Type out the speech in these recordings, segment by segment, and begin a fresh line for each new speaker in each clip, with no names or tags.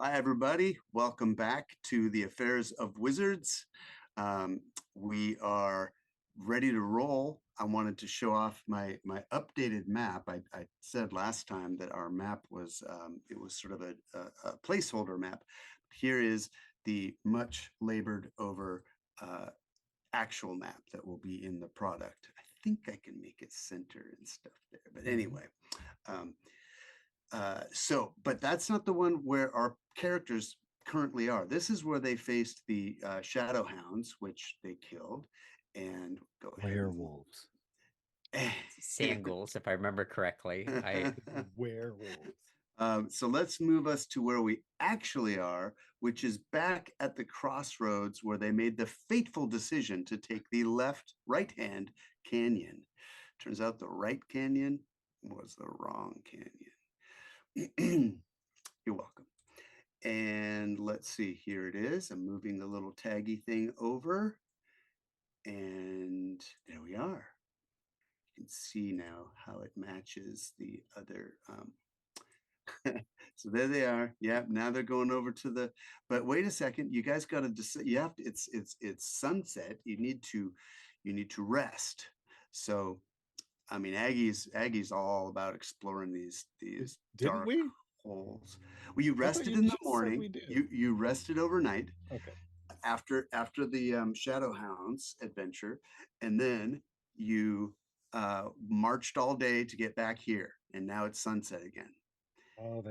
Hi, everybody. Welcome back to the Affairs of Wizards. Um, we are ready to roll. I wanted to show off my updated map. I said last time that our map was it was sort of a placeholder map. Here is the much labored over actual map that will be in the product. I think I can make it center and stuff there. But anyway, um, but that's not the one where our characters currently are. This is where they faced the shadow hounds, which they killed. And go ahead.
Werewolves.
Sangles, if I remember correctly.
Werewolves.
So let's move us to where we actually are, which is back at the crossroads where they made the fateful decision to take the right-hand canyon. Turns out the right canyon was the wrong canyon. You're welcome. And let's see, here it is. I'm moving the little taggy thing over. And there we are. You can see now how it matches the other. So there they are. Yeah, now they're going over to the. But wait a second, you guys got to decide. You have to. It's sunset. You need to rest. So, I mean, Aggie's all about exploring these
Didn't
dark
we?
holes. Well, you
I thought
rested
you
in the
just said
morning.
we did.
You rested overnight
Okay.
after the Shadow Hounds adventure, and then you marched all day to get back here, and now it's sunset again.
Oh,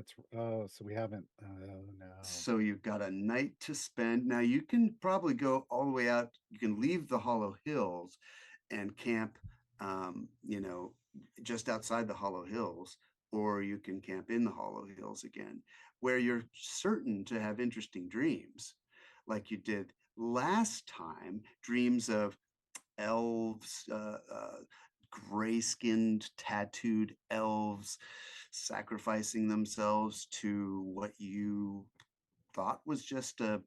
so we haven't. Oh no.
So you've got a night to spend. Now you can probably go all the way out. You can leave the Hollow Hills and camp, just outside the Hollow Hills, or you can camp in the Hollow Hills again, where you're certain to have interesting dreams, like you did last time. Dreams of elves, gray-skinned, tattooed elves sacrificing themselves to what you thought was just a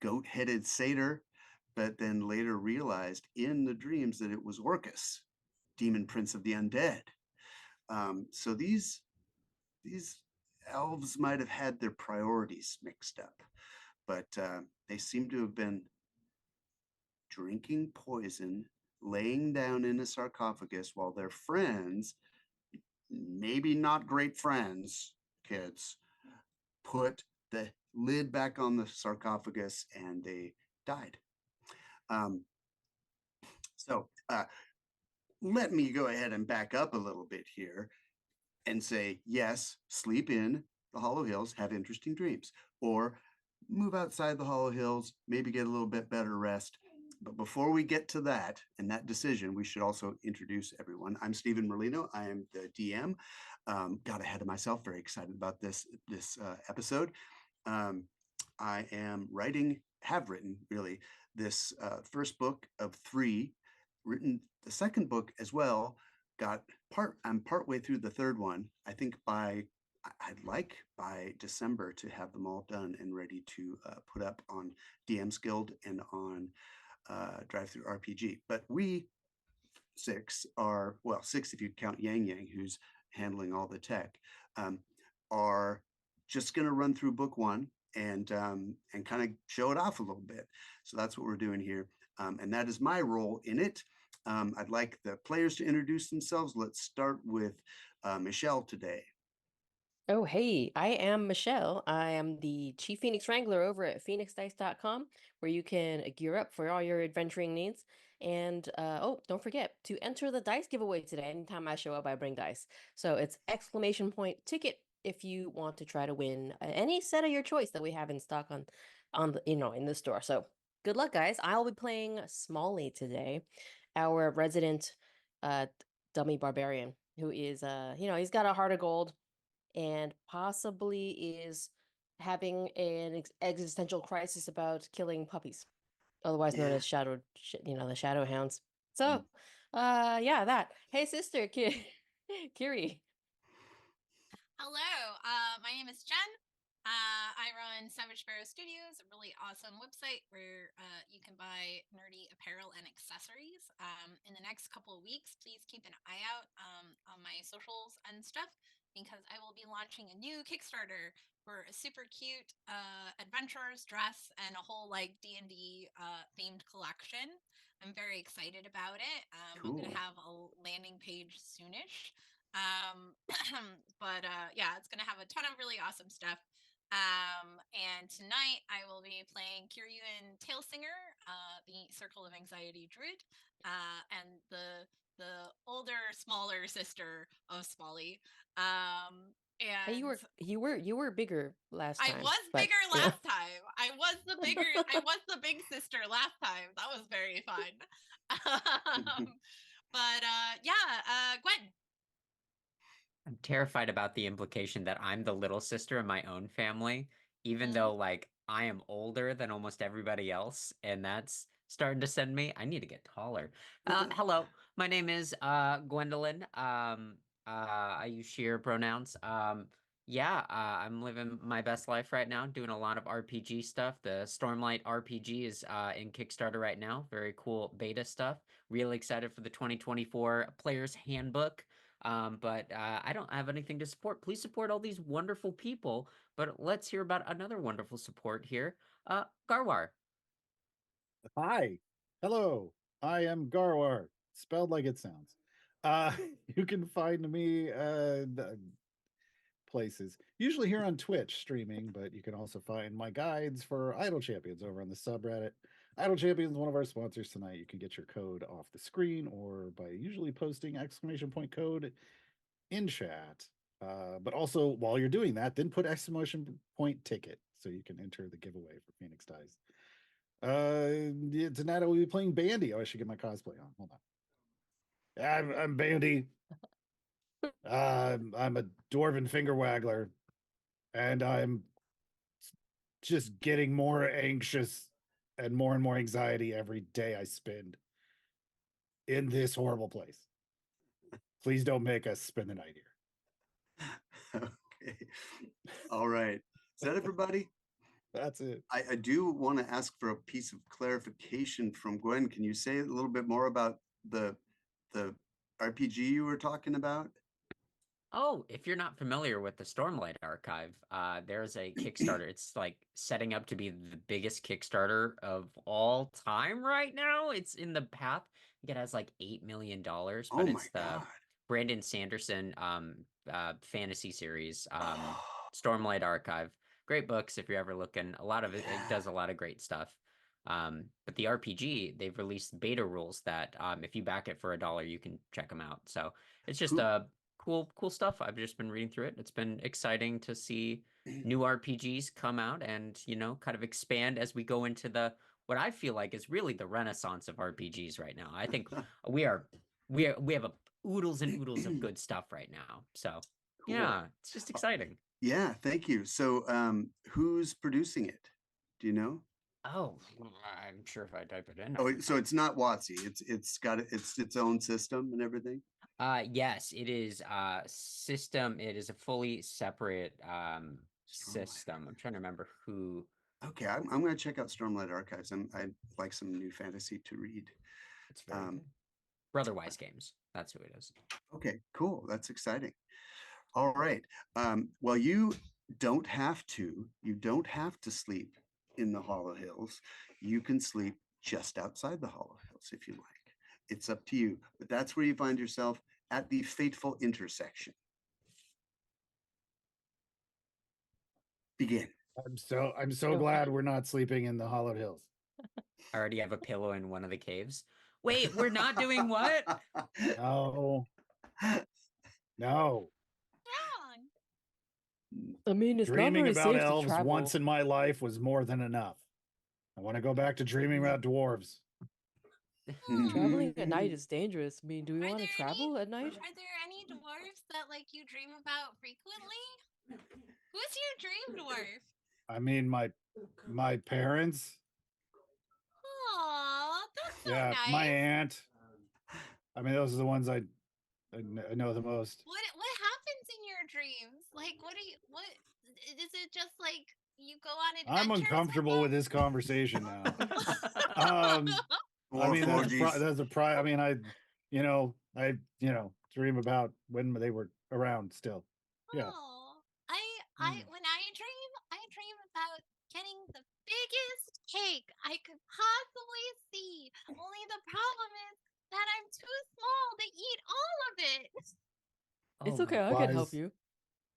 goat-headed satyr, but then later realized in the dreams that it was Orcus, demon prince of the undead. So these elves might have had their priorities mixed up, but they seem to have been drinking poison, laying down in a sarcophagus while their friends, maybe not great friends, kids, put the lid back on the sarcophagus and they died. So let me go ahead and back up a little bit here and say, yes, sleep in the Hollow Hills, have interesting dreams, or move outside the Hollow Hills, maybe get a little bit better rest. But before we get to that and that decision, we should also introduce everyone. I'm Stephen Merlino. I am the DM. Got ahead of myself. Very excited about this episode. I am have written really this first book of 3, written the second book as well. I'm partway through the third one. I think I'd like by December to have them all done and ready to put up on DM's Guild and on Drive Through RPG. But we 6 if you count Yang, who's handling all the tech, are just going to run through book 1 and kind of show it off a little bit. So that's what we're doing here, and that is my role in it. I'd like the players to introduce themselves. Let's start with Michelle today.
Oh, hey, I am Michelle. I am the Chief Phoenix Wrangler over at phoenixdice.com, where you can gear up for all your adventuring needs. And don't forget to enter the dice giveaway today. Anytime I show up, I bring dice. So it's !ticket if you want to try to win any set of your choice that we have in stock in the store. So good luck, guys. I'll be playing Smolly today, our resident dummy barbarian, who is he's got a heart of gold and possibly is having an existential crisis about killing puppies, otherwise known as the shadow hounds. So, that. Hey, sister, Kiry.
Hello, my name is Jen. I run Savage Sparrow Studios, a really awesome website where you can buy nerdy apparel and accessories. In the next couple of weeks, please keep an eye out on my socials and stuff. because I will be launching a new Kickstarter for a super cute adventurer's dress and a whole like D&D themed collection. I'm very excited about it. I'm
Cool.
gonna have a landing page soonish. But yeah, it's gonna have a ton of really awesome stuff. And tonight I will be playing Kiry and Tailsinger, the Circle of Anxiety druid, and the older, smaller sister of Smolly.
Hey,
And
you were bigger last
I
time.
was
but,
bigger
yeah.
last time. I was the big sister last time. That was very fun. But yeah, Gwen.
I'm terrified about the implication that I'm the little sister in my own family, even though like I am older than almost everybody else, and that's starting to send me. I need to get taller. Hello, my name is Gwendolyn. I use she her pronouns. Yeah, I'm living my best life right now, doing a lot of RPG stuff. The Stormlight RPG is in Kickstarter right now. Very cool beta stuff. Really excited for the 2024 Player's Handbook. But I don't have anything to support. Please support all these wonderful people. But let's hear about another wonderful support here. Garwar.
Hi. Hello. I am Garwar, spelled like it sounds. You can find me places, usually here on Twitch streaming, but you can also find my guides for Idle Champions over on the subreddit. Idle Champions is one of our sponsors tonight. You can get your code off the screen or by usually posting exclamation point code in chat. But also while you're doing that, then put exclamation point ticket so you can enter the giveaway for Phoenix Dice. Tonight I will be playing Bande. Oh, I should get my cosplay on. Hold on. I'm Bande. I'm a dwarven finger waggler, and I'm just getting more anxious and more anxiety every day I spend in this horrible place. Please don't make us spend the night here.
Okay. All right. Is that everybody?
That's it.
I do want to ask for a piece of clarification from Gwen. Can you say a little bit more about the RPG you were talking about?
Oh, if you're not familiar with the Stormlight Archive, there's a Kickstarter. It's like setting up to be the biggest Kickstarter of all time right now. It's in the path. I think it has like $8 million,
Oh
but
my
it's the
God.
Brandon Sanderson fantasy series,
Oh,
Stormlight Archive. Great books if you're ever looking. A lot of it
yeah.
does a lot of great stuff. But the RPG, they've released beta rules that if you back it for $1, you can check them out. So it's just
Who-
a cool stuff. I've just been reading through it. It's been exciting to see new RPGs come out and, kind of expand as we go into what I feel like is really the renaissance of RPGs right now. I think we have a oodles and oodles of good stuff right now. So
Cool.
yeah, it's just exciting.
Yeah, thank you. So who's producing it? Do you know?
Oh, I'm sure if I type it in.
Oh, so it's not WotC. It's got its own system and everything.
Yes, it is system. It is a fully separate system. I'm trying to remember who.
Okay, I'm going to check out Stormlight Archives. I'd like some new fantasy to read.
It's very good. Brotherwise Games. That's who it is.
Okay, cool. That's exciting. All right. Well, you don't have to sleep in the Hollow Hills. You can sleep just outside the Hollow Hills if you like. It's up to you. But that's where you find yourself at the fateful intersection. Begin.
I'm so glad we're not sleeping in the Hollowed Hills.
I already have a pillow in one of the caves. Wait, we're not doing what?
No. No.
Wrong.
I mean, it's not
Dreaming
very
about
safe to
elves
travel.
once in my life was more than enough. I want to go back to dreaming about dwarves.
Traveling at night is dangerous. I mean, do we
Are
want to
there
travel at night?
Are there any dwarves that like you dream about frequently? Who's your dream dwarf?
I mean, my parents.
Aw, that's so
Yeah,
nice.
my aunt. I mean, those are the ones I know the most.
What happens in your dreams? Like, what is it? Just like you go on adventures?
I'm uncomfortable with this conversation now. I mean, that's a I mean, I dream about when they were around still. Yeah.
Oh, I when I dream about getting the biggest cake I could possibly see. Only the problem is that I'm too small to eat all of it.
It's
Oh
okay.
my
I can
Why
help
is
you.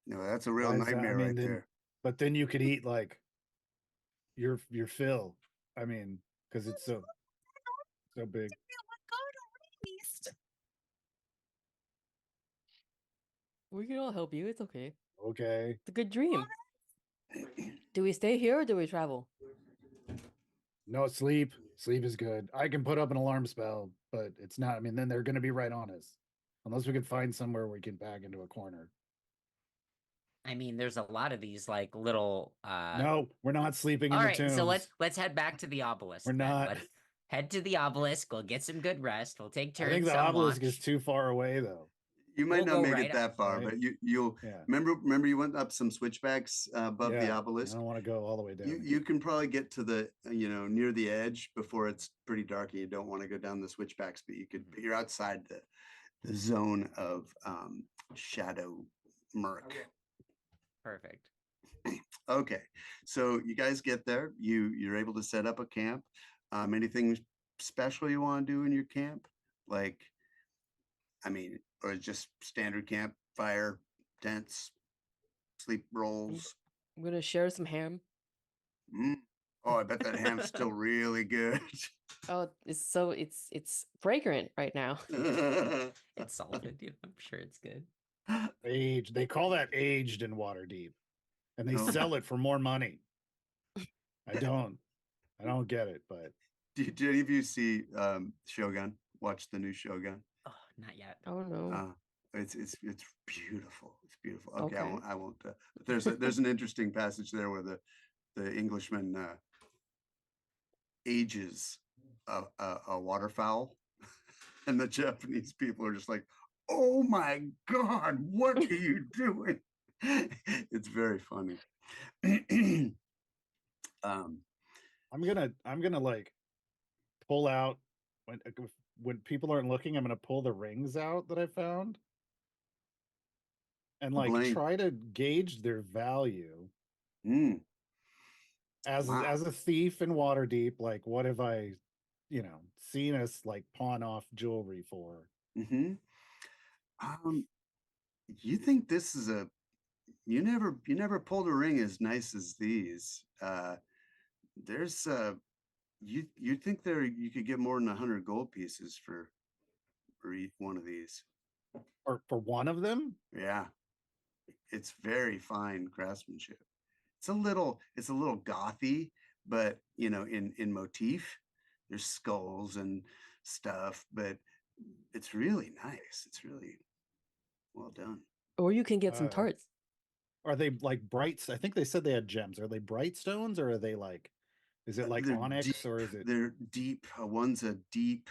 No, that's a real
why is that? I
nightmare
mean,
right
then,
there.
but then you could eat like your fill. I mean, because it's so big.
It would go to waste.
We can all help you. It's okay.
Okay.
It's a good dream. Do we stay here or do we travel?
No sleep. Sleep is good. I can put up an alarm spell, but it's not. I mean, then they're going to be right on us, unless we can find somewhere we can back into a corner.
I mean, there's a lot of these like little
No, we're not sleeping
All
in the
right,
tombs.
so let's head back to the obelisk.
We're
then.
not.
Let's head to the obelisk. We'll get some good rest. We'll take
I think
turns
the
on
obelisk
watch.
is too far away, though.
You might
We'll
not
go
made
right
it that far,
right?
but you'll
Yeah.
remember you went up some switchbacks above the
Yeah. I
obelisk.
don't want to go all the way down.
You can probably get to the near the edge before it's pretty dark and you don't want to go down the switchbacks, but you're outside the zone of shadow murk.
Perfect.
Okay, so you guys get there. You're able to set up a camp. Anything special you want to do in your camp? Like, I mean, or just standard camp, fire, tents, sleep rolls.
I'm gonna share some ham.
Mm. Oh, I bet that ham's still really good.
Oh, it's fragrant right now.
It's salted. I'm sure it's good.
Aged. They call that aged in Waterdeep, and they
Oh.
sell it for more money. I don't get it, but
Did any of you see Shogun? Watch the new Shogun.
Oh, not yet.
Oh no.
It's beautiful. It's beautiful. Okay,
Okay.
I won't. There's an interesting passage there where the Englishman ages a waterfowl, and the Japanese people are just like, "Oh my God, what are you doing?" It's very funny.
I'm gonna like pull out when people aren't looking. I'm gonna pull the rings out that I found and like
Blaine.
try to gauge their value
Mm,
as
wow.
as a thief in Waterdeep. Like, what have I, seen us like pawn off jewelry for?
Mm-hmm. You think this is you never pulled a ring as nice as these. There's you think you could get more than 100 gold pieces for each one of these.
Or for one of them?
Yeah, it's very fine craftsmanship. It's a little gothy, but in motif. There's skulls and stuff, but it's really nice. It's really well done.
Or you can get some tarts.
Are they like brights? I think they said they had gems. Are they bright stones or are they like? Is it like
They're
onyx
deep,
or is it?
They're deep. One's a deep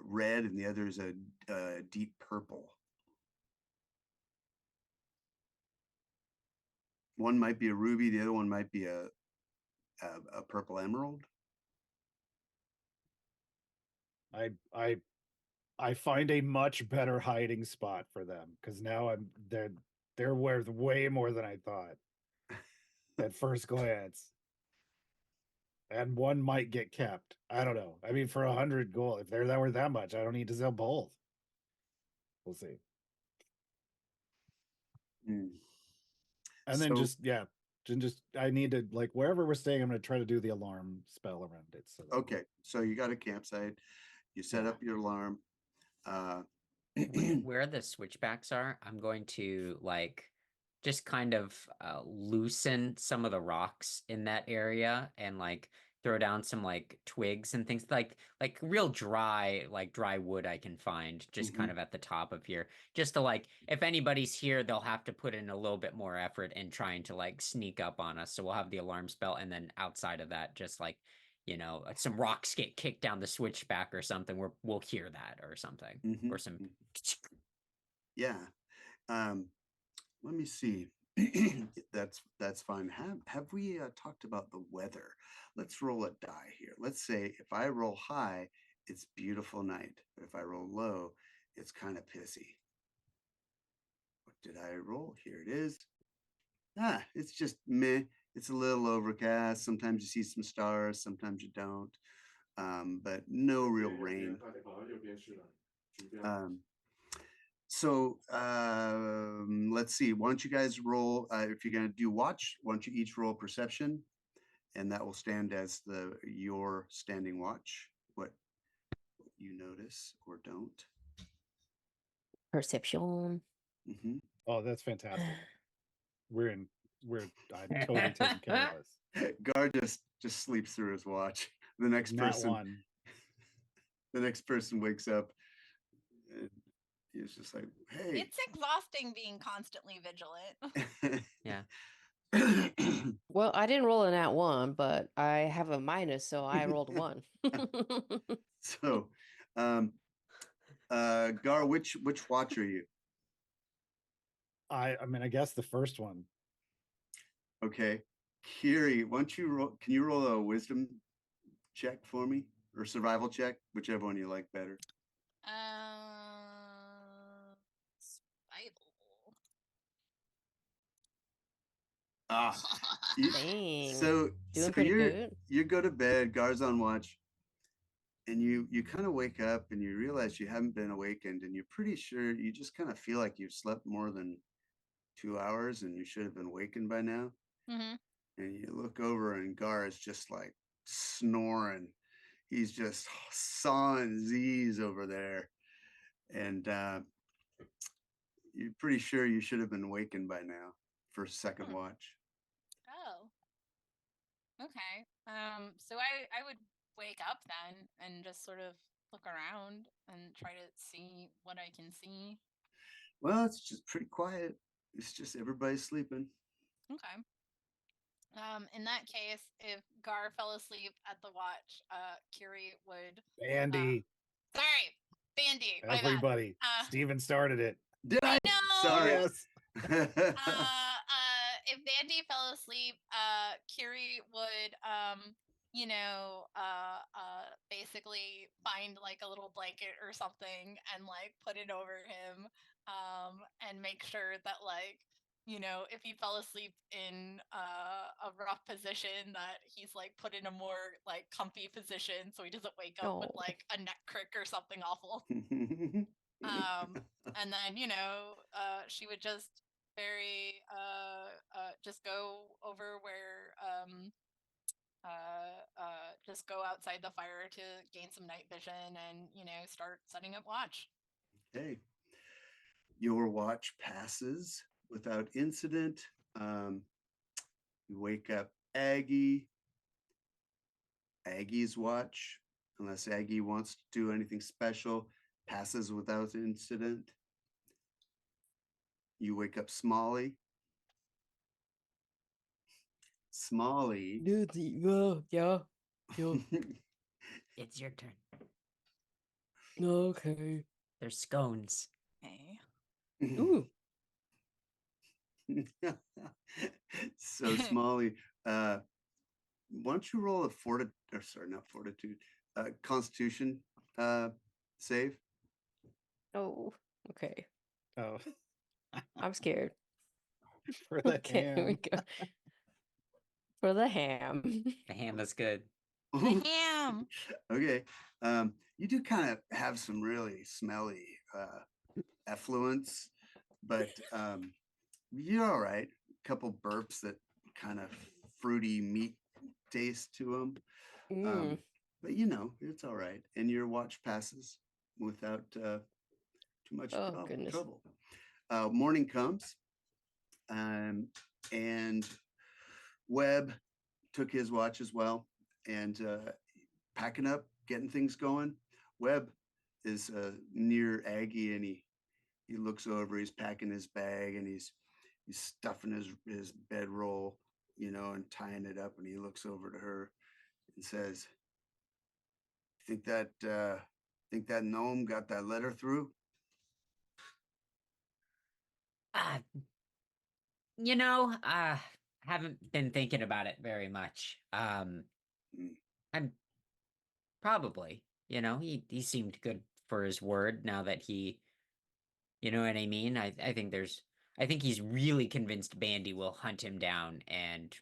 red, and the other is a deep purple. One might be a ruby. The other one might be a purple emerald.
I find a much better hiding spot for them because now they're worth way more than I thought at first glance. And one might get kept. I don't know. I mean, for 100 gold, if they're that worth that much, I don't need to sell both. We'll see.
Mm.
And then just I need to like wherever we're staying, I'm gonna try to do the alarm spell around it. So
okay, so you got a campsite, you set up your alarm.
Where the switchbacks are, I'm going to like just kind of loosen some of the rocks in that area and like throw down some like twigs and things like real dry wood I can find just kind of at the top of here, just to like if anybody's here they'll have to put in a little bit more effort in trying to like sneak up on us. So we'll have the alarm spell, and then outside of that just like some rocks get kicked down the switchback or something, we'll hear that or something. Or some
yeah. Let me see. That's fine. Have we talked about the weather? Let's roll a die here. Let's say if I roll high, it's beautiful night. But if I roll low, it's kind of pissy. did I roll? Here it is. It's just meh. It's a little overcast. Sometimes you see some stars, sometimes you don't. But no real rain. Let's see. Why don't you guys roll? If you're going to do watch, why don't you each roll perception, and that will stand as your standing watch. What you notice or don't.
Perception.
Mm-hmm.
Oh, that's fantastic. I'm totally taking care of us.
Gar just sleeps through his watch. The next
Nat
person,
one.
the next person wakes up, and he's just like, "Hey."
It's exhausting being constantly vigilant.
Yeah.
Well, I didn't roll a nat 1, but I have a minus, so I rolled 1.
So, Gar, which watch are you?
I mean, I guess the first one.
Okay, Kiry, why don't you roll? Can you roll a wisdom check for me, or survival check, whichever one you like better?
Survival.
Ah,
Dang.
so
Doing pretty good.
you go to bed, Gar's on watch, and you kind of wake up and you realize you haven't been awakened, and you're pretty sure you just kind of feel like you've slept more than 2 hours and you should have been wakened by now.
Mm-hmm.
And you look over and Gar is just like snoring. He's just sawing Z's over there. And you're pretty sure you should have been wakened by now for second watch.
Oh. Okay. So I would wake up then and just sort of look around and try to see what I can see.
Well, it's just pretty quiet. It's just everybody's sleeping.
Okay. In that case, if Gar fell asleep at the watch, Kiry would.
Bande.
Sorry, Bande. My bad.
Everybody. Steven started it.
Did I?
know.
Sorry.
Yes.
If Bande fell asleep, Kiry would, basically find like a little blanket or something and like put it over him, and make sure that like, if he fell asleep in a rough position, that he's like put in a more like comfy position so he doesn't wake up with
Oh.
like a neck crick or something awful. And then she would just just go over where just go outside the fire to gain some night vision and start setting up watch.
Okay. Your watch passes without incident. You wake up Aggie. Aggie's watch, unless Aggie wants to do anything special, passes without incident. You wake up Smolly. Smolly.
Yeah.
It's your turn.
Okay.
There's scones.
Okay.
Ooh.
So Smolly, why don't you roll a Constitution save?
Oh, okay.
Oh.
I'm scared.
For the
Okay, here we
ham.
go. For the ham.
The ham is good.
The ham.
Okay. You do kind of have some really smelly effluence, but you're all right. A couple burps that kind of fruity meat taste to them. But it's all right. And your watch passes without too much
Goodness.
trouble. Morning comes, and Webb took his watch as well, and packing up, getting things going. Webb is near Aggie, and he looks over. He's packing his bag, and he's stuffing his bedroll, and tying it up. And he looks over to her and says, "Think that gnome got that letter through?"
Haven't been thinking about it very much. I'm probably, he seemed good for his word now that he, you know what I mean? I think there's I think he's really convinced Bande will hunt him down and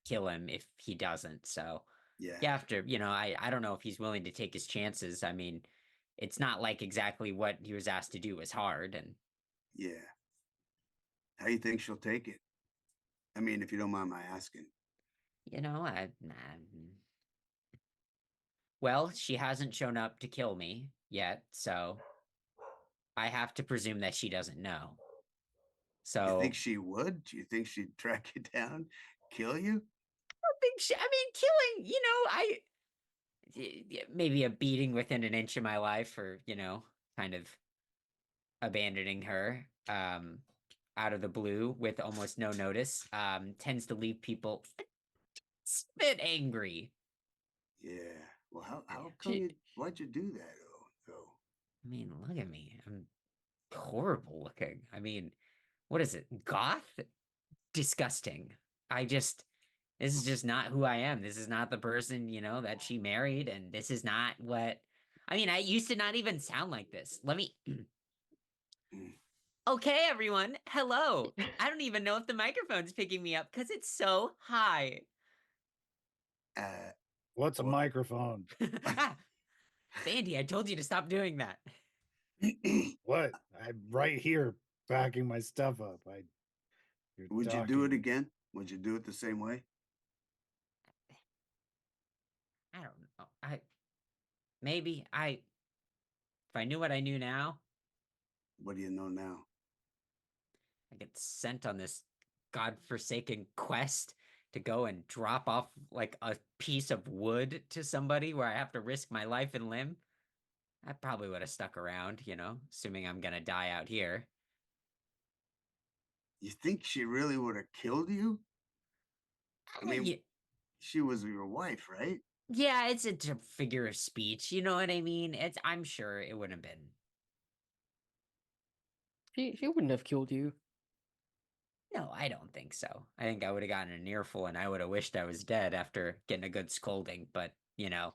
kill him if he doesn't. So
Yeah.
you have to, I don't know if he's willing to take his chances. I mean, it's not like exactly what he was asked to do was hard. And
Yeah. How you think she'll take it? I mean, if you don't mind my asking.
Well, she hasn't shown up to kill me yet, so I have to presume that she doesn't know.
You
So
think she would? Do you think she'd track you down, kill you?
I mean, killing, maybe a beating within an inch of my life, or kind of abandoning her out of the blue with almost no notice tends to leave people a bit angry.
Yeah. Well, how come
She,
why'd you do that though?
I mean, look at me. I'm horrible looking. I mean, what is it? Goth? Disgusting. This is just not who I am. This is not the person, that she married, and this is not what I mean, I used to not even sound like this. Let me Okay, everyone. Hello. I don't even know if the microphone's picking me up because it's so high.
What's a
Well-
microphone?
Bande, I told you to stop doing that.
What? I'm right here backing my stuff up. You're
Would you do it
talking.
again? Would you do it the same way?
I don't know. Maybe if I knew what I knew now,
What do you know now?
I get sent on this godforsaken quest to go and drop off like a piece of wood to somebody where I have to risk my life and limb. I probably would have stuck around, assuming I'm gonna die out here.
You think she really would have killed you? I mean,
Ye-
she was your wife, right?
yeah, it's a figure of speech. You know what I mean? I'm sure it would have been.
she wouldn't have killed you.
No, I don't think so. I think I would have gotten an earful and I would have wished I was dead after getting a good scolding, but
I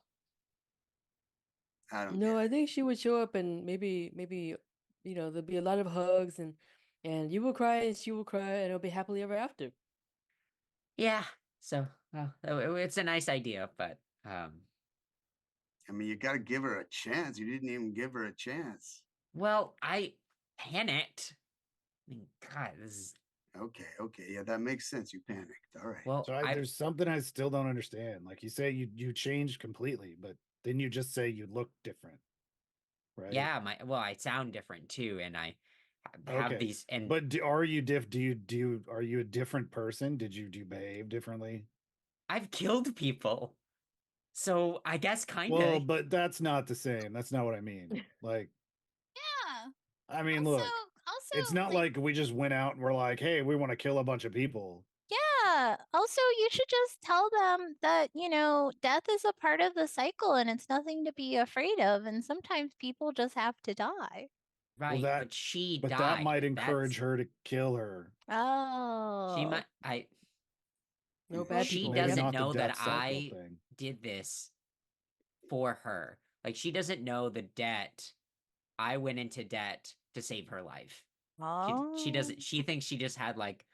don't
No,
get
I
it.
think she would show up and maybe there'll be a lot of hugs and you will cry and she will cry and it'll be happily ever after.
yeah. So, well, it's a nice idea, but
I mean, you got to give her a chance. You didn't even give her a chance.
well, I panicked. I mean, God, this is
Okay. Yeah, that makes sense. You panicked. All right.
well.
So there's something I still don't understand. Like you say, you changed completely, but then you just say you look different, right?
Yeah, I sound different too, and I have
Okay.
these. And
But are you are you a different person? Do you behave differently?
I've killed people, so I guess kind
Well,
of.
but that's not the same. That's not what I mean. Like,
Yeah.
I mean,
Also,
look, it's not like we just went out and we're like, hey, we want to kill a bunch of people.
Yeah. Also, you should just tell them that, death is a part of the cycle and it's nothing to be afraid of. And sometimes people just have to die.
Right,
that-
but she
But
died.
that might encourage her to kill her.
She
Oh.
might.
No bad
She
people.
Maybe
doesn't
not the
know that
death cycle
I
thing.
did this for her. Like, she doesn't know the debt. I went into debt to save her life. She
Oh.
doesn't. She thinks she just had like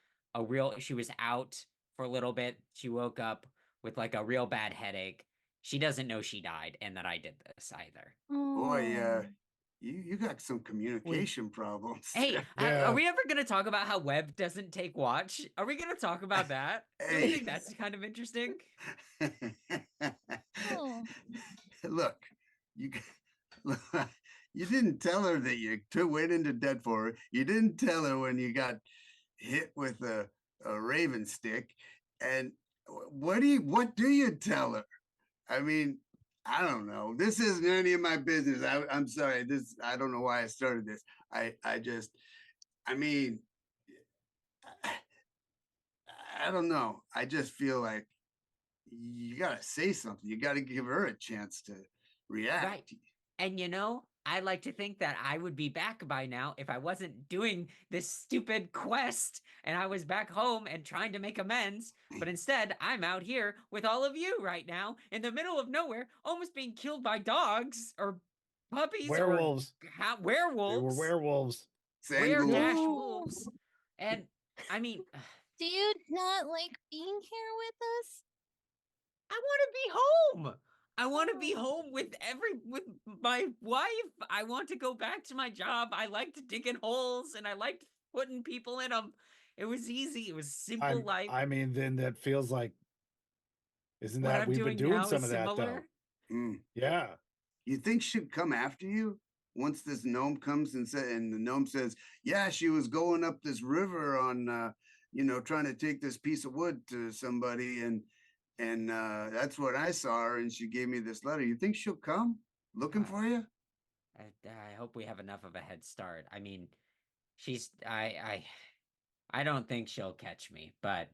she was out for a little bit. She woke up with like a real bad headache. She doesn't know she died and that I did this either.
Boy,
Oh.
you got some communication problems.
Hey,
Yeah.
are we ever gonna talk about how Webb doesn't take watch? Are we gonna talk about that? Do you
Hey.
think that's kind of interesting?
Oh.
Look, you you didn't tell her that you went into debt for her. You didn't tell her when you got hit with a raven stick. And what do you tell her? I mean, I don't know. This isn't any of my business. I'm sorry. I don't know why I started this. I mean, I don't know. I just feel like you gotta say something. You gotta give her a chance to react.
Right. And I like to think that I would be back by now if I wasn't doing this stupid quest and I was back home and trying to make amends. But instead, I'm out here with all of you right now in the middle of nowhere, almost being killed by dogs or puppies
Werewolves.
or werewolves.
They were werewolves.
We're
Sangul.
dash
No.
wolves. And I mean,
Do you not like being here with us?
I want to be home. I want to be
Oh.
home with my wife. I want to go back to my job. I liked digging holes and I liked putting people in them. It was easy. It was simple life.
I mean, then that feels like, isn't
What
that
I'm
we've been
doing
doing
now
some
is
of that though?
similar.
Mm.
Yeah.
You think she'd come after you once this gnome comes and the gnome says, yeah, she was going up this river on, trying to take this piece of wood to somebody. And that's what I saw her. And she gave me this letter. You think she'll come looking for you?
I hope we have enough of a head start. I mean, I don't think she'll catch me, but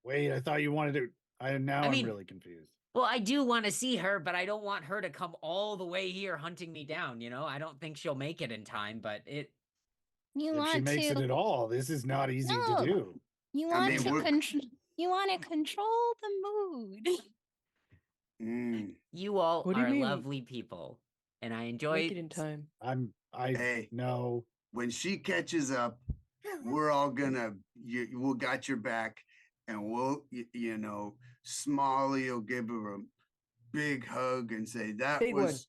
Wait, I thought you wanted to. I'm
mean,
really confused.
well, I do want to see her, but I don't want her to come all the way here hunting me down, I don't think she'll make it in time, but
If she makes it at all, this is not easy to
No.
do.
You
I
want
mean,
to
we're-
control. You want to control the mood.
Mm.
you all
What do you
are
mean?
lovely people, and I enjoy
Make it in time.
Hey.
No.
When she catches up, we're all gonna, we'll got your back, and we'll, Smolly will give her a big hug and say that
Big one.
was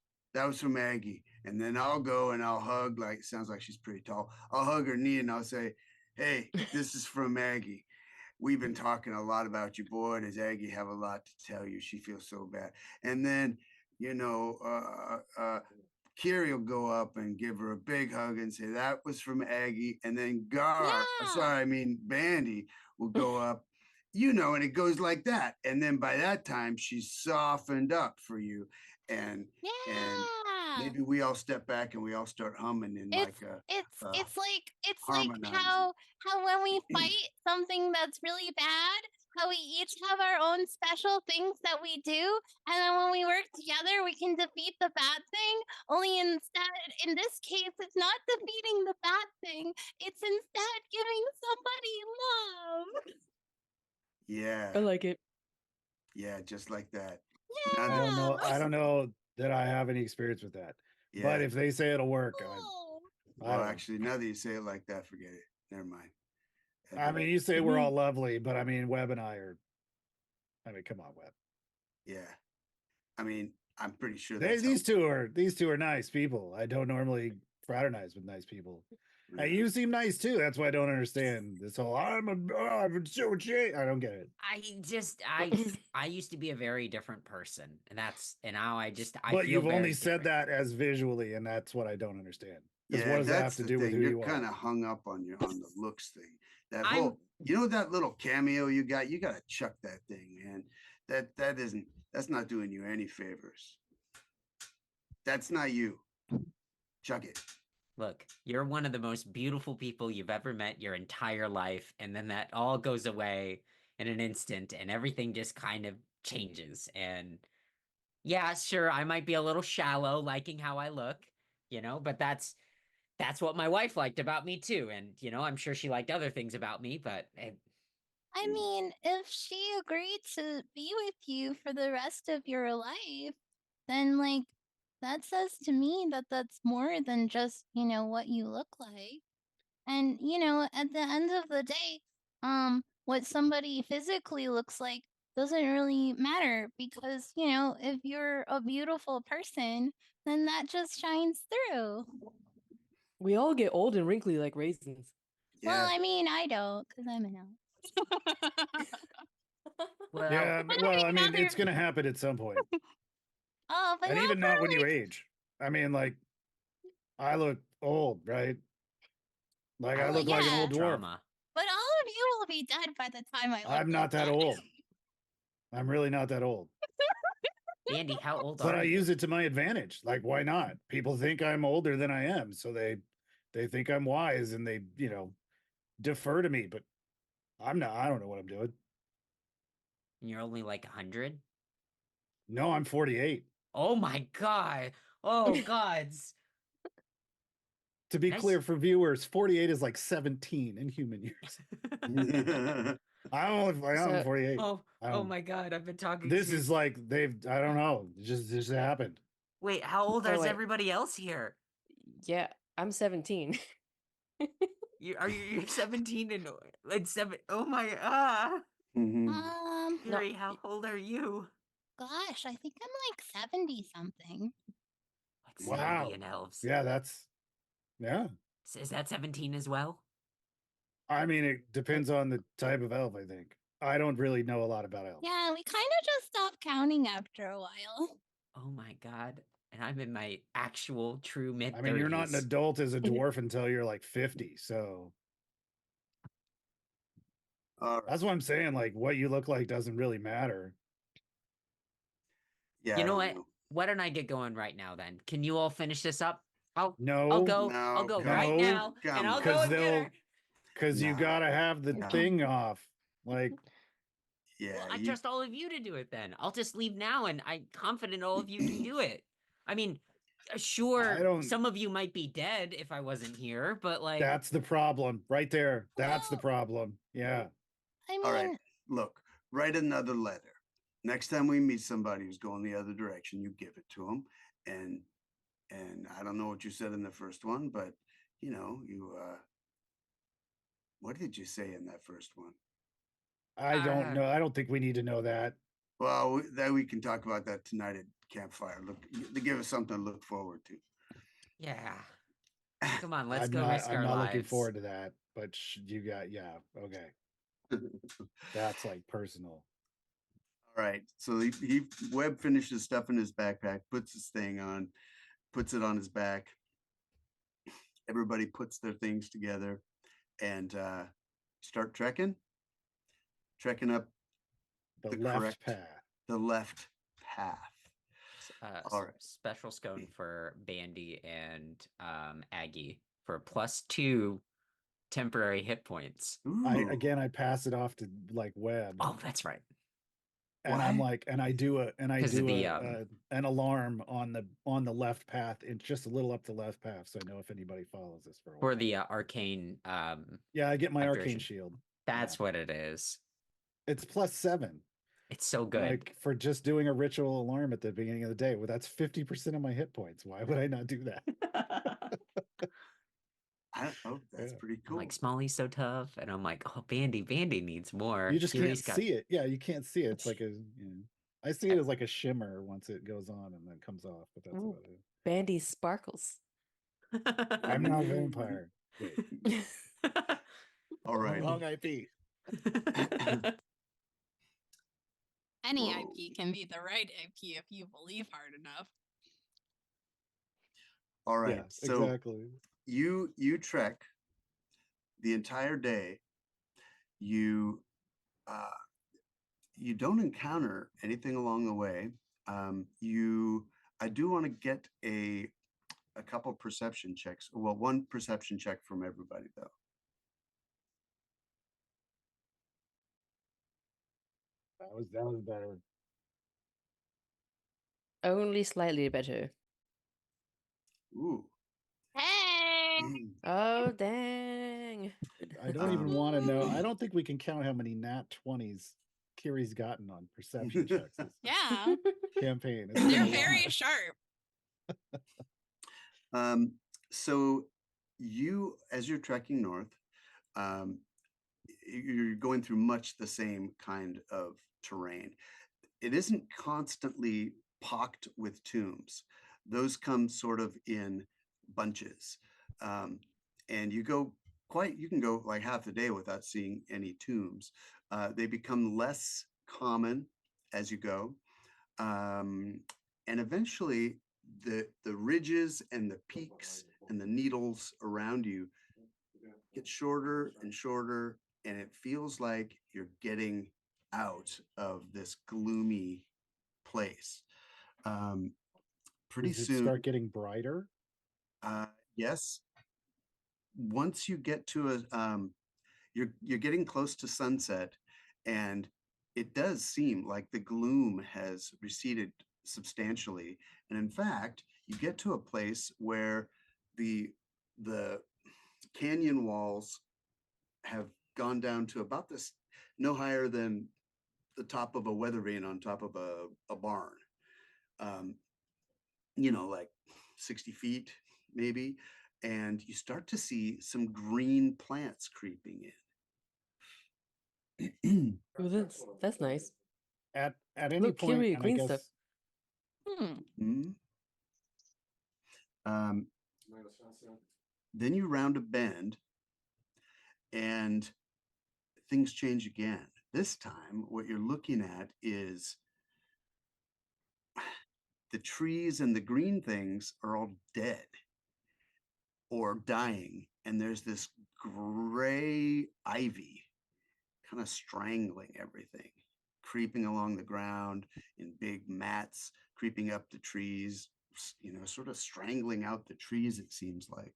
from Aggie, and then I'll go and I'll hug, like, sounds like she's pretty tall. I'll hug her knee and I'll say, hey, this is from Aggie. We've been talking a lot about you, boy. Does Aggie have a lot to tell you? She feels so bad. And then, Kiry will go up and give her a big hug and say that was from Aggie. And then Bande will go up, and it goes like that. And then by that time, she's softened up for you. And maybe we all step back and we all start humming in
It's like
harmonizing.
how when we fight something that's really bad, how we each have our own special things that we do, and then when we work together, we can defeat the bad thing. Only instead, in this case, it's not defeating the bad thing; it's instead giving somebody love.
Yeah.
I like it.
Yeah, just like that.
Yeah.
I don't know. I don't know that I have any experience with that.
Yeah.
But if they say it'll work,
Oh.
Well, actually, now that you say it like that, forget it. Never mind.
I mean, you say we're all lovely, but I mean, Webb and I are. I mean, come on, Webb.
Yeah. I mean, I'm pretty sure
These two are nice people. I don't normally fraternize with nice people. Hey, you seem nice too. That's why I don't understand this whole I don't get it.
I used to be a very different person, and now I
But
feel
you've
very
only said
different.
that as visually, and that's what I don't understand. Because
Yeah,
what does that have
that's
to
the
do with
thing.
who
You're
you
kind
are?
of hung up on the looks thing. That
I'm-
whole, that little cameo you got to chuck that thing, man. That's not doing you any favors. That's not you. Chuck it.
Look, you're one of the most beautiful people you've ever met your entire life, and then that all goes away in an instant, and everything just kind of changes. And yeah, sure, I might be a little shallow, liking how I look, but that's what my wife liked about me too. And I'm sure she liked other things about me, but
I mean, if she agreed to be with you for the rest of your life, then that says to me that that's more than just, what you look like. And, at the end of the day, what somebody physically looks like doesn't really matter because, if you're a beautiful person, then that just shines through.
We all get old and wrinkly like raisins.
Yeah.
Well, I mean, I don't because I'm an elf.
well,
Yeah, well, I mean, it's gonna happen at some point.
Oh, but
And
not
even
for
not when you age. I mean, I look old, right? Like I
Oh,
look like an
yeah.
old dwarf.
drama.
But all of you will be dead by the time I look
I'm not
like
that old. I'm really not that old.
Andy, how old
But
are
I
you?
use it to my advantage. Like, why not? People think I'm older than I am, so they think I'm wise and they, defer to me, but I'm not. I don't know what I'm doing.
You're only like 100?
No, I'm 48.
Oh my god. Oh gods.
To be
Nice.
clear for viewers, 48 is like 17 in human years. I'm 48.
Oh my god, I've been talking
This
to
is like I don't know. It just happened.
Wait, how old
So,
is everybody else here?
Yeah, I'm 17.
You're 17 and 7? Oh my
Mhm.
No.
Kiry, how old are you?
Gosh, I think I'm like 70 something.
Like 70
Wow.
in elves.
Yeah, yeah.
Is that 17 as well?
I mean, it depends on the type of elf, I think. I don't really know a lot about elves.
Yeah, we kind of just stopped counting after a while.
Oh my god. And I'm in my actual true mid-30s.
I mean, you're not an adult as a dwarf until you're like 50, so
All right.
that's what I'm saying. Like, what you look like doesn't really matter.
Yeah.
You
I
know
don't
what? Why don't I get going right now then? Can you all finish this up? I'll
No,
go.
No,
I'll go
come
right
on.
now,
Come
and I'll
on.
go
because
and get her.
because you
No.
gotta have the
No.
thing off. Like,
Yeah.
Well, I
you-
trust all of you to do it then. I'll just leave now, and I'm confident all of you can do it. I mean, sure,
don't-
some of you might be dead if I wasn't here, but like,
that's the problem right there. That's the
Well-
problem. Yeah.
I mean,
All right. Look, write another letter. Next time we meet somebody who's going the other direction, you give it to them. And I don't know what you said in the first one, but you know, what did you say in that first one?
I don't know. I don't think we need to know that.
Well, that we can talk about that tonight at campfire. Look, to give us something to look forward to.
yeah. Come on, let's go
I'm
risk our
not
lives.
looking forward to that. But you got, yeah, okay. That's like personal.
All right. So Webb finishes stuff in his backpack, puts his thing on, puts it on his back. Everybody puts their things together and start trekking up
The
the
left
correct
path.
the left path. All right.
Special scone for Bande and Aggie for +2 temporary hit points.
Ooh,
I pass it off to like Webb.
Oh, that's right.
And I'm
what?
like, and I do an alarm on the left path, and just a little up the left path, so I know if anybody follows us for a while.
For the arcane.
Yeah, I get my arcane
abjuration.
shield.
That's what it is.
It's +7.
It's so good.
Like for just doing a ritual alarm at the beginning of the day. Well, that's 50% of my hit points. Why would I not do that?
That's
Yeah.
pretty
I'm
cool.
like, Smolly's so tough, and I'm like, oh, Bande needs more.
You just
Kiry's
can't see it. Yeah, you can't see it. It's like I see it as like a shimmer once it goes on and then comes off, but that's
Ooh.
about it.
Bandy sparkles.
I'm not a vampire. Wait.
All right.
Wrong IP.
Any
Whoa.
IP can be the right IP if you believe hard enough.
All right.
Yeah,
So
exactly.
you trek the entire day. You you don't encounter anything along the way. I do want to get a couple perception checks. Well, one perception check from everybody though.
That was better.
Only slightly better.
Ooh.
hey,
Oh, dang.
I don't even want to know. I don't think we can count how many nat 20s Kiry's gotten on perception checks this
Yeah,
campaign. It's
they're
been a
very
lot.
sharp.
So you, as you're trekking north, um, you're going through much the same kind of terrain. It isn't constantly pocked with tombs. Those come sort of in bunches. And you can go like half the day without seeing any tombs. They become less common as you go. And eventually the ridges and the peaks and the needles around you get shorter and shorter, and it feels like you're getting out of this gloomy place. Pretty
Does it
soon,
start getting brighter?
yes. Once you get to you're getting close to sunset, and it does seem like the gloom has receded substantially. And in fact, you get to a place where the canyon walls have gone down to about this, no higher than the top of a weather vane on top of a barn. Like 60 feet maybe. and you start to see some green plants creeping in.
Oh, that's nice.
At any
Look,
point,
Kiry,
and I
green
guess
stuff.
Hmm? Then you round a bend and things change again. This time, what you're looking at is the trees and the green things are all dead or dying. And there's this gray ivy kind of strangling everything, creeping along the ground in big mats, creeping up the trees, sort of strangling out the trees, it seems like.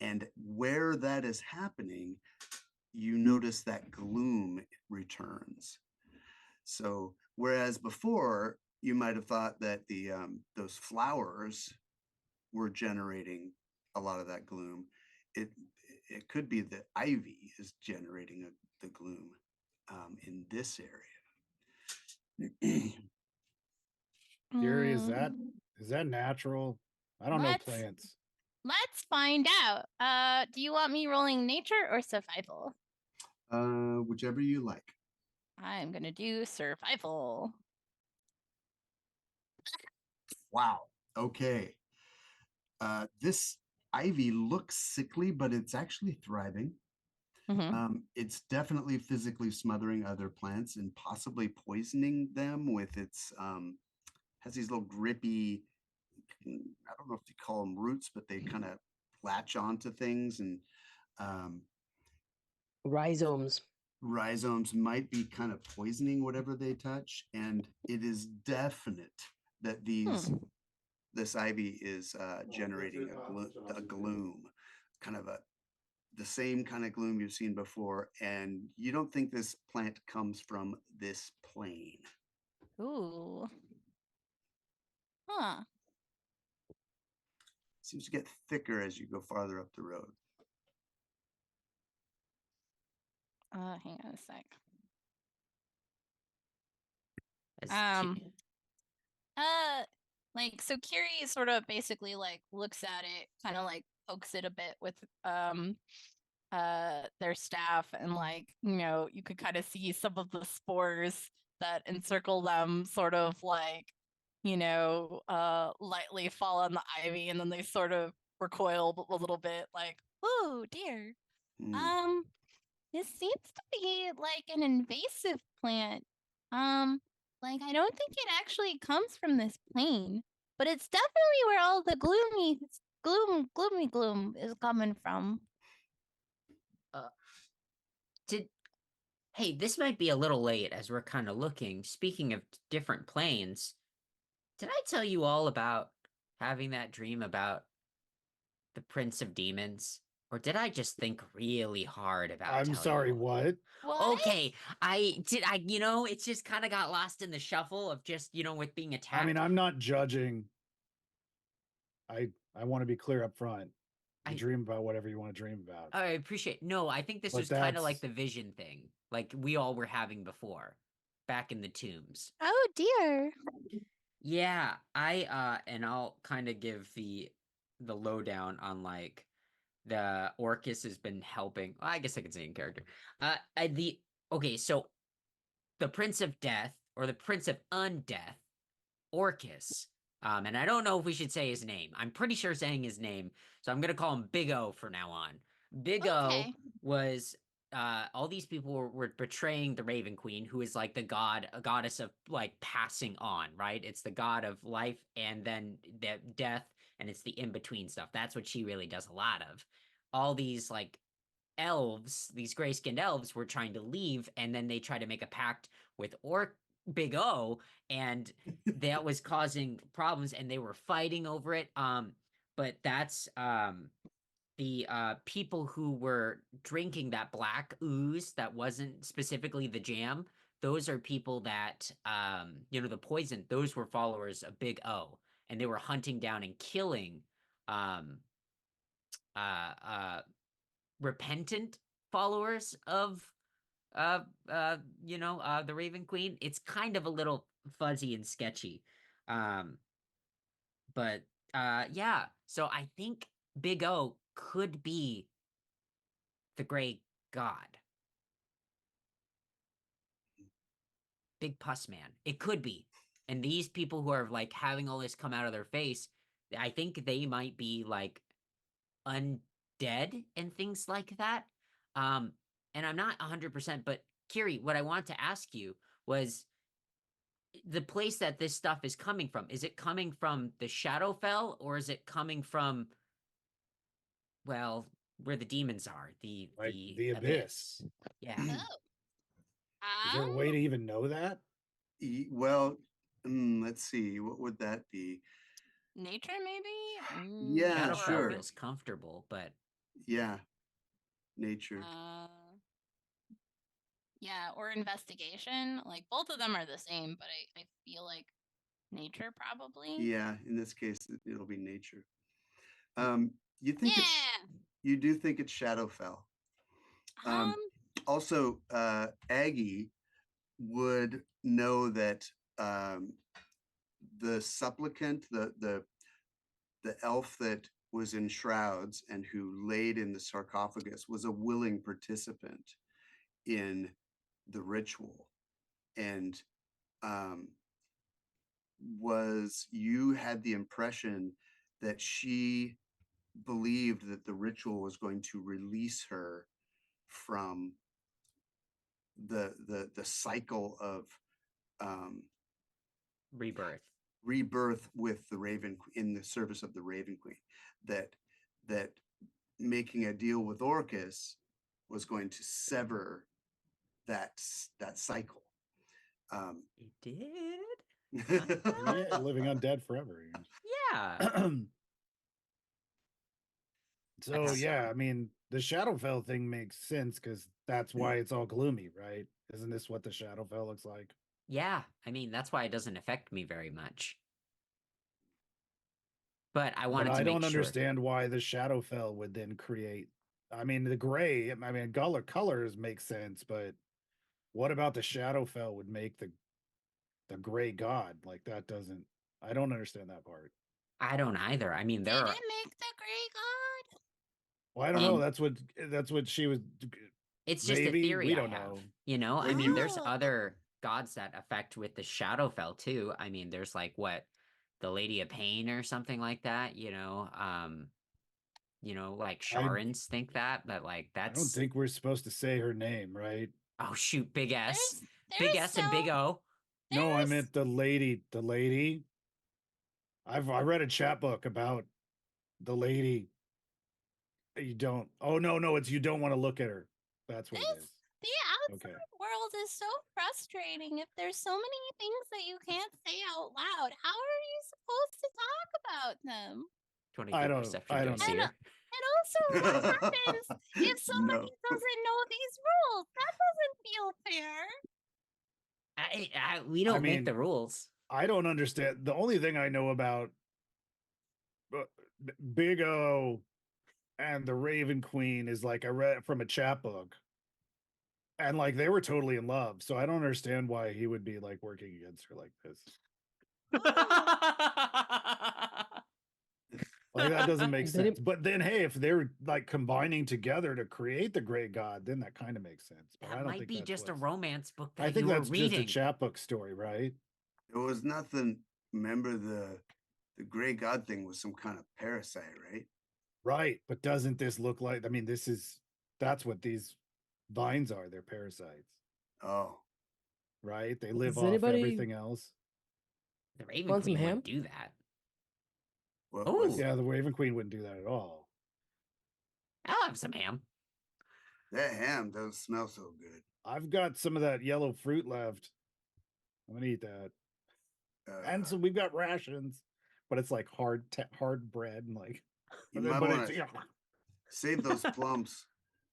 And where that is happening, you notice that gloom returns. So whereas before you might have thought that those flowers were generating a lot of that gloom, it could be that ivy is generating the gloom in this area.
Kiry,
Mm,
is that natural? I don't know
let's
plants.
let's find out. Do you want me rolling nature or survival?
Whichever you like.
I'm gonna do survival.
Wow. Okay. This ivy looks sickly, but it's actually thriving. It's definitely physically smothering other plants and possibly poisoning them with its has these little grippy, I don't know if you call them roots, but they kind of latch onto things, and
Rhizomes.
rhizomes might be kind of poisoning whatever they touch. And it is definite that this ivy is generating a gloom, kind of the same kind of gloom you've seen before, and you don't think this plant comes from this plane.
Ooh. Huh.
Seems to get thicker as you go farther up the road.
Hang on a sec.
As
So Kiry sort of basically like looks at it, kind of like pokes it a bit with their staff, and like, you could kind of see some of the spores that encircle them sort of like, lightly fall on the ivy, and then they sort of recoil a little bit like, oh dear.
Mm.
This seems to be like an invasive plant. Like I don't think it actually comes from this plane, but it's definitely where all the gloomy gloom is coming from.
Hey, this might be a little late as we're kind of looking. Speaking of different planes, did I tell you all about having that dream about the Prince of Demons? Or did I just think really hard about
I'm
telling
sorry,
you?
what?
What?
Okay, it's just kind of got lost in the shuffle of just, with being attacked.
I mean, I'm not judging. I want to be clear up front. You dream about whatever you want to dream about.
I appreciate. No, I think this
But
was kind of like
that's-
the vision thing, like we all were having before, back in the tombs.
Oh dear.
Yeah, and I'll kind of give the lowdown on like the Orcus has been helping. Well, I guess I could say in character. Okay, so the Prince of Death or the Prince of Undeath, Orcus. And I don't know if we should say his name. I'm pretty sure saying his name, so I'm gonna call him Big O for now on. Big O
Okay.
was all these people were betraying the Raven Queen, who is like a goddess of like passing on, right? It's the god of life and then the death, and it's the in-between stuff. That's what she really does a lot of. All these like elves, these gray-skinned elves, were trying to leave, and then they try to make a pact with Big O, and that was causing problems, and they were fighting over it. But that's the people who were drinking that black ooze that wasn't specifically the jam. Those are people that the poison. Those were followers of Big O, and they were hunting down and killing um repentant followers of the Raven Queen. It's kind of a little fuzzy and sketchy. But yeah, so I think Big O could be the gray god. Big Pus Man. It could be. And these people who are like having all this come out of their face, I think they might be like undead and things like that. And I'm not 100%, but Kiry, what I wanted to ask you was the place that this stuff is coming from. Is it coming from the Shadowfell, or is it coming from, well, where the demons are, the
Like
the
the abyss.
Yeah.
Is there a way to even know that?
Well, let's see. What would that be?
Nature, maybe?
Yeah,
Shadowfell
sure.
feels comfortable, but
Yeah, nature.
Yeah, or investigation. Like both of them are the same, but I feel like nature probably.
Yeah, in this case, it'll be nature. You think it's
Yeah.
you do think it's Shadowfell. Also, Aggie would know that the supplicant, the elf that was in shrouds and who laid in the sarcophagus, was a willing participant in the ritual, and you had the impression that she believed that the ritual was going to release her from the cycle of
rebirth
with the Raven in the service of the Raven Queen. That making a deal with Orcus was going to sever that cycle.
It did.
Yeah, living undead forever.
Yeah.
So yeah, I mean, the Shadowfell thing makes sense because that's why it's all gloomy, right? Isn't this what the Shadowfell looks like?
Yeah, I mean, that's why it doesn't affect me very much. But I wanted to
I
make
don't
sure.
understand why the Shadowfell would then create. I mean, the gray. I mean, colors make sense, but what about the Shadowfell would make the gray god? Like that doesn't. I don't understand that part.
I don't either. I mean, there
Did
are.
it make the gray god?
Well, I don't know. That's what she was.
It's just a
Maybe
theory
we
I
don't
have.
know.
You know, I
When
mean,
you-
there's other gods that affect with the Shadowfell too. I mean, there's like what, the Lady of Pain or something like that. Like Sharans think that, but like
I don't
that's.
think we're supposed to say her name, right?
Oh shoot, Big S,
There's
Big S, and Big O.
No, I
there's-
meant the lady. The lady. I read a chat book about the lady. You don't. Oh no, it's you don't want to look at her. That's what it is.
The outside
Okay.
world is so frustrating. If there's so many things that you can't say out loud, how are you supposed to talk about them?
23 perception
I
to
don't
see
know.
her.
And also, what happens if somebody
No.
doesn't know these rules? That doesn't feel fair.
We don't make
mean,
the rules.
I don't understand. The only thing I know about Big O and the Raven Queen is like I read from a chat book. And like they were totally in love. So I don't understand why he would be like working against her like this. Like that doesn't make sense. But then hey, if they're like combining together to create the great god, then that kind of makes sense. But I
That
don't
might
think
be
that's
just a
what's-
romance book that
I think
you were
that's just a
reading.
chat book story, right?
It was nothing. Remember the gray god thing was some kind of parasite, right?
Right. But doesn't this look like, I mean, that's what these vines are. They're parasites,
Oh,
right? They live
Does
off
anybody
everything else.
The Raven
want some
Queen
ham?
wouldn't do that.
what
Oh.
was
Yeah, the Raven Queen wouldn't do that at all.
I'll have some ham.
that ham? Doesn't smell so good.
I've got some of that yellow fruit left. I'm gonna eat that. And so we've got rations, but it's like hard bread and like.
You
But
might
but
want
it's
to save those plums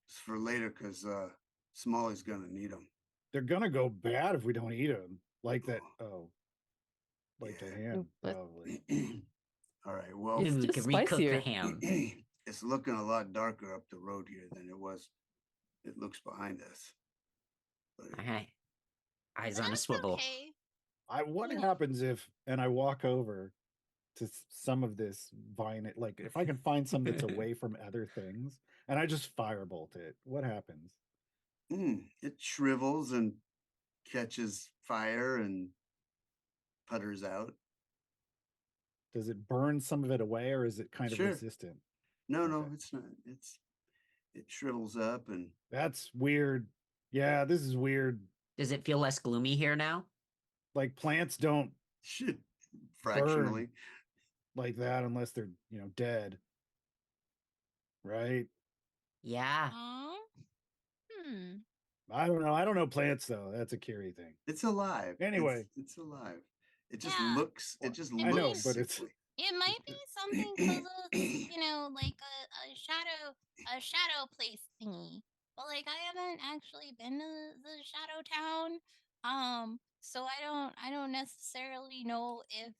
for later because Smolly's gonna need them.
they're gonna go bad if we don't eat them. Like that. Oh, like the
Yeah.
ham,
But-
probably.
All right. Well,
Maybe we
just
could recook the
spicier.
ham.
it's looking a lot darker up the road here than it looks behind us. But
Okay. Eyes
But
on a
that's
swivel.
okay.
What happens if? And I walk over, to some of this vine. Like if I can find some that's away from other things, and I just firebolt it, what happens?
It shrivels and catches fire and putters out.
Does it burn some of it away, or is it kind of
Sure.
resistant?
No, no,
Okay.
it's not. It shrivels up and
That's weird. Yeah, this is weird.
Does it feel less gloomy here now?
Like plants don't
shit fractionally.
like that unless they're, dead. Right?
Yeah.
Hmm.
I don't know. I don't know plants though. That's a Kiry thing.
It's alive.
Anyway.
It's alive. It just
Yeah.
looks. It just
I know,
looks
but it's
sickly.
It might be something to look, like a shadow place thingy. But like I haven't actually been to the shadow town. So I don't necessarily know if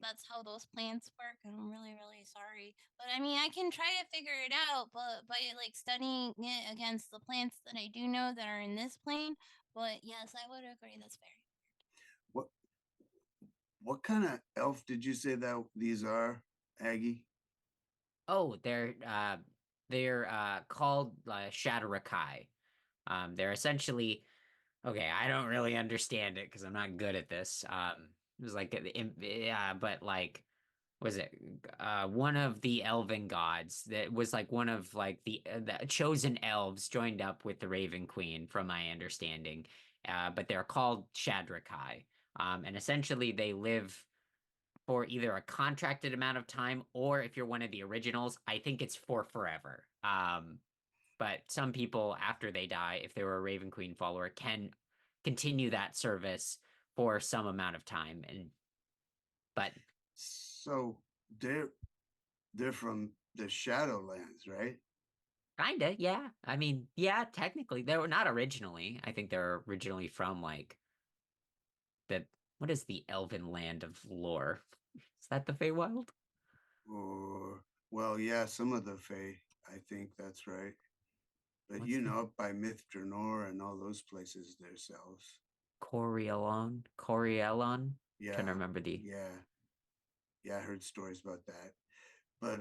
that's how those plants work, and I'm really, really sorry. But I mean I can try to figure it out, but by like studying it against the plants that I do know that are in this plane. But yes, I would agree that's fair.
What what kind of elf did you say that these are, Aggie?
Oh, they're called Shatarakai. They're essentially okay. I don't really understand it because I'm not good at this. It was like yeah, but like was it one of the elven gods that was like one of like the chosen elves joined up with the Raven Queen, from my understanding. But they're called Shadrakai. And essentially they live for either a contracted amount of time, or if you're one of the originals, I think it's for forever. But some people, after they die, if they were a Raven Queen follower, can continue that service for some amount of time. But
So they're from the Shadowlands, right?
kinda, yeah. I mean, yeah, technically they were not originally. I think they're originally from like the what is the Elven land of lore? Is that the Feywild?
Or well, yeah, some of the Fae. I think that's right. But
What's the
up by Myth Drenor and all those places themselves.
Corielon?
Yeah,
Trying to remember the
yeah. I heard stories about that. But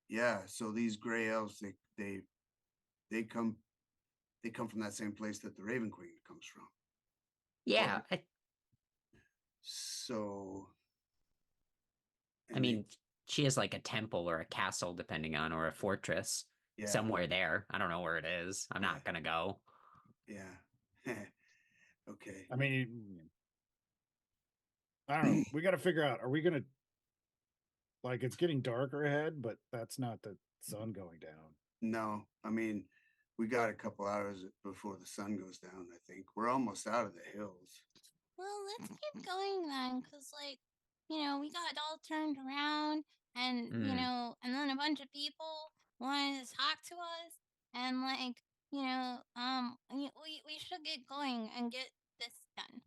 yeah. So these gray elves, they come from that same place that the Raven Queen comes from.
yeah.
So
I mean, she has like a temple or a castle, depending on, or a fortress
yeah,
somewhere there. I don't know where it is. I'm
Yeah.
not gonna go.
yeah. Okay.
I mean, I don't know. We got to figure out, are we going to, like, it's getting darker ahead, but that's not the sun going down.
No, I mean, we got a couple hours before the sun goes down. I think we're almost out of the hills.
Well, let's keep going then, because, like, we got all turned around, and, and then a bunch of people wanted to talk to us, and, like, we should get going and get this done.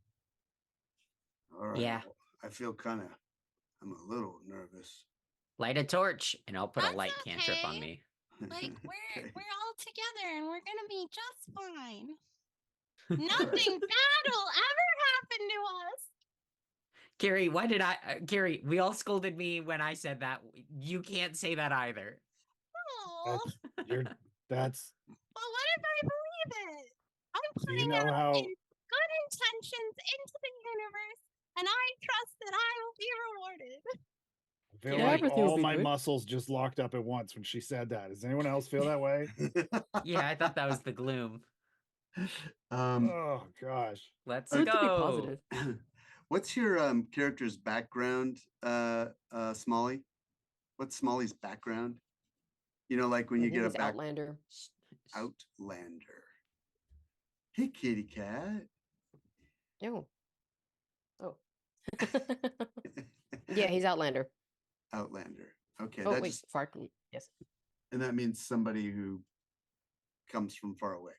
All right.
Yeah.
Well, I feel I'm a little nervous.
Light a torch, and I'll put a
That's
light cantrip on
okay.
me.
Like,
Okay.
we're all together, and we're gonna be just fine. Nothing bad will ever happen to us.
Kiry, why did Kiry, we all scolded me when I said that. You can't say that either.
Oh.
That's
Well, what if I believe it? I'm
do you
putting
know
out
how
good intentions into the universe, and I trust that I will be rewarded.
I feel
Yeah,
like
everything will
all
be
my
good.
muscles just locked up at once when she said that. Does anyone else feel that way?
Yeah, I thought that was the gloom.
Oh gosh.
Let's
Good to be
go.
positive.
What's your character's background, Smolly? What's Smolly's background? Like when
I
you
think
get a
it's
back
Outlander.
Outlander. Hey, kitty cat.
Oh. Oh. Yeah, he's Outlander.
Outlander. Okay,
Oh, wait, far. Yes.
and that means somebody who comes from far away,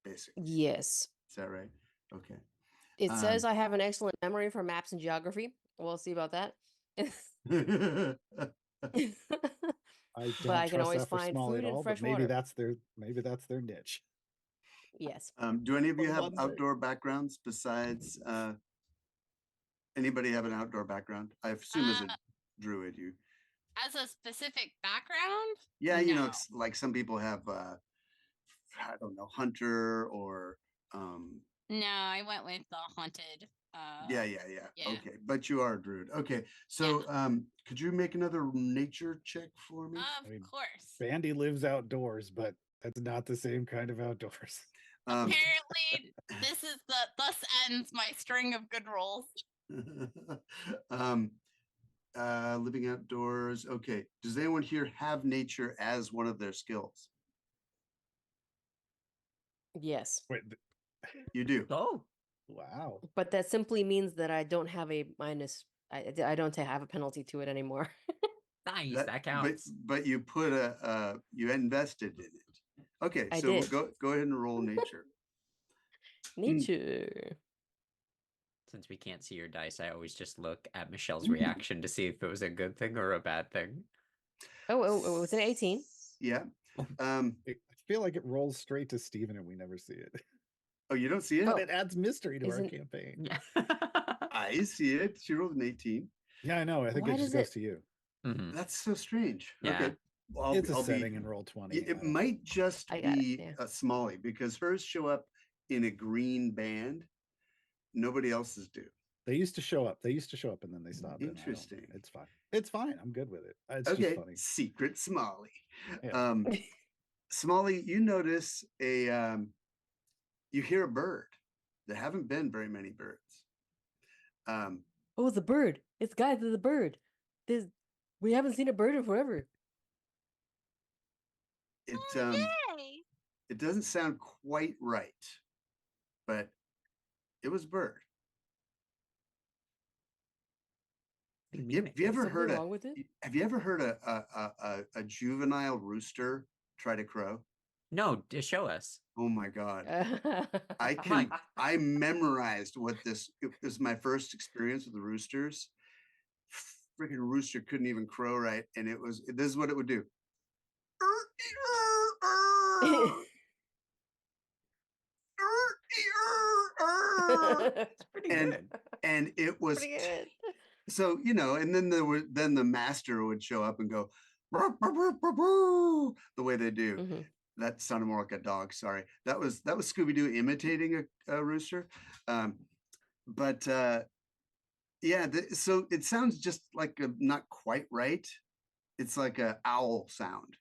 basically.
Yes.
Is that right? Okay.
It says I have an excellent memory for maps and geography. We'll see about that.
I
But
don't
I can
trust
always
that for
find
Smalley
food
at
and
all,
fresh
but maybe
water.
that's their niche.
Yes.
Do any of you
The
have
one that-
outdoor backgrounds besides Anybody have an outdoor background? I assume as a
Uh,
druid, you.
As a specific background,
Yeah,
no.
it's like some people have, I don't know, hunter or, um,
No, I went with the haunted.
yeah.
yeah.
Okay, but you are a druid. Okay, so could you make another nature check for me?
Of
I mean,
course.
Bande lives outdoors, but that's not the same kind of outdoors.
Apparently, this is thus ends my string of good rolls.
um, living outdoors. Okay, does anyone here have nature as one of their skills?
Yes.
Wait,
You do.
Oh,
wow.
But that simply means that I don't have a minus. I don't have a penalty to it anymore.
nice.
That-
That counts.
But you put you invested in it. Okay,
I
so we'll
did.
go ahead and roll nature.
Nature.
Since we can't see your dice, I always just look at Michelle's reaction to see if it was a good thing or a bad thing.
Oh, it was an 18.
Yeah.
I feel like it rolls straight to Steven and we never see it.
Oh, you don't see it?
But it adds mystery to our
Isn't-
campaign.
Yeah.
I see it. She rolled an 18.
Yeah, I know. I think
Why
it just
does
goes
it-
to you.
Mhm.
That's so strange.
Yeah.
Okay. Well,
It's a
I'll
setting
be,
and roll 20.
it
I don't know.
might just
I got it,
be
yeah.
a Smolly because hers show up in a green band. Nobody else's do.
They used to show up. And then they stopped. and I don't-
Interesting.
It's fine. It's fine. I'm good with it. It's
Okay,
just funny.
secret Smolly.
Yeah.
Smolly, you notice you hear a bird. There haven't been very many birds.
Oh, the bird. It's guys, the bird. We haven't seen a bird in forever.
It
Yay!
it doesn't sound quite right, but it was a bird. Have you ever heard
wrong with it?
Have you ever heard a juvenile rooster try to crow?
No, show us.
Oh my god!
Come on.
I memorized what this. It was my first experience with the roosters. Freaking rooster couldn't even crow right, and this is what it would do.
It's pretty
and
good.
and it was
Pretty good.
so and then the master would show up and go "Brr, brr, brr, brr, brr," the way they do.
Mhm.
That sounded more like a dog. Sorry, that was Scooby-Doo imitating a rooster. But yeah, so it sounds just like not quite right. It's like a owl sound,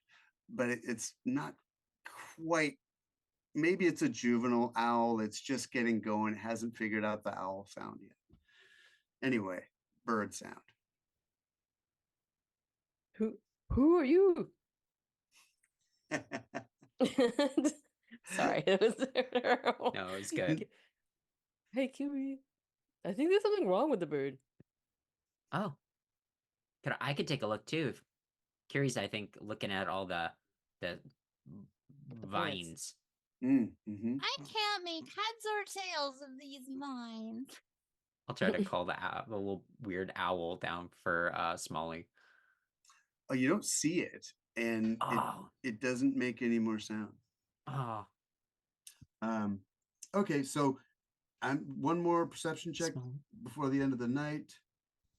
but it's not quite. Maybe it's a juvenile owl. It's just getting going. It hasn't figured out the owl sound yet. Anyway, bird sound.
Who are you? Sorry, it was terrible.
No, it's good.
Hey, Kiry. I think there's something wrong with the bird.
Oh, I could take a look too. Kiry's, I think, looking at all the
plants.
vines.
Mm-hmm.
I can't make heads or tails of these vines.
I'll try to call the little weird owl down for Smolly.
Oh, you don't see it, and
Oh.
it doesn't make any more sound.
Oh,
Okay, so one more perception check
Smolly,
before the end of the night.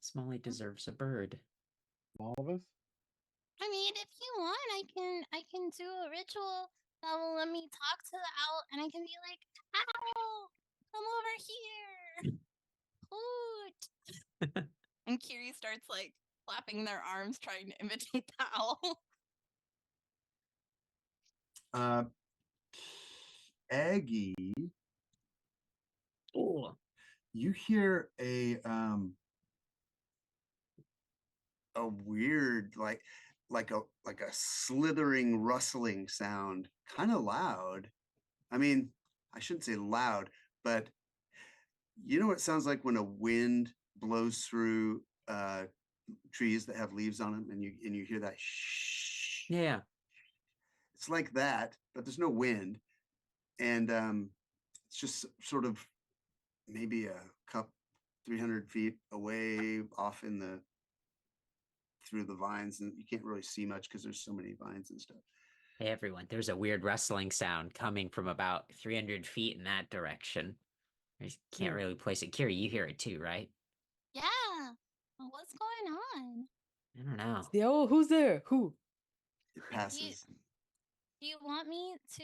Smolly deserves a bird.
All of us?
I mean, if you want, I can do a ritual that will let me talk to the owl, and I can be like, "Owl, come over here, hoot."
And Kiry starts like flapping their arms, trying to imitate the owl.
Aggie,
Oh,
you hear a weird like a slithering rustling sound, kind of loud. I mean, I shouldn't say loud, but you know what it sounds like when a wind blows through trees that have leaves on them, and you hear that shh.
yeah.
It's like that, but there's no wind, and it's just sort of maybe a 300 feet away off through the vines, and you can't really see much because there's so many vines and stuff.
Hey, everyone, there's a weird rustling sound coming from about 300 feet in that direction. I just can't really place it. Kiry, you hear it too, right?
Yeah. What's going on?
I don't know.
Yo, who's there? Who?
It passes.
Do you want me to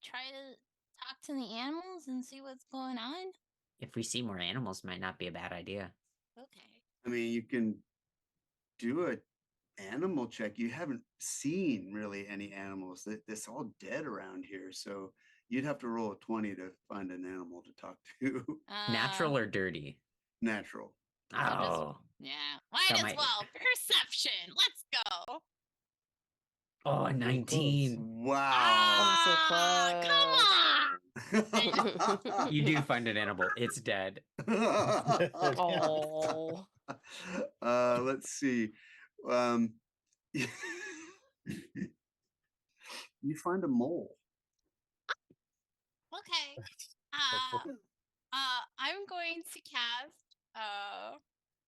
try to talk to the animals and see what's going on?
If we see more animals, might not be a bad idea.
Okay.
I mean, you can do a animal check. You haven't seen really any animals. It's all dead around here, so you'd have to roll a 20 to find an animal to talk to.
Natural or dirty?
Natural.
Oh.
Yeah. Might
Got
as
my-
well. Perception. Let's go.
Oh, 19.
Wow.
so
Come on.
You do find an animal. It's dead.
Oh.
Let's see. You find a mole.
Okay. I'm going to cast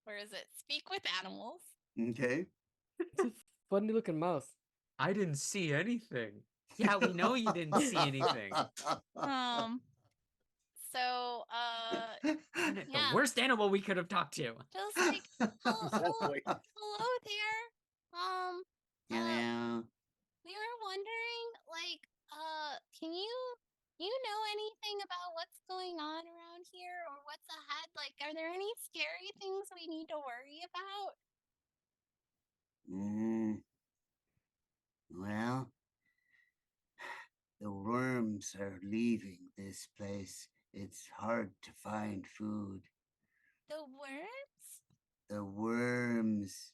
where is it? Speak with animals.
Okay.
It's a funny looking mouse.
I didn't see anything. Yeah, we know you didn't see anything.
So
The
yeah.
worst animal we could have talked to.
Just like
Exactly.
hello there.
Hello.
We were wondering, like, can you know anything about what's going on around here or what's ahead? Like, are there any scary things we need to worry about?
Well, the worms are leaving this place. It's hard to find food.
The worms?
The worms.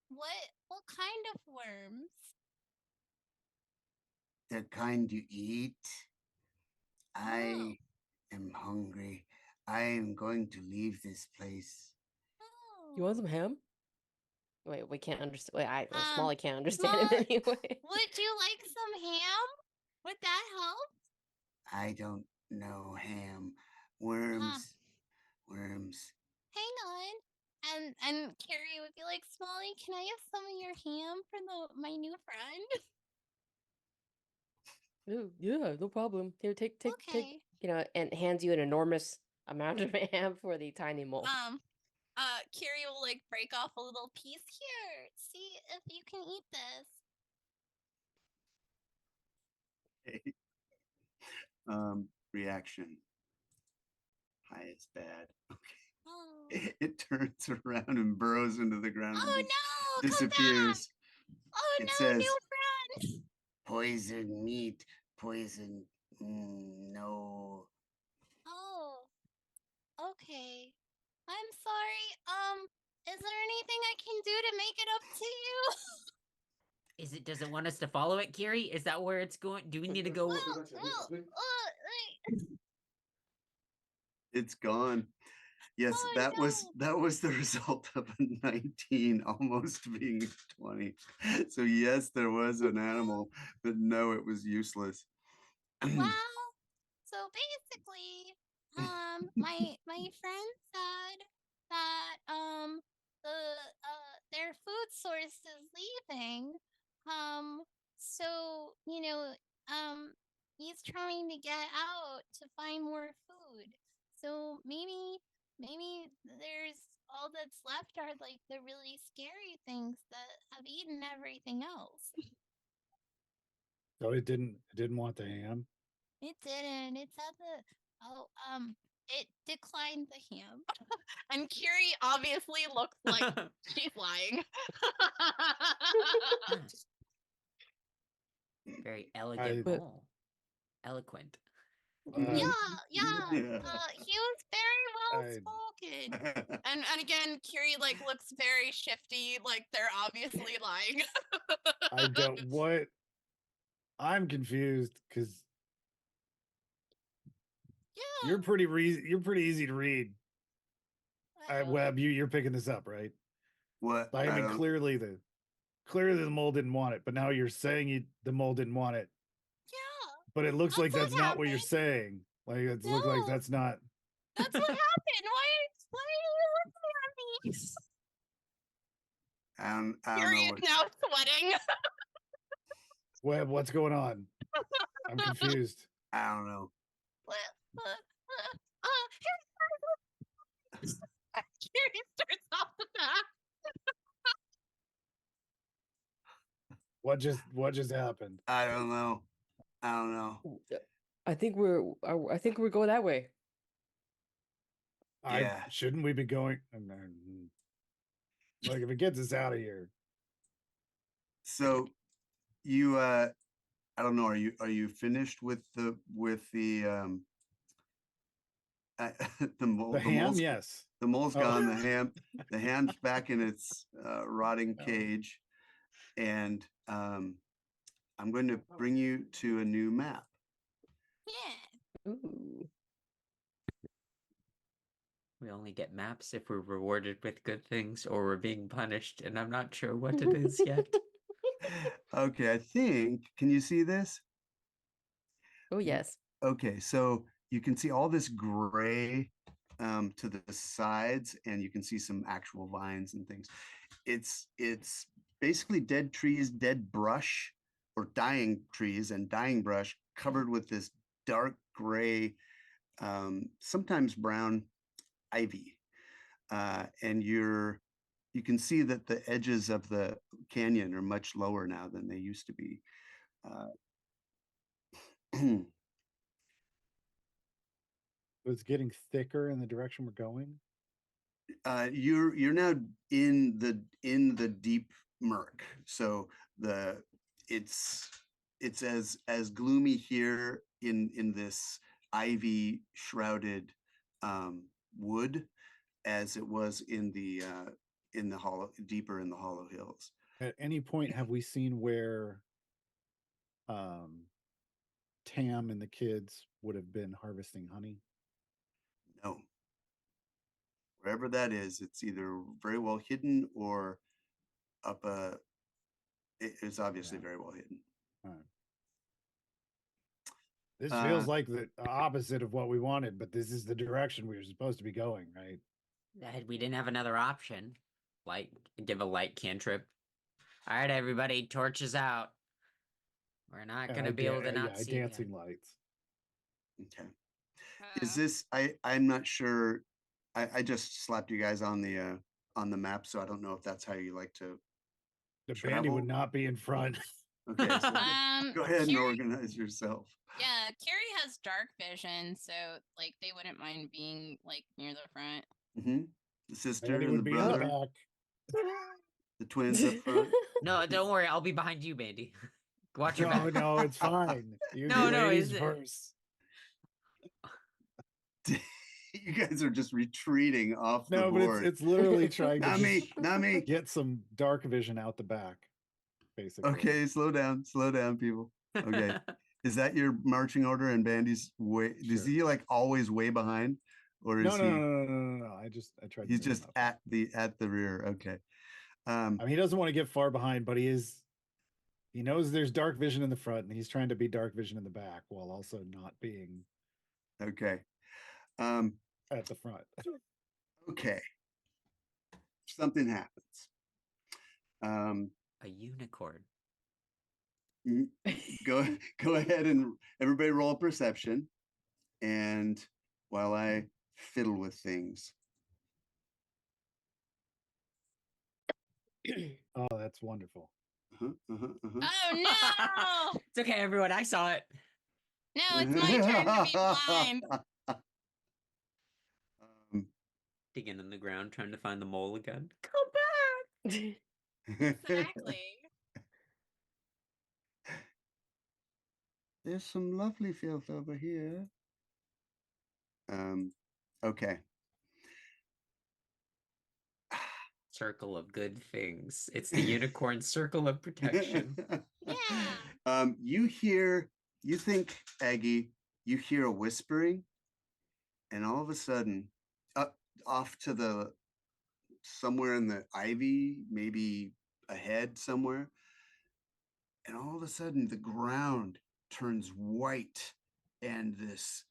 What kind of worms?
The kind you eat.
Oh.
I am hungry. I am going to leave this place.
You want
Oh.
some ham? Wait, we can't understand. Wait,
Um,
Smolly can't understand
Smolly,
it anyway.
Would you like some ham? Would that help?
I don't know ham. Worms. Worms.
Hang on. And Kiry would be like, Smolly, can I have some of your ham for my new friend?
Ooh, yeah, no problem. Here, take,
Okay.
and hands you an enormous amount of ham for the tiny mole.
Kiry will like break off a little piece here. See if you can eat this.
Okay. Reaction. Hi is bad.
Oh,
It turns around and burrows into the ground
oh
and
no!
disappears.
Oh
It
no,
says,
new friend!
poison meat, poison. No.
Oh, okay. I'm sorry. Is there anything I can do to make it up to you?
Does it want us to follow it, Kiry? Is that where it's going? Do we need to go?
It's gone. Yes,
Oh,
that was the result of a 19 almost being 20. So yes, there was an animal, but no, it was useless.
Well, so basically, my friend said that their food source is leaving. So he's trying to get out to find more food. So maybe there's all that's left are like the really scary things that have eaten everything else.
So it didn't want the ham.
It didn't. It said it declined the ham. And Kiry obviously looks like she's lying.
Very elegant
I-
mole. Eloquent.
Yeah.
Yeah.
He was very well
I-
spoken. And again, Kiry like looks very shifty, like they're obviously lying.
I don't what I'm confused because
Yeah.
you're pretty easy to read.
Well,
Webb, you're picking this up, right?
What?
I mean,
don't-
clearly the mole didn't want it, but now you're saying the mole didn't want it.
yeah.
But it looks like
That's
that's
what
not what you're
happened.
saying. Like it looks like
No.
that's not.
That's what happened. Why are you looking at me?
I don't know
Kiry
what.
is now sweating.
Webb, what's going on? I'm confused.
I don't know.
Here's
starts off the path.
What just happened?
I don't know. I don't know.
I think we're going that way.
Yeah.
Shouldn't we be going? Like if it gets us out of here.
So you I don't know, are you finished with the the mole?
The ham,
mole's,
yes.
the mole's
Oh.
gone, the ham's back in its rotting cage, and I'm going to bring you to a new map.
Yeah.
Ooh.
We only get maps if we're rewarded with good things or we're being punished, and I'm not sure what it is yet.
Okay, I think, can you see this?
Oh yes.
Okay, so you can see all this gray to the sides, and you can see some actual vines and things. It's basically dead trees, dead brush, or dying trees and dying brush covered with this dark gray, sometimes brown ivy. And you can see that the edges of the canyon are much lower now than they used to be.
It's getting thicker in the direction we're going.
You're now in the deep murk. So it's as gloomy here in this ivy shrouded wood as it was in the hollow, deeper in the hollow hills.
At any point have we seen where Tam and the kids would have been harvesting honey?
No. Wherever that is, it's either very well hidden or up it's obviously very well hidden.
All right. This feels like the opposite of what we wanted, but this is the direction we were supposed to be going, right?
We didn't have another option. Give a light cantrip. All right, everybody, torches out. We're not gonna be able to not see
dancing lights.
Okay. Is this I'm not sure. I just slapped you guys on the map, so I don't know if that's how you like to
The
travel.
Bande would not be in front.
Okay, so go ahead and
Kiry,
organize yourself.
yeah, Kiry has dark vision, so like they wouldn't mind being like near the front.
Mm-hmm. The sister
Bande
and
would
the
be in the
brother,
back.
the twins up front.
No, don't worry. I'll be behind you, Bande. Watch your back.
No, it's fine. You
No,
ladies
is it-
first.
You guys are just retreating off the
No, but
board.
it's literally trying to
Not me, not me.
get some dark vision out the back, basically.
Okay, slow down, people. Okay. Is that your marching order and Bandy's way? Is
Sure.
he like always way behind? Or is
No. I tried.
he's
to mix
just
them up.
at the rear. Okay.
I mean, he doesn't want to get far behind, but he knows there's dark vision in the front, and he's trying to be dark vision in the back while also not being
Okay.
at the front.
Okay. Something happens.
A unicorn.
Go ahead and everybody roll a perception, and while I fiddle with things.
Oh, that's wonderful.
Oh no!
It's okay, everyone. I saw it.
No, it's my turn to be blind.
Digging in the ground, trying to find the mole again. Come back.
Exactly.
There's some lovely filth over here. Okay.
Circle of good things. It's the unicorn circle of protection.
Yeah.
You think, Aggie, you hear a whispering, and all of a sudden, off to somewhere in the ivy, maybe ahead somewhere, and all of a sudden the ground turns white, and it's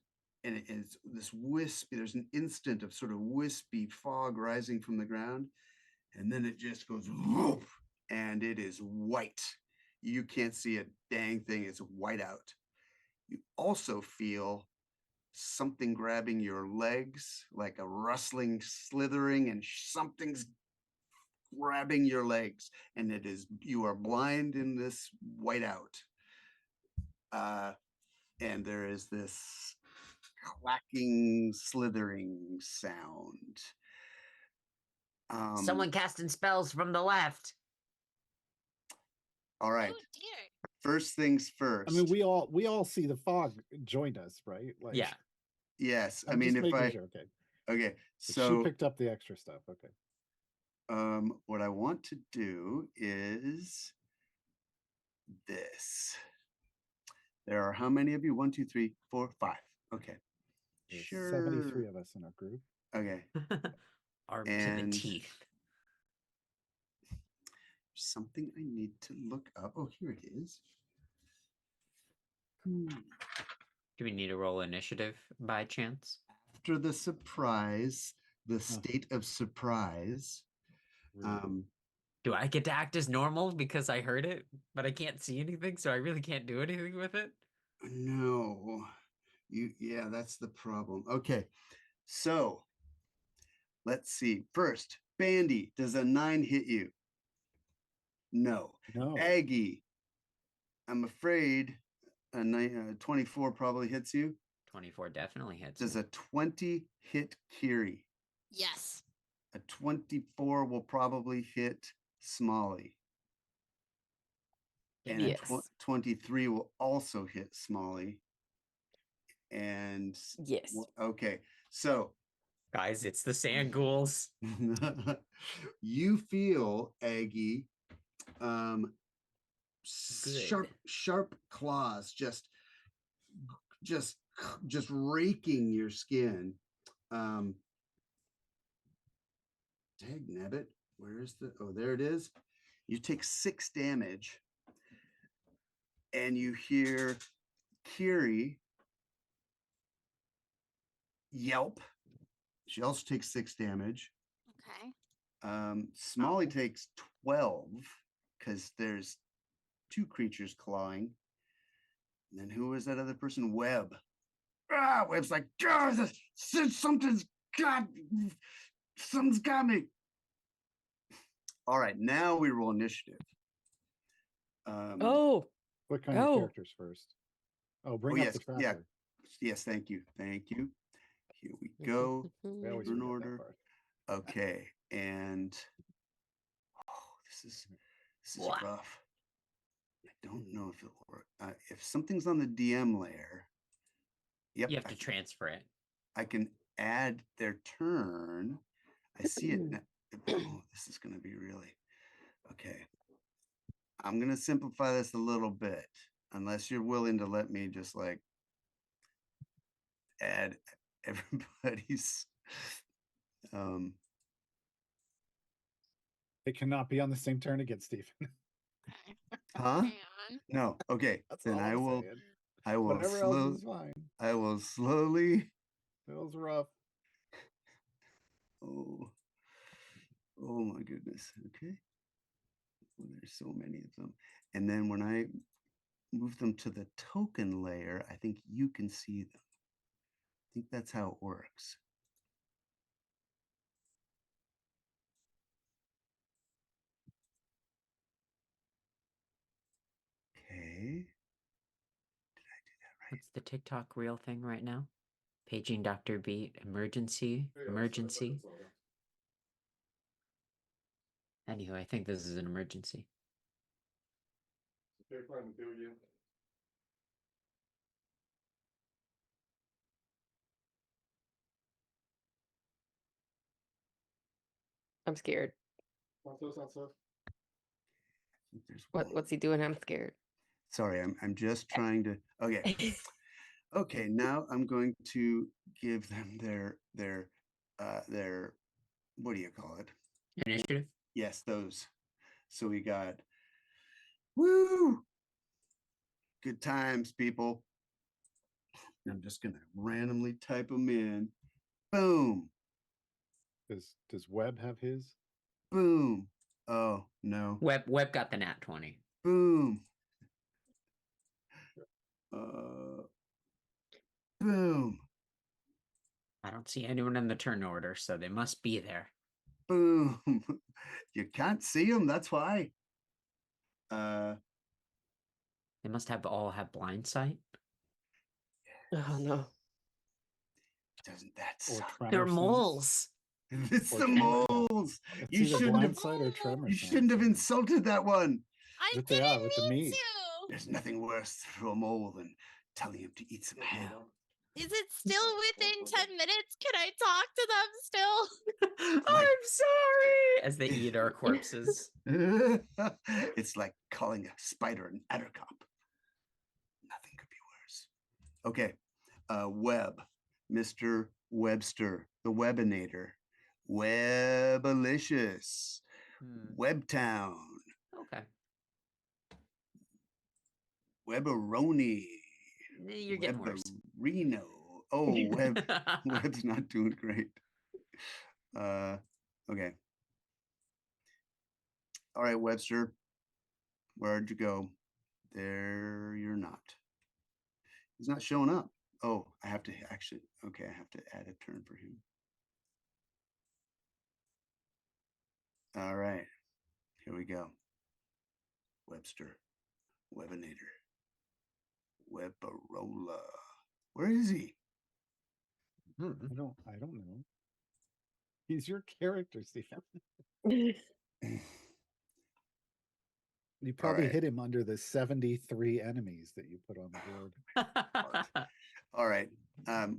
this wispy, there's an instant of sort of wispy fog rising from the ground, and then it just goes whoop, and it is white. You can't see a dang thing. It's white out. You also feel something grabbing your legs, like a rustling, slithering, and something's grabbing your legs, and you are blind in this whiteout. And there is this clacking, slithering sound.
Someone casting spells from the left.
All right.
Oh dear.
First things first.
I mean, we all see the fog joined us, right? Like,
Yeah.
Yes.
I'm just making sure. Okay.
Okay.
But
So
she picked up the extra stuff. Okay.
what I want to do is this. There are how many of you? 1, 2, 3, 4, 5. Okay.
There's
Sure.
73 of us in our group.
Okay.
Armed to the
And-
teeth.
Something I need to look up. Oh, here it is. Hmm.
Do we need to roll initiative by chance?
After the surprise, the state of surprise.
Do I get to act as normal because I heard it, but I can't see anything, so I really can't do anything with it?
No. Yeah, that's the problem. Okay. So let's see. First, Bande, does a 9 hit you? No.
No.
Aggie, I'm afraid a 24 probably hits you.
24 definitely hits.
Does
me.
a 20 hit Kiry?
Yes.
A 24 will probably hit Smolly. And
Yes.
a 23 will also hit Smolly. And
Yes.
okay, so
Guys, it's the sand ghouls.
you feel, Aggie, sharp claws just raking your skin. Dag nabbit, where is there it is. You take 6 damage, and you hear Kiry yelp. She also takes 6 damage.
Okay.
Smolly takes 12 because there's 2 creatures clawing. And then who was that other person? Webb. Webb's like, something's got me. All right, now we roll initiative.
Oh,
What kind of characters first? Oh, bring up
yes,
the tracker.
yes, thank you. Here we go.
We always
In
forget that
order.
part.
Okay, and this is rough. I don't know if it'll work. If something's on the DM layer, yep,
You have to transfer it.
I can add their turn. I see it now. Oh, this is going to be really okay. I'm going to simplify this a little bit, unless you're willing to let me just like add everybody's.
They cannot be on the same turn again, Stephen.
Huh?
Hang on.
No. Okay.
That's
Then
all
I
I'm
will.
saying.
I will
Whatever else is fine.
I will slowly.
Feels rough.
Oh my goodness. Okay. Well, there's so many of them. And then when I move them to the token layer, I think you can see them. I think that's how it works. Okay.
What's the TikTok real thing right now? Paging Dr. Beat, emergency. Anyway, I think this is an emergency.
I'm scared.
There's
What's he doing? I'm scared.
Sorry, I'm just trying to. Okay. Okay, now I'm going to give them their what do you call it?
Initiative?
Yes, those. So we got woo! Good times, people. I'm just gonna randomly type them in. Boom.
Does Webb have his?
Boom. Oh no.
Webb got the nat 20.
Boom. Boom.
don't see anyone in the turn order, so they must be there.
Boom. You can't see them. That's why.
They must all have blind sight.
Oh no.
Doesn't that
Or
suck?
tremor
They're
sense.
moles.
It's
Or
the
tremor.
moles.
It's
You
either
shouldn't have.
blindsight or tremor.
You shouldn't have
sense.
insulted that one.
I
With the-
didn't
with the
mean
meat.
to.
There's nothing worse for a mole than telling him to eat some ham.
Is it still within 10 minutes? Can I talk to them still?
I'm sorry. As they eat our corpses.
It's like calling a spider an addercop. Nothing could be worse. Okay. Webb, Mr. Webster, the Webinator, Webbalicious, Webtown,
Okay.
Webberoni,
You're getting worse.
Reno. Oh, Webb's not doing great. Okay. All right, Webster. Where'd you go? There you're not. He's not showing up. Oh, I have to actually, okay, I have to add a turn for him. All right, here we go. Webster, Webinator, Webbarola. Where is he?
I don't know. He's your character, Stephen. You probably
right.
hit him under the 73 enemies that you put on the board.
All right,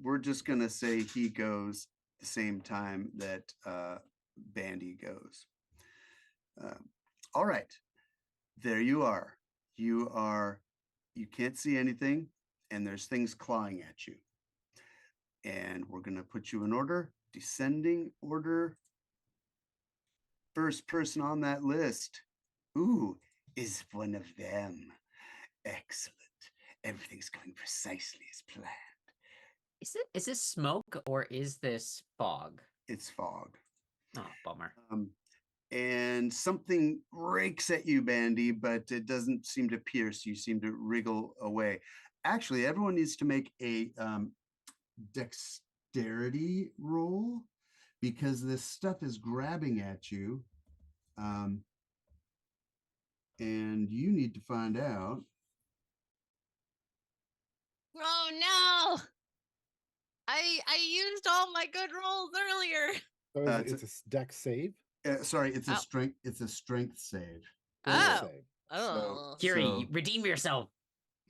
we're just gonna say he goes the same time that Bande goes. All right, there you are. You can't see anything, and there's things clawing at you. And we're gonna put you in order, descending order. First person on that list, ooh, is one of them. Excellent. Everything's going precisely as planned.
Is this smoke or is this fog?
It's fog.
Oh, bummer.
And something rakes at you, Bande, but it doesn't seem to pierce. You seem to wriggle away. Actually, everyone needs to make a dexterity roll because this stuff is grabbing at you. And you need to find out.
Oh no! I used all my good rolls earlier.
So it's a dex save?
Sorry, it's a
Oh.
strength. It's a strength save.
Strength
Oh.
save.
Oh.
Kiry, redeem yourself.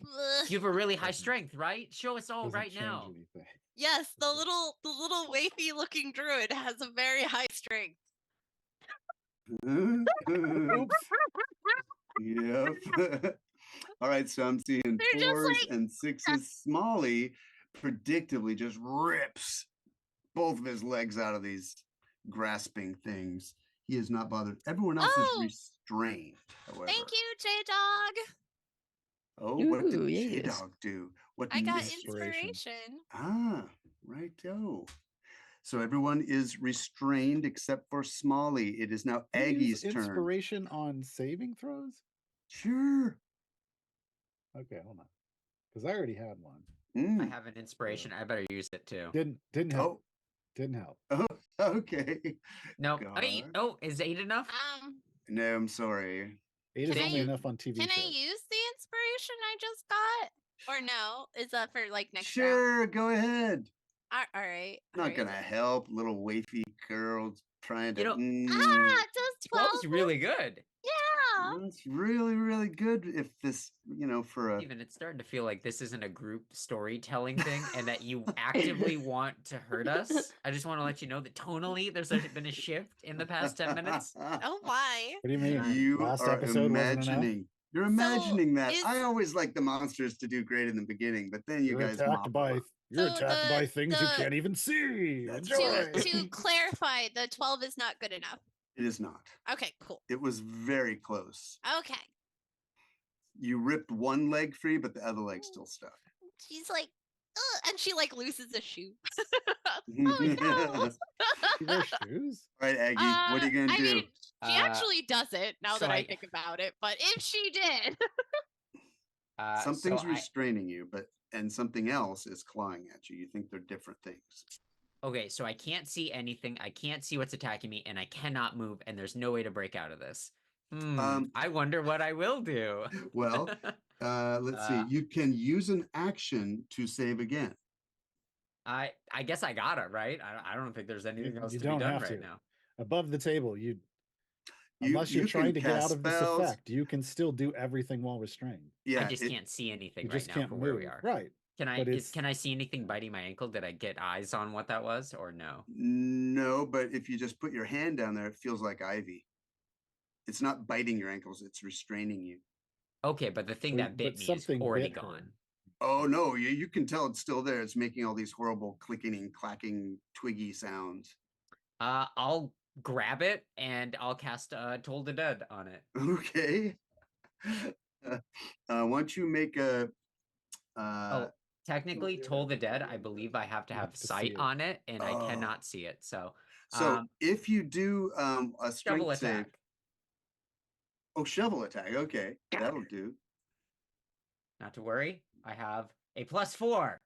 Ugh.
You have a really high
Doesn't-
strength, right? Show us all
Doesn't
right
change
now.
anything.
Yes, the little wafy looking druid has a very high strength.
Oops.
Yep. All right, so I'm seeing
They're just
4s
like-
and 6s. Smolly predictably just rips both of his legs out of these grasping things. He is not bothered. Everyone else
Oh.
is restrained, however.
Thank you, J-Dog.
Oh, what did
Ooh, yes.
J-Dog do? What
I got
Inspiration.
inspiration.
Ah, righto. So everyone is restrained except for Smolly. It is now
Can you use
Aggie's turn.
inspiration on saving throws?
Sure.
Okay, hold on. Because I already had one.
I have an inspiration. I better use it too.
Didn't help. Didn't help.
Oh, okay.
No. 8.
God.
Oh, is 8 enough?
No, I'm sorry.
8 is
Can
only
I-
enough on TV
Can
shows.
I use the inspiration I just got? Or no? Is that for like next round?
Sure, go ahead.
All right.
Not gonna help, little wafy girl trying to.
You know-
It does 12.
12's really good.
Yeah.
It's really, really good if this, for a.
Even it's starting to feel like this isn't a group storytelling thing and that you actively want to hurt us. I just want to let you know that tonally there's been a shift in the past 10 minutes.
Oh my.
What do you mean?
You
Last
are
episode wasn't enough?
imagining. You're
So
imagining that.
is-
I always like the monsters to do great in the beginning, but then you
You're
guys
attacked
mop
by
them up.
you're
So
attacked by things you
the-
can't even see.
That's
Enjoy.
right.
To clarify, the 12 is not good enough.
It is not.
Okay, cool.
It was very close.
Okay.
You ripped one leg free, but the other leg's still stuck.
She's like, ugh, and she like loses a shoe.
All
Oh no.
She wears shoes?
right, Aggie, what are you gonna
I
do?
mean, she actually doesn't now
so
that I
I-
think about it, but if she did.
Something's
so
restraining you, and something else is clawing at you. You think they're different things.
Okay, so I can't see anything. I can't see what's attacking me, and I cannot move, and there's no way to break out of this. I wonder what I will do.
Well, let's see.
Uh,
You can use an action to save again.
I guess I got it, right? I don't think there's anything else
You
to be
don't
done
have
right
to.
now.
Above the table,
You
unless you're
you
trying
can
to get
cast
out of this
spells.
effect, you can still do everything while restrained.
I
Yeah,
just can't see anything
You
right
just
now
can't
for
move.
where we are.
Right.
Can I see anything biting my ankle? Did I get eyes on what that was or no?
no, but if you just put your hand down there, it feels like ivy. It's not biting your ankles; it's restraining you.
Okay, but the thing that bit
But
me is
something
already
bit her.
gone.
Oh no, you can tell it's still there. It's making all these horrible clicking and clacking twiggy sounds.
I'll grab it and I'll cast Toll the Dead on it.
Okay. Why don't you make a
Oh, technically, Toll the Dead, I believe I have to
You
have
have to see
sight
it.
on it, and I
Oh.
cannot see it. So,
so if you do a
shovel
strength
attack.
save. Oh, shovel attack. Okay, that'll do.
Not to worry, I have a +4.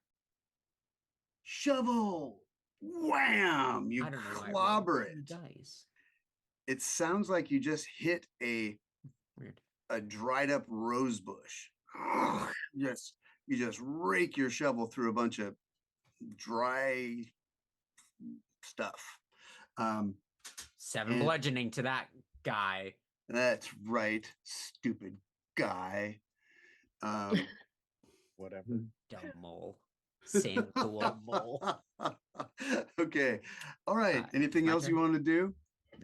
Shovel. Wham! You
I don't know why I rolled
clobber
2
it.
dice.
It sounds like you just hit
Weird.
a dried up rose bush. Yes, you just rake your shovel through a bunch of dry stuff.
7
and-
bludgeoning to that guy.
That's right, stupid guy.
Whatever.
Dumb mole. Sand cool.
Mole.
Okay. All right. Anything
my
else you
turn.
want to do?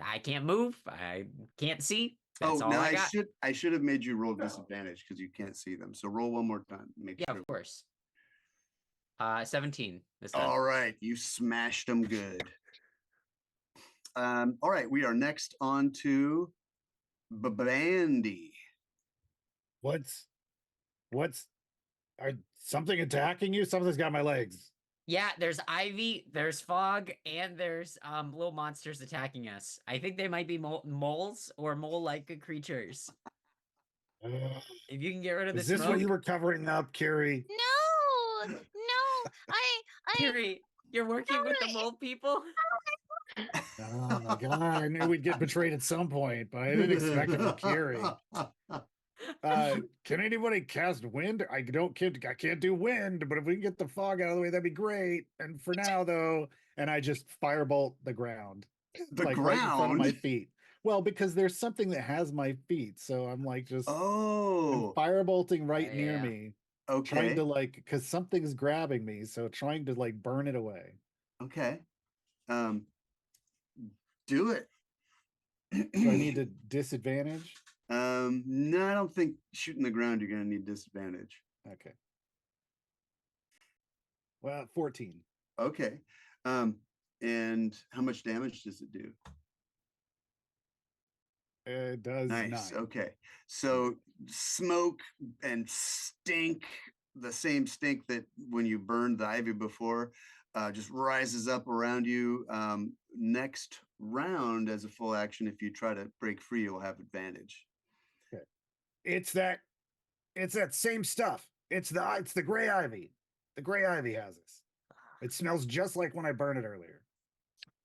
I can't move. I can't see. That's all
now
I got.
I should have made you roll disadvantage because you can't see them. So roll one more time. Make
Yeah,
sure.
of course. 17 this time.
All right, you smashed them good. All right, we are next on to Bande.
What's something attacking you? Something's got my legs.
Yeah, there's ivy, there's fog, and there's little monsters attacking us. I think they might be moles or mole-like creatures.
Ugh.
If you can get rid of the
Is this
smoke,
what you were covering up, Kiry?
No, I
Kiry, you're working with the mole people.
Oh my god! I knew we'd get betrayed at some point, but I didn't expect it from Kiry. Can anybody cast wind? I can't do wind, but if we can get the fog out of the way, that'd be great. And for now, though, and I just firebolt the ground, right in front of my feet. Well, because there's something that has my feet, so I'm like I'm firebolting right near me.
Okay.
Trying to because something's grabbing me, so trying to burn it away.
Okay. Do it.
Do I need a disadvantage?
No, I don't think shooting the ground you're gonna need disadvantage.
Okay. Well, 14.
Okay. And how much damage does it do?
It does
nice.
9.
Okay. So smoke and stink, the same stink that when you burned the ivy before, just rises up around you. Next round, as a full action, if you try to break free, you'll have advantage.
Okay. It's that same stuff. It's the gray ivy. The gray ivy has this. It smells just like when I burned it earlier.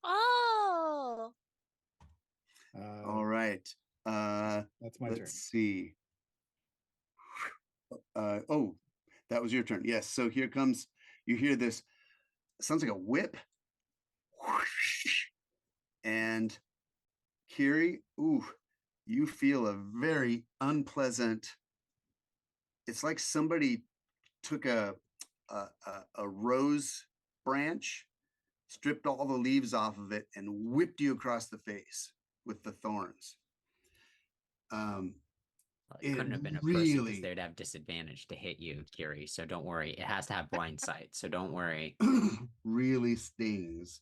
Oh.
All right.
That's my turn.
Let's see. Oh, that was your turn. Yes. So here comes. You hear this. Sounds like a whip. And Kiry, you feel a very unpleasant. It's like somebody took a rose branch, stripped all the leaves off of it, and whipped you across the face with the thorns.
It couldn't have been a person because they'd have disadvantage to hit you, Kiry. So don't worry. It has to have blind sight. So don't worry.
Really stings.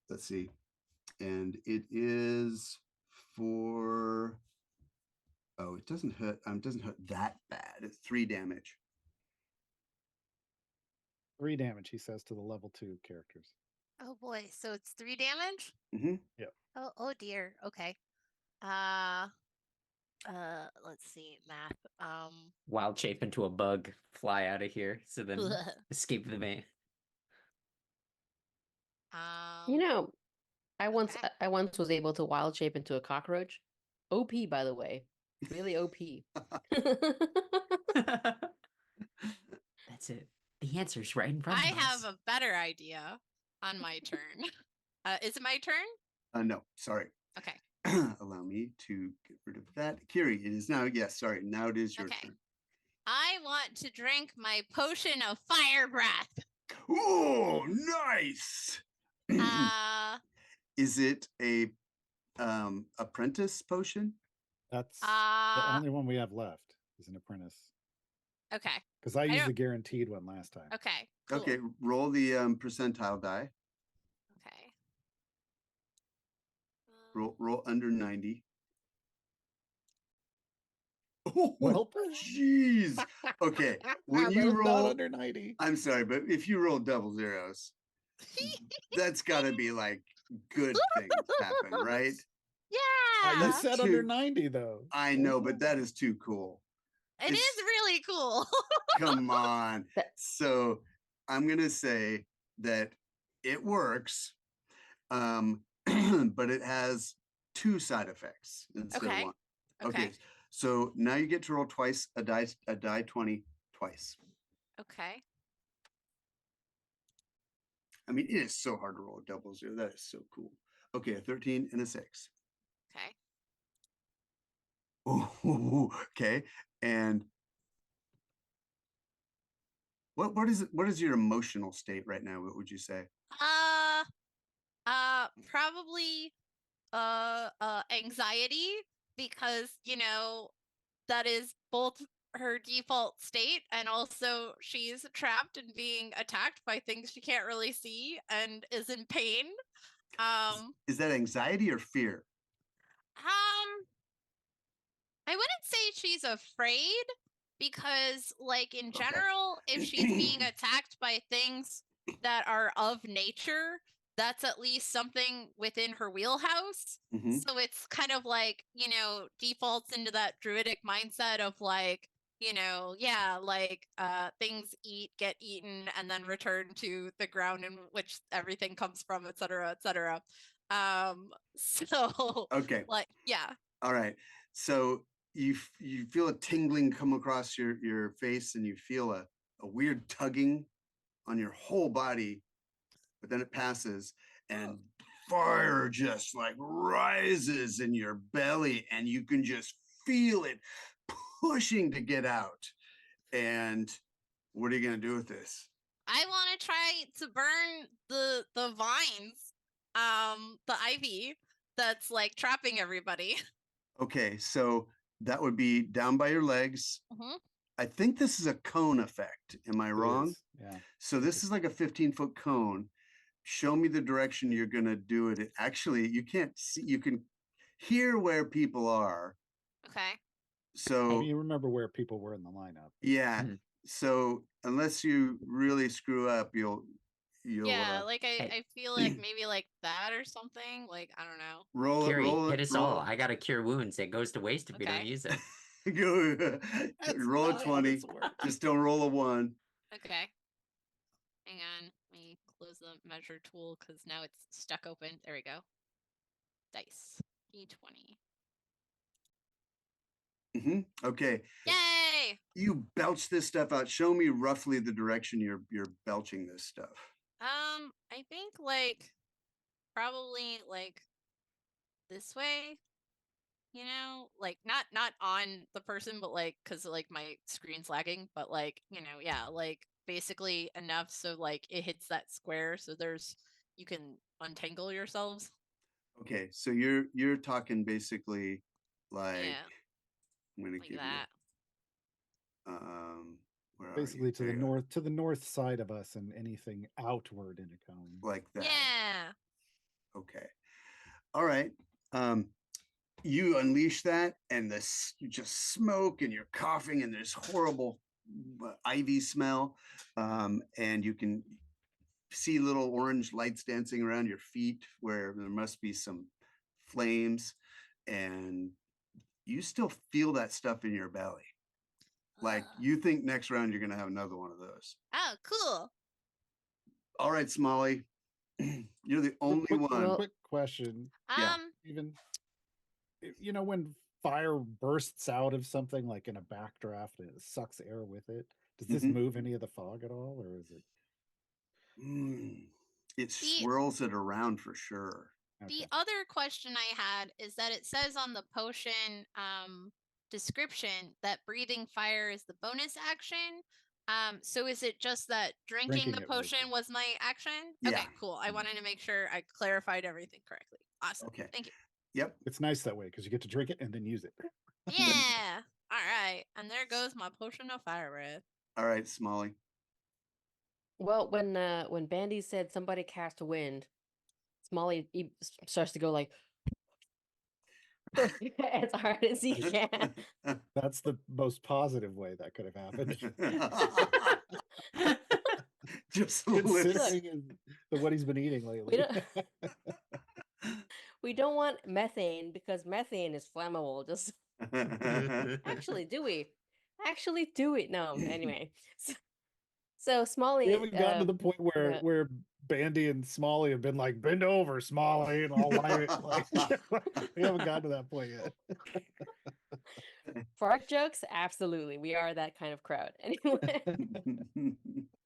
Let's see. And it is for. Oh, it doesn't hurt. Doesn't hurt that bad. It's 3 damage.
3 damage, he says to the level 2 characters.
Oh boy, so it's 3 damage?
Mm-hmm.
Yep.
Oh dear. Okay. Let's see, math.
Wild shape into a bug, fly out of here, so then escape the van.
You know, I once
okay.
I once was able to wild shape into a cockroach. OP, by the way. Really OP.
That's it. The answer's right in front
I
of
have
us.
a better idea on my turn. Is it my turn?
No, sorry.
Okay.
Allow me to get rid of that. Kiry, it is now. Yes, sorry. Now it is your
Okay.
turn.
I want to drink my potion of fire breath.
Oh, nice. Is it a apprentice potion?
That's the
uh,
only one we have left is an apprentice.
okay.
Because I used
don't-
the guaranteed one last time.
Okay. Cool.
Okay, roll the percentile die.
Okay.
Roll under 90. Oh,
Well,
jeez. Okay, when
that
you
is not
roll,
under 90.
I'm sorry, but if you roll double zeros, that's got to be like good things happen, right?
Yeah.
You
That's
said
too-
under 90 though.
I know, but that is too cool.
It
it's-
is really cool.
Come on.
That-
So I'm gonna say that it works, but it has 2 side effects instead of
Okay.
1.
Okay.
So now you get to roll twice a die 20 twice.
Okay.
I mean, it is so hard to roll a double zero. That is so cool. Okay, a 13 and a 6.
Okay.
Oh, okay. And what is your emotional state right now? What would you say?
Probably anxiety, because that is both her default state, and also she's trapped and being attacked by things she can't really see and is in pain.
Is that anxiety or fear?
I wouldn't say she's afraid, because like in
Okay.
general, if she's being attacked by things that are of nature, that's at least something within her wheelhouse.
Mhm.
So it's kind of like, defaults into that druidic mindset of like, things get eaten and then return to the ground in which everything comes from, et cetera, et cetera. So
Okay.
like, yeah.
All right. So you feel a tingling come across your face, and you feel a weird tugging on your whole body, but then it passes, and fire just like rises in your belly, and you can just feel it pushing to get out. And what are you gonna do with this?
I want to try to burn the vines, the ivy that's like trapping everybody.
Okay, so that would be down by your legs.
Mhm.
I think this is a cone effect. Am I
It
wrong?
is, yeah.
So this is like a 15-foot cone. Show me the direction you're gonna do it. Actually, you can't see, you can hear where people are.
Okay.
I
So
mean, you remember where people were in the lineup.
yeah.
Mhm.
So unless you really screw up, you'll
Yeah, like
Hey.
I feel like maybe like that or something. Like, I don't know.
roll
Kiry, hit us all.
roll.
I gotta cure wounds. It goes to waste if we don't
Okay.
use it.
Go roll a
not how
20.
this works.
Just don't roll a 1.
Okay. Hang on. Let me close the measure tool because now it's stuck open. There we go. Dice. D20.
Okay.
Yay!
You belch this stuff out. Show me roughly the direction you're belching this stuff.
I think like probably like this way. Like not on the person, but like because like my screen's lagging, but like yeah, like basically enough so like it hits that square, so you can untangle yourselves.
Okay, so you're talking basically like
Yeah,
I'm gonna
like
give
that.
you where are
Basically
you?
to
There
the
you are.
north side of us, and anything outward in a cone.
Like that.
Yeah.
Okay. All right. You unleash that, and you just smoke, and you're coughing, and there's horrible ivy smell, and you can see little orange lights dancing around your feet where there must be some flames, and you still feel that stuff in your belly. Like you think next round you're gonna have another one of those.
Oh, cool.
All right, Smolly, You're the only
quick,
one.
quick question.
Yeah.
Even when fire bursts out of something like in a backdraft and it sucks air with it, does this
Mhm.
move any of the fog at all, or is it?
It
The-
swirls it around for sure.
The
Okay.
other question I had is that it says on the potion description that breathing fire is the bonus action. So is it just that drinking the
Drinking it was
potion was my action?
Yeah.
Okay, cool. I wanted to make sure I clarified everything correctly. Awesome.
Okay.
Thank you.
Yep.
It's nice that way because you get to drink it and then use it.
Yeah. All right. And there goes my potion of fire breath.
All right, Smolly.
Well, when Bande said somebody cast wind, Smolly starts to go like as hard as he can.
That's the most positive way that could have happened.
Just
Considering what he's been eating lately.
We don't want methane because methane is flammable. Just actually, do we? Actually, do it. No, anyway. So Smolly.
We haven't gotten to the point where Bande and Smolly have been like, bend over, Smolly, and I'll light it. Like, we haven't gotten to that point yet.
For our jokes, absolutely, we are that kind of crowd. Anyway,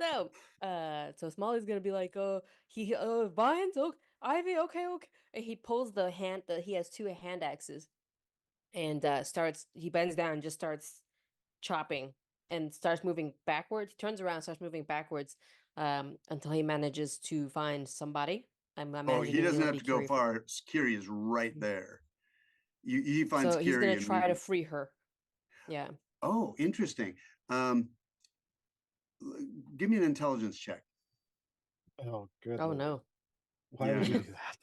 so Smolly's gonna be like, vines, oh, ivy, okay. And he pulls the hand. He has two hand axes, and he bends down and just starts chopping and starts moving backwards. He turns around, starts moving backwards, until he manages to find somebody. I'm
Oh,
imagining
he doesn't
it'll
have
be
to go
Kiry.
far. Kiry is right there. He finds
So he's
Kiry
gonna
and
try to free her. Yeah.
Oh, interesting. Give me an intelligence check.
Oh, good.
Oh
Lord.
no.
Why would you do that?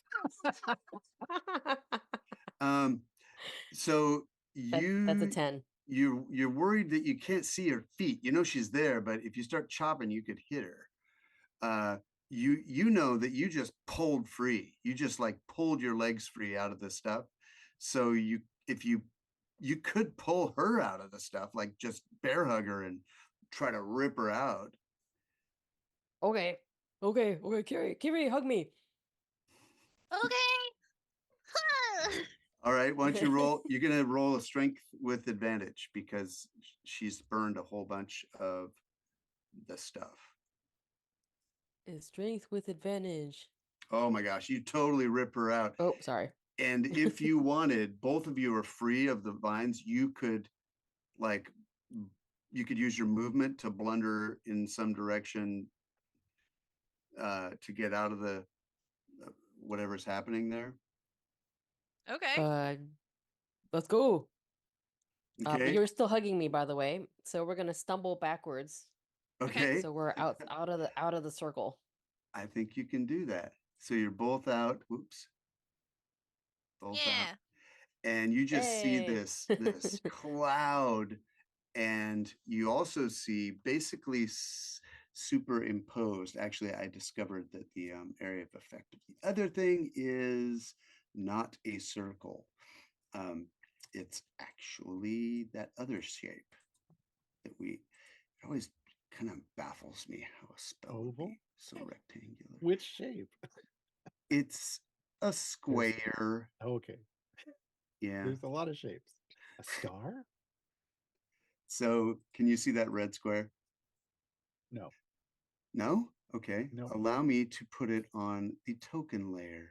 So
That's a 10.
you're worried that you can't see her feet. You know she's there, but if you start chopping, you could hit her. You know that you just pulled free. You just like pulled your legs free out of this stuff. So if you could pull her out of the stuff, like just bear hug her and try to rip her out.
Okay, Kiry, hug me.
Okay.
All right, why don't you roll? You're gonna roll a strength with advantage because she's burned a whole bunch of the stuff.
Is strength with advantage.
Oh my gosh, you totally rip her out.
Oh, sorry.
And if you wanted, both of you are free of the vines. You could use your movement to blunder in some direction to get out of the whatever's happening there.
Okay.
Let's go. But
Okay.
you're still hugging me, by the way. So we're gonna stumble backwards.
Okay.
So we're out of the circle.
I think you can do that. So you're both out. Whoops. Both out.
Yeah.
And you just see
Hey.
this cloud, and you also see basically superimposed. Actually, I discovered that the area of effect of the other thing is not a circle. It's actually that other shape that it always kind of baffles me how a spell would
Oval?
be so rectangular.
Which shape?
It's a square.
Okay.
Yeah.
There's a lot of shapes. A star?
So can you see that red square?
No.
No? Okay.
No.
Allow me to put it on the token layer.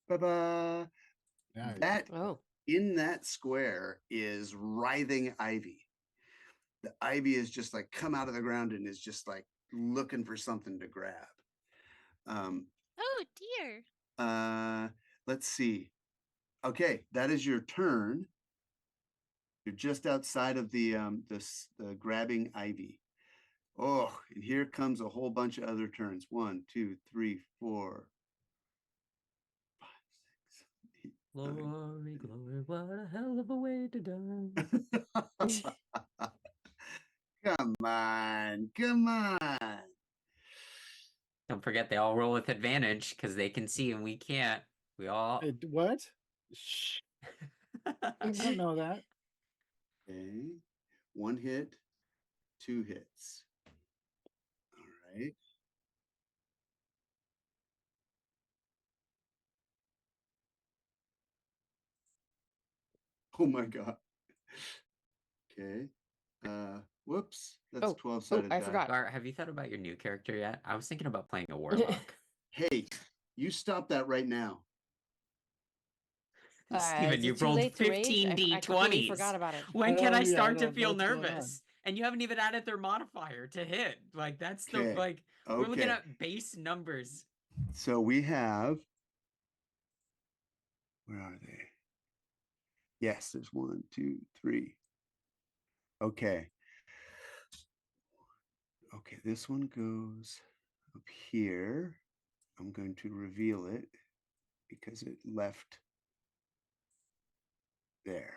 Ba-ba.
Now you-
That
Oh.
in that square is writhing ivy. The ivy is just like come out of the ground and is just like looking for something to grab.
Oh dear.
Let's see. Okay, that is your turn. You're just outside of the grabbing ivy. Oh, and here comes a whole bunch of other turns. 1, 2, 3, 4, 5, 6, 7, 8, 9.
Glory, glory, what a hell of a way to die.
Come on, come on.
Don't forget, they all roll with advantage because they can see and we can't. We all.
What? Shh. I don't know that.
Okay, 1 hit, 2 hits. All right. Oh my god. Okay. Whoops. That's 12-sided
I
die.
forgot.
Gar, have you thought about your new character yet? I was thinking about playing a warlock.
Hey, you stop that right now.
Steven,
Is
you
it too
rolled
late to rage?
15
I completely
d20s.
forgot about it.
When can I
yeah,
start to
don't know
feel
what's going on.
nervous? And you haven't even added their modifier to hit. Like that's the
Okay,
like we're looking
okay.
at base numbers.
So we have, where are they? Yes, there's 1, 2, 3. Okay. Okay, this one goes up here. I'm going to reveal it because it left there.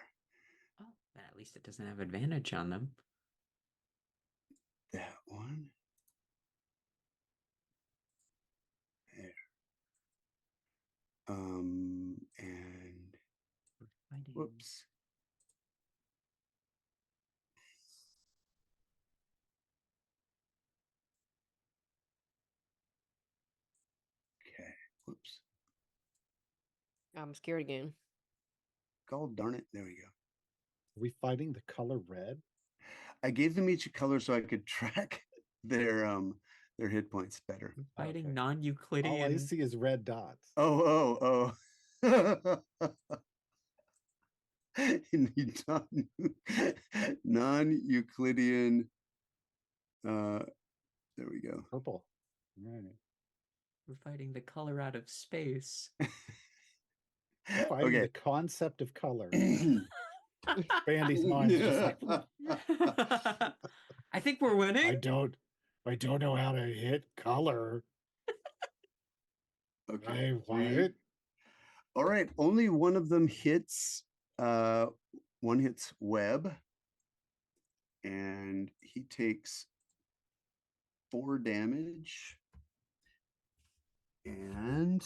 Oh, then at least it doesn't have advantage on them.
That one. There. And
Fighting.
whoops. Okay, whoops.
I'm scared again.
God darn it. There we go.
Are we fighting the color red?
I gave them each a color so I could track their hit points better.
I'm fighting
Okay.
non-Euclidean.
All I see is red dots.
Oh. Non-Euclidean. There we go.
Purple. Right.
We're fighting the color out of space.
Fighting
Okay.
the concept of color. Bandy's mind's just like,
I think we're winning.
I don't know how to hit color.
Okay.
What?
All right. Only one of them hits. One hits Webb, and he takes 4 damage, and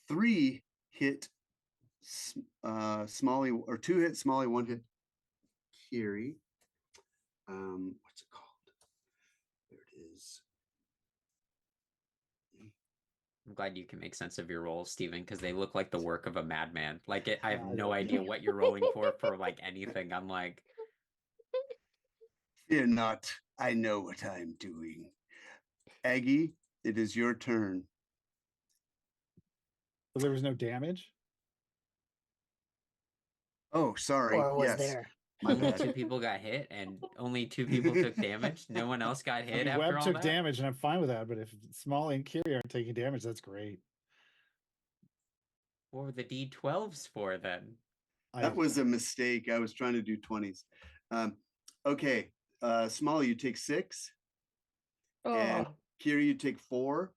3 hit Smolly, or 2 hit Smolly, 1 hit Kiry. What's it called? There it is.
I'm glad you can make sense of your rolls, Steven, because they look like the work of a madman. Like I have no idea what you're rolling for like anything. I'm like,
Fear not, I know what I'm doing. Aggie, it is your turn.
So there was no damage?
Oh, sorry.
Or was
Yes,
there?
my
only
bad.
2 people got hit and only 2 people took damage. No one else got
I
hit
mean,
after
Webb
all
took
that.
damage, and I'm fine with that. But if Smolly and Kiry aren't taking damage, that's great.
What were the D12s for then?
That was a mistake. I was trying to do 20s. Okay, Smolly, you take 6, and
Oh.
Kiry, you take 4.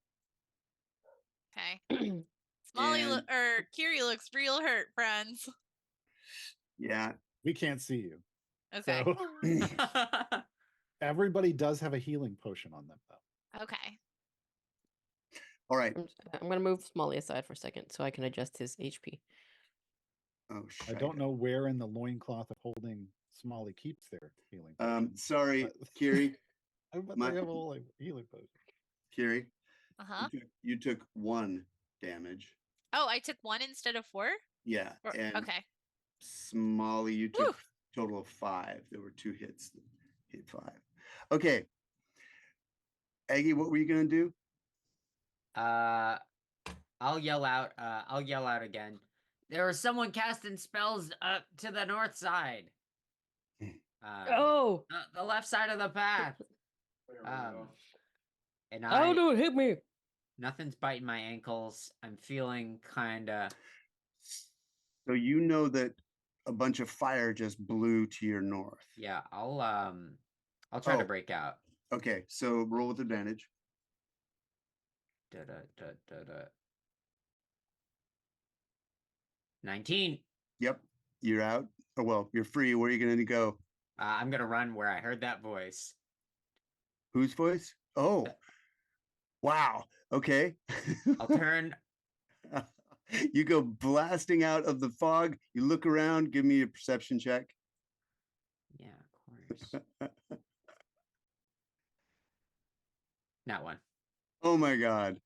Okay. Smolly
And-
or Kiry looks real hurt, friends.
Yeah.
We can't see you.
Okay.
So everybody does have a healing potion on them, though.
Okay.
All right.
I'm gonna move Smolly aside for a second so I can adjust his HP.
Oh,
I don't know where in the loincloth of holding Smolly keeps their healing potion.
Sorry,
but-
Kiry.
But
my-
they have a whole healing potion.
Kiry,
Uh-huh.
you took 1 damage.
Oh, I took 1 instead of 4?
Yeah. And
Okay.
Smolly, you took total of 5. There were 2 hits that hit 5. Okay. Aggie, what were you gonna do?
I'll yell out again. There was someone casting spells up to the north side.
Oh!
The left side of the path. And
Oh, dude, hit me!
nothing's biting my ankles. I'm feeling kinda.
So you know that a bunch of fire just blew to your north.
Yeah, I'll try to
Oh.
break out.
Okay, so roll with advantage.
19.
Yep, you're out. Oh, well, you're free. Where are you going to go?
I'm gonna run where I heard that voice.
Whose voice? Oh, wow. Okay.
I'll turn.
You go blasting out of the fog. You look around. Give me a perception check.
Yeah, of course. Not one.
Oh my God.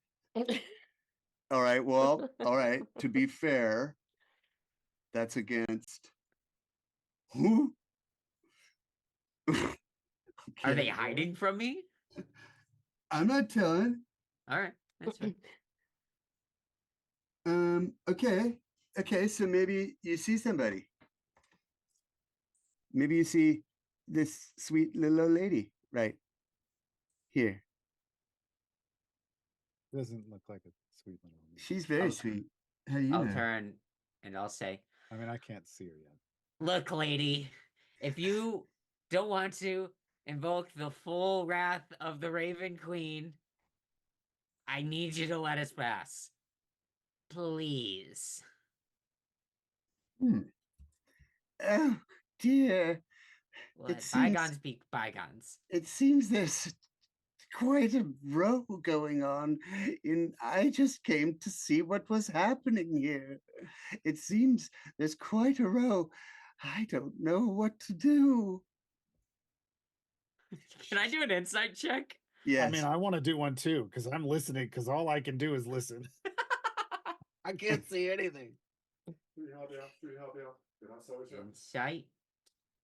All right. Well, all right. To be fair, That's against who?
Are they
Okay.
hiding from me?
I'm not telling.
All right, that's fine.
Okay. Okay, so maybe you see somebody. Maybe you see this sweet little old lady right here.
Doesn't look like a sweet little lady.
She's very
I'll-
sweet. How do you
I'll
know?
turn and I'll say,
I mean, I can't see her yet.
look, lady, if you don't want to invoke the full wrath of the Raven Queen, I need you to let us pass. Please.
Oh dear.
Let
seems-
bygones be bygones.
It seems there's quite a row going on, and I just came to see what was happening here. It seems there's quite a row. I don't know what to do.
Can I do an insight check?
Yes.
I mean, I want to do one too because I'm listening because all I can do is listen. I can't see anything.
Insight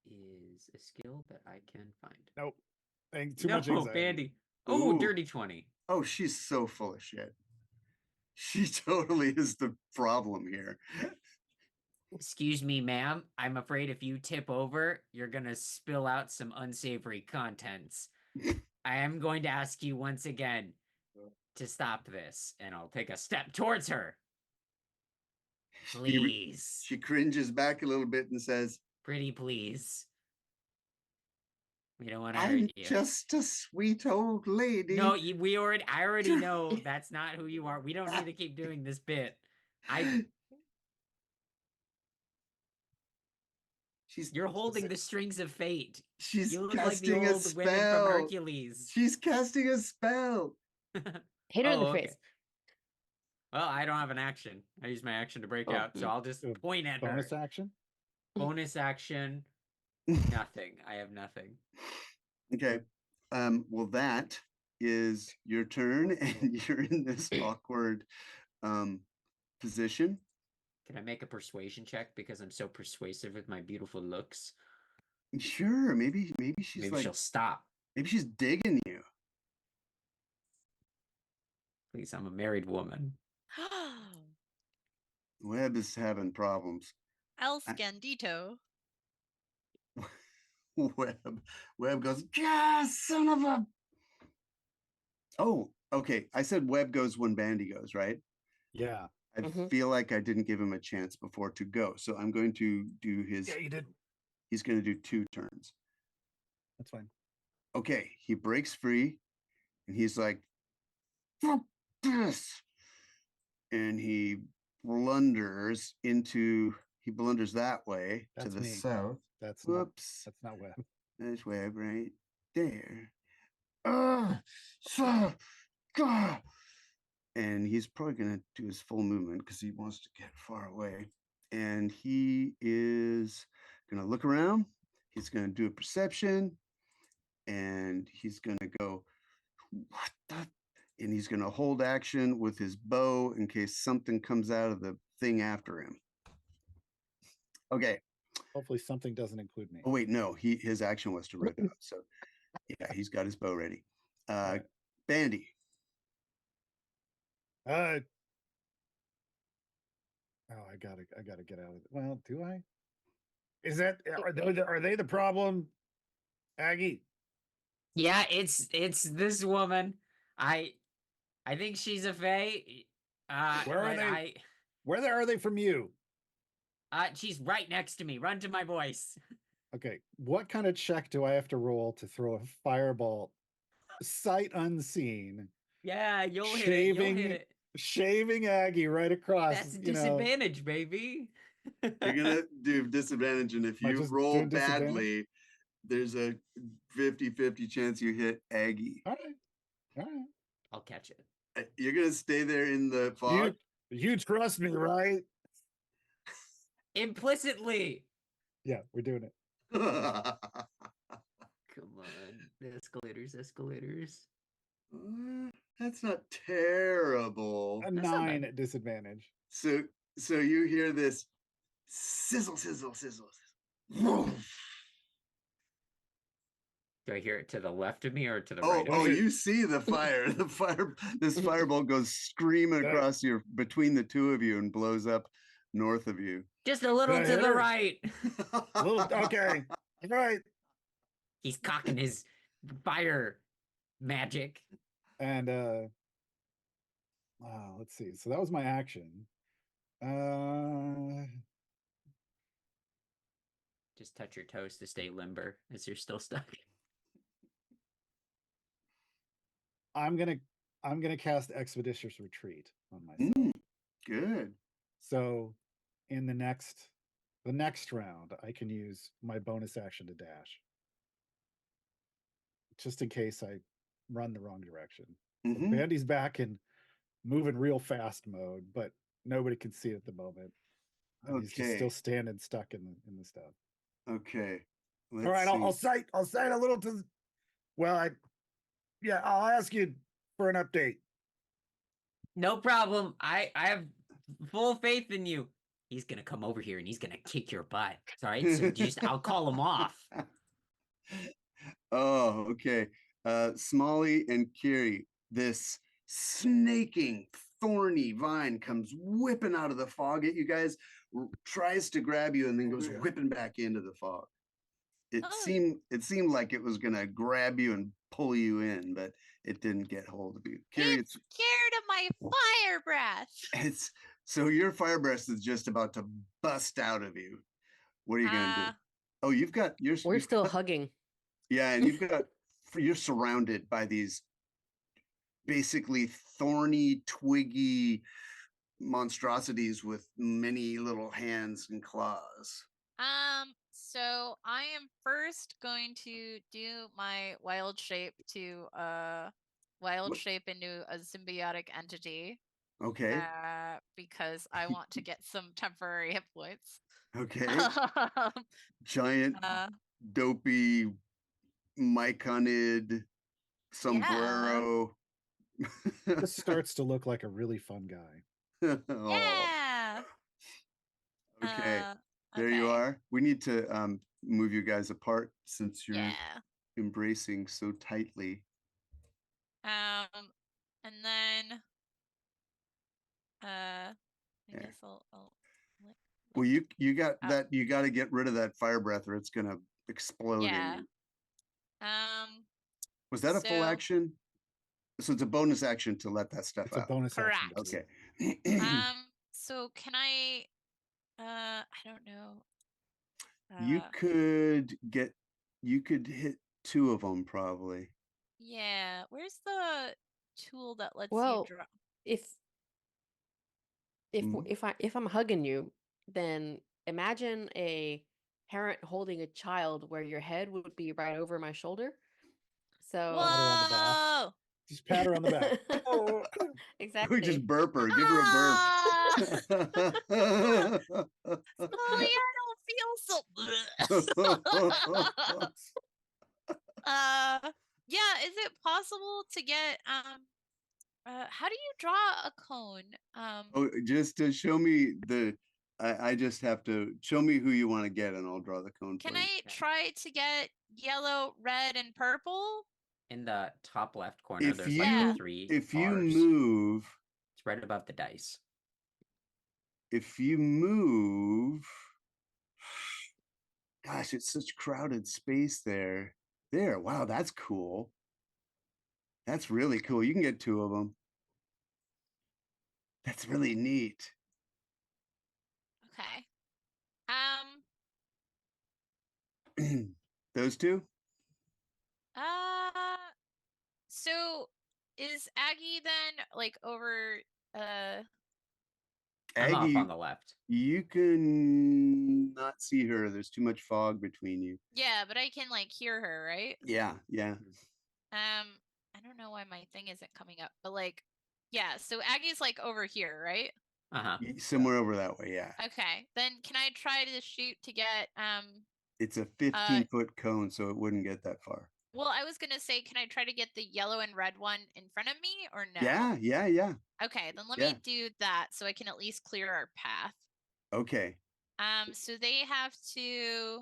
is a skill that I can find.
Nope. Too much anxiety.
Bandy. Oh,
Ooh.
dirty 20.
Oh, she's so full of shit. She totally is the problem here.
Excuse me, ma'am. I'm afraid if you tip over, you're gonna spill out some unsavory contents. I am going to ask you once again to stop this, and I'll take a step towards her. Please.
She cringes back a little bit and says,
Pretty please. We don't want to
I'm
hurt you.
just a sweet old lady.
No, I already know that's not who you are. We don't need to keep doing this bit. You're holding the strings of fate.
She's
You look like the
casting a
old women from
spell.
Hercules.
She's casting a spell.
Hit her in the
okay.
face.
Well, I don't have an action. I use my action to break out, so I'll just point at
Bonus
her.
action?
Bonus action. Nothing. I have nothing.
Okay. Well, that is your turn, and you're in this awkward position.
Can I make a persuasion check because I'm so persuasive with my beautiful looks?
Sure. Maybe she's
Maybe
like,
she'll stop.
maybe she's digging you.
Please, I'm a married woman.
Webb is having problems.
El Scandito.
Webb goes, yeah, son of a. Oh, okay. I said Webb goes when Bande goes, right?
Yeah.
I feel like I didn't give him a chance before to go. So I'm going to do his.
Yeah, you did.
He's going to do 2 turns.
That's fine.
Okay. He breaks free and he's like, fuck this. And he blunders that way
That's
to the
me.
south.
That's
Whoops.
That's not Webb.
That's Webb right there. So, God. And he's probably going to do his full movement because he wants to get far away. And he is going to look around. He's going to do a perception. And he's going to go, what the? And he's going to hold action with his bow in case something comes out of the thing after him. Okay.
Hopefully something doesn't include me.
Oh, wait, no. His action was to rip out. So, yeah, he's got his bow ready.
Right.
Bande.
I gotta get out of it. Well, do I? Are they the problem? Aggie?
Yeah, it's this woman. I think she's a fae.
Where are
but
they? Where are they from you?
She's right next to me. Run to my voice.
Okay, what kind of check do I have to roll to throw a fireball sight unseen?
Yeah, you'll hit it. You'll hit it.
Shaving Aggie right across.
That's a disadvantage, baby.
You're going to do disadvantage. And if
Am I
you
just
roll
doing disadvantage?
badly, there's a 50-50 chance you hit Aggie.
All right.
I'll catch it.
You're going to stay there in the fog?
You trust me, right?
Implicitly.
Yeah, we're doing it.
Come on. Escalators.
That's not terrible.
A
That's not
9
bad.
at disadvantage.
So you hear this sizzle, sizzle, sizzle, sizzle.
Do I hear it to the left of me or to the
Oh,
right of
oh,
me?
you see the fire. The fire, this fireball goes screaming
That-
across between the two of you and blows up north of you.
Just a little
I
to
hit
the
her?
right.
Okay. All right.
He's cocking his fire magic.
And let's see. So that was my action.
Just touch your toes to stay limber as you're still stuck.
I'm gonna cast Expeditious Retreat on myself.
Good.
So in the next round, I can use my bonus action to dash. Just in case I run the wrong direction.
Mhm.
Bandy's back in moving real fast mode, but nobody can see it at the moment. And he's just still
Okay.
standing stuck in the stuff.
Okay.
All right, I'll cite a little to. Well, I'll ask you for an update.
No problem. I have full faith in you. He's gonna come over here and he's gonna kick your butt. All right, so I'll call him off.
Oh, okay. Smolly and Kiry, this snaking, thorny vine comes whipping out of the fog at you guys, tries to grab you, and then goes whipping back into the fog. It
Oh.
seemed like it was gonna grab you and pull you in, but it didn't get hold of you. Kiry,
It's scared of my fire breath.
so your fire breath is just about to bust out of you. What are you gonna do? Oh,
We're
you've
still
got-
hugging.
Yeah, and you're surrounded by these basically thorny, twiggy monstrosities with many little hands and claws.
So I am first going to do my wild shape to
What?
shape into a symbiotic entity.
Okay.
Because I want to get some temporary hit points.
Okay.
Um,
Giant, dopey, myconid sombrero.
This starts to look like a really fun guy.
Oh,
yeah.
okay. There you are. We need to move you guys apart since you're embracing so tightly.
And then I
There.
guess I'll
Well, you got that. You got to get rid of that fire breath, or it's gonna explode.
Yeah.
In you. Was that a full action? So it's a bonus action to let that stuff
It's
out.
a bonus action.
Okay.
So can I don't know.
You could hit 2 of them probably.
Yeah, where's the tool that lets you
Well,
draw?
if I'm hugging you, then imagine a parent holding a child where your head would be right over my shoulder. So
Whoa!
Just pat her on the back.
Oh.
Exactly.
Just burp her. Give her a burp.
Smolly, I don't feel so. Yeah, is it possible to get how do you draw a cone?
Oh, just to show me I just have to show me who you want to get and I'll draw the cone
Can
for you.
I try to get yellow, red, and purple?
In the top left corner,
If
there's
you
like the 3
if you
bars.
move,
It's right above the dice.
if you move, gosh, it's such crowded space there. There, wow, that's cool. That's really cool. You can get 2 of them. That's really neat.
Okay.
Those 2?
So is Aggie then like over
I'm off
Aggie,
on the left.
you can not see her. There's too much fog between you.
Yeah, but I can like hear her, right?
Yeah.
I don't know why my thing isn't coming up, but like, yeah. So Aggie's like over here, right?
Somewhere over that way, yeah.
Okay. Then can I try to shoot to get
It's a 15-foot cone, so it wouldn't get that far.
Well, I was gonna say, can I try to get the yellow and red one in front of me or no?
Yeah.
Okay, then let me do that so I can at least clear our path.
Okay.
So they have to.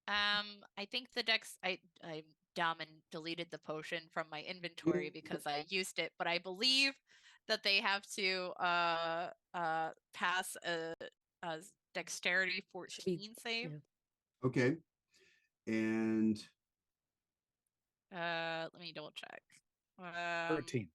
I think the dex. I'm dumb and deleted the potion from my inventory because I used it, but I believe that they have to pass a dexterity 14 save.
Yeah.
Okay. And
Let me double check.
13.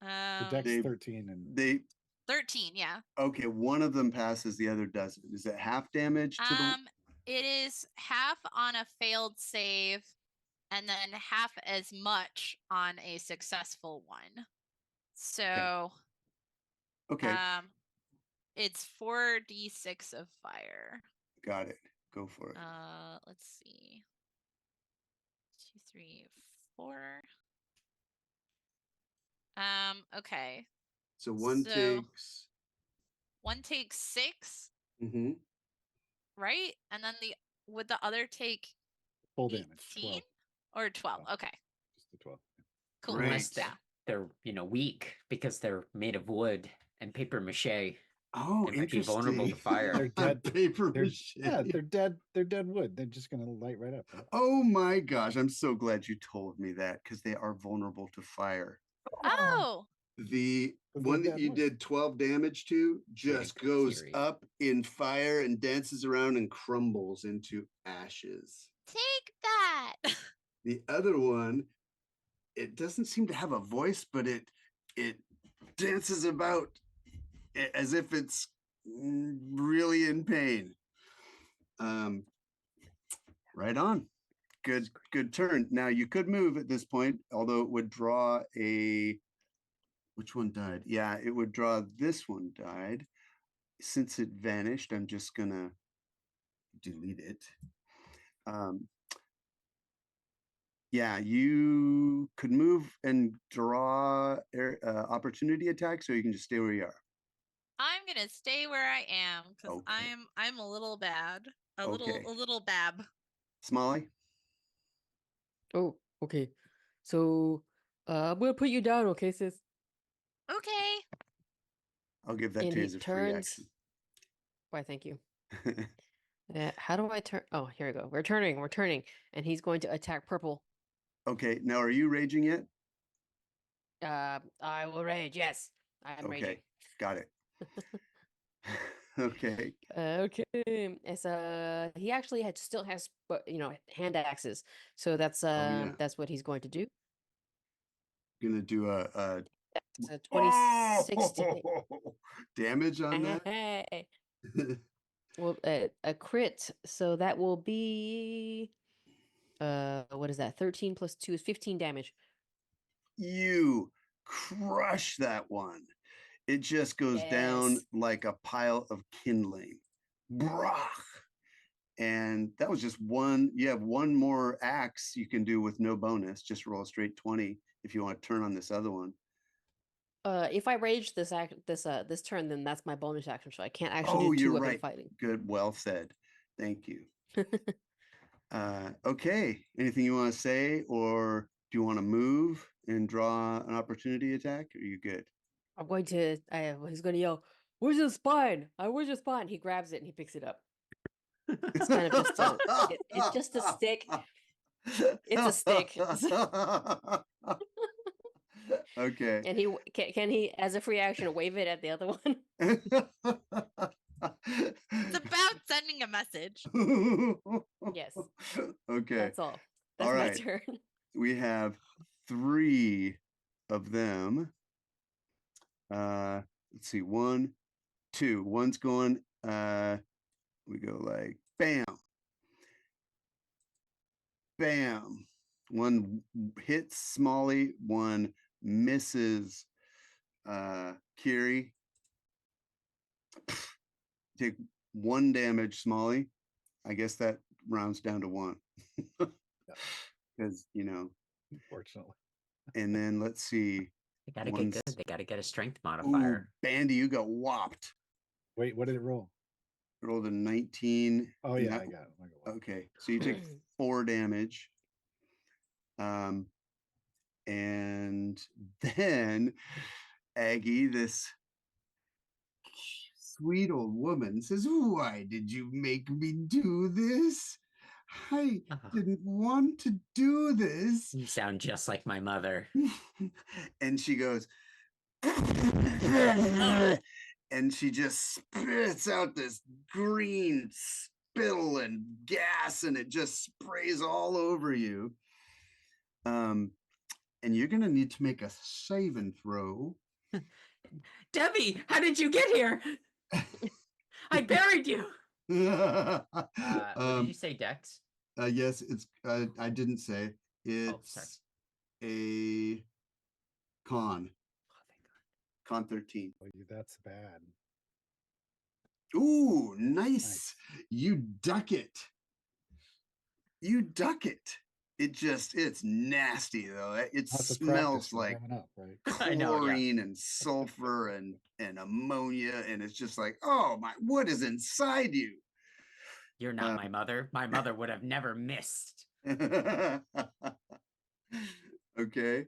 The
Um,
dex
They-
13 and
they
13, yeah.
okay, one of them passes, the other doesn't. Is it half damage to the
It is half on a failed save, and then half as much on a successful one. So,
Okay,
it's 4d6 of fire.
got it. Go for it.
Let's see. 2, 3, 4. Okay.
So one
so-
takes
One takes 6,
mhm,
right? And then would the other take
full damage.
18
12.
or 12?
12.
Okay.
Just the 12.
Cool.
Great.
Unless
Yeah.
they're weak because they're made of wood and paper mache.
Oh,
They might be
interesting.
vulnerable to fire.
They're dead.
Paper
They're,
mache.
yeah, they're dead. They're dead wood. They're just gonna light right up. Right?
Oh my gosh, I'm so glad you told me that because they are vulnerable to fire.
Oh,
The
They're
one that
dead
you
wood.
did 12 damage to just
Rake,
goes
Kiry.
up in fire and dances around and crumbles into ashes.
Take that.
The other one, it doesn't seem to have a voice, but it dances about as if it's really in pain. Right on. Good turn. Now you could move at this point, although it would draw a which one died? Yeah, it would draw this one died. Since it vanished, I'm just gonna delete it. Yeah, you could move and draw opportunity attacks, or you can just stay where you are.
I'm gonna stay where I am because
Okay.
I'm a little bad,
Okay.
a little bab.
Smolly?
Oh, okay. So, I'm gonna put you down, okay, sis?
Okay.
I'll give that
And
to you
he
as a free
turns. Why, thank you. How do I turn? Oh, here we go. We're turning, and he's going to attack purple.
Okay, now are you raging yet?
I will rage. Yes, I'm
Okay,
raging.
got it. Okay.
Okay. It's he actually still has hand axes, so that's
yeah.
that's what he's going to do.
Gonna do a
That's a 26 to hit.
damage on that.
Hey. Well, a crit, so that will be what is that? 13 plus 2 is 15 damage.
You crush that one. It just goes down
Yes.
like a pile of kindling. Brach. And that was just one. You have one more axe you can do with no bonus. Just roll a straight 20 if you want to turn on this other one.
If I rage this this turn, then that's my bonus action, so I can't actually
Oh,
do 2
you're
weapon
right.
fighting.
Good. Well said. Thank you. Okay. Anything you want to say, or do you want to move and draw an opportunity attack? Are you good?
I'm going to. He's going to yell, "Where's your spine? Where's your spine?" He grabs it and he picks it up. It's kind of just a. It's just a stick. It's a stick.
Okay.
And he can he, as a free action, wave it at the other one.
It's about sending a message.
Yes.
Okay.
That's all. That's
All
my
right.
turn.
We have 3 of them. Let's see, 1, 2. One's going. We go like bam, bam. One hits Smolly, one misses Kiry. Take 1 damage, Smolly. I guess that rounds down to 1. Because,
Unfortunately.
and then let's see.
They gotta
One's-
get good. They gotta get a strength
Ooh,
modifier.
Bande, you got whopped.
Wait, what did it roll?
Rolled a 19.
Oh yeah,
Not-
I got it. I got it.
Okay, so you take 4 damage. And then Aggie, this sweet old woman says, "Why did you make me do this? I didn't want to do this."
You sound just like my mother.
And she goes, and she just spits out this green spittle and gas, and it just sprays all over you. And you're gonna need to make a saving throw.
Debbie, how did you get here? I buried you. What did you say, Dex?
Yes, it's. I didn't say it's a con.
Oh, thank God.
Con 13.
Oh, that's bad.
Ooh, nice. You duck it. You duck it. It's nasty though. It
Lots of practice
smells
from
like
growing up, right?
I know, yeah.
chlorine and sulfur and ammonia, and it's just like, oh my, what is inside you?
You're not my mother. My mother would have never missed.
Okay.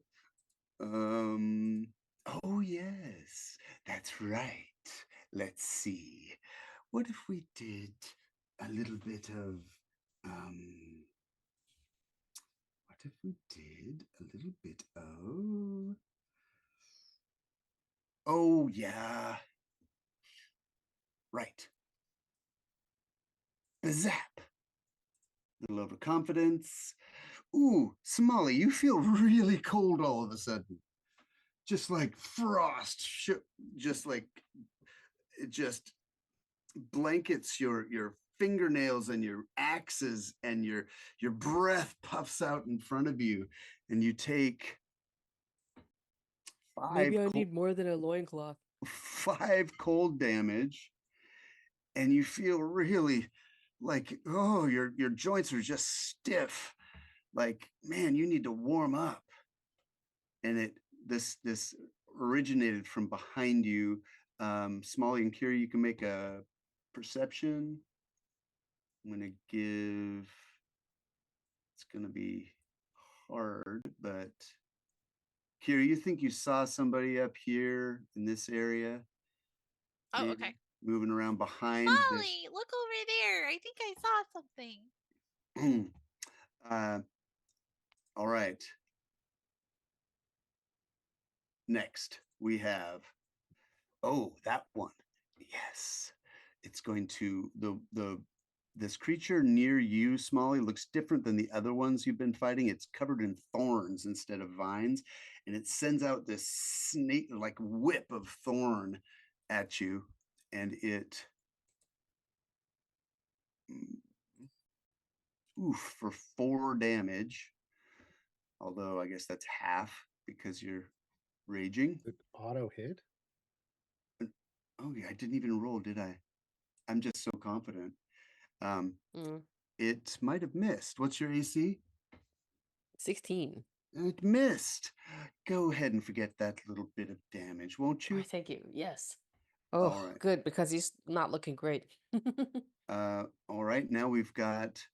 Oh yes, that's right. Let's see. What if we did a little bit of what if we did a little bit of oh yeah. Right. Zap. Little overconfidence. Ooh, Smolly, you feel really cold all of a sudden. Just like frost, just like it just blankets your fingernails and your axes, and your breath puffs out in front of you, and you take
Maybe I need more than a loincloth.
5 cold damage, and you feel really like, oh, your joints are just stiff. Like, man, you need to warm up. And this originated from behind you. Smolly and Kiry, you can make a perception. I'm gonna give. It's gonna be hard, but Kiry, you think you saw somebody up here in this area?
Oh,
Maybe
okay.
moving around behind.
Molly, look over there. I think I saw something.
All right. Next, we have. Oh, that one. Yes. It's going to this creature near you, Smolly, looks different than the other ones you've been fighting. It's covered in thorns instead of vines, and it sends out this snake like whip of thorn at you, and it for 4 damage. Although I guess that's half because you're raging.
Did auto hit?
Oh yeah, I didn't even roll, did I? I'm just so confident. It might have missed. What's your AC?
16.
It missed. Go ahead and forget that little bit of damage, won't you?
Oh, thank you. Yes. Oh,
right.
good, because he's not looking great.
All right, now we've got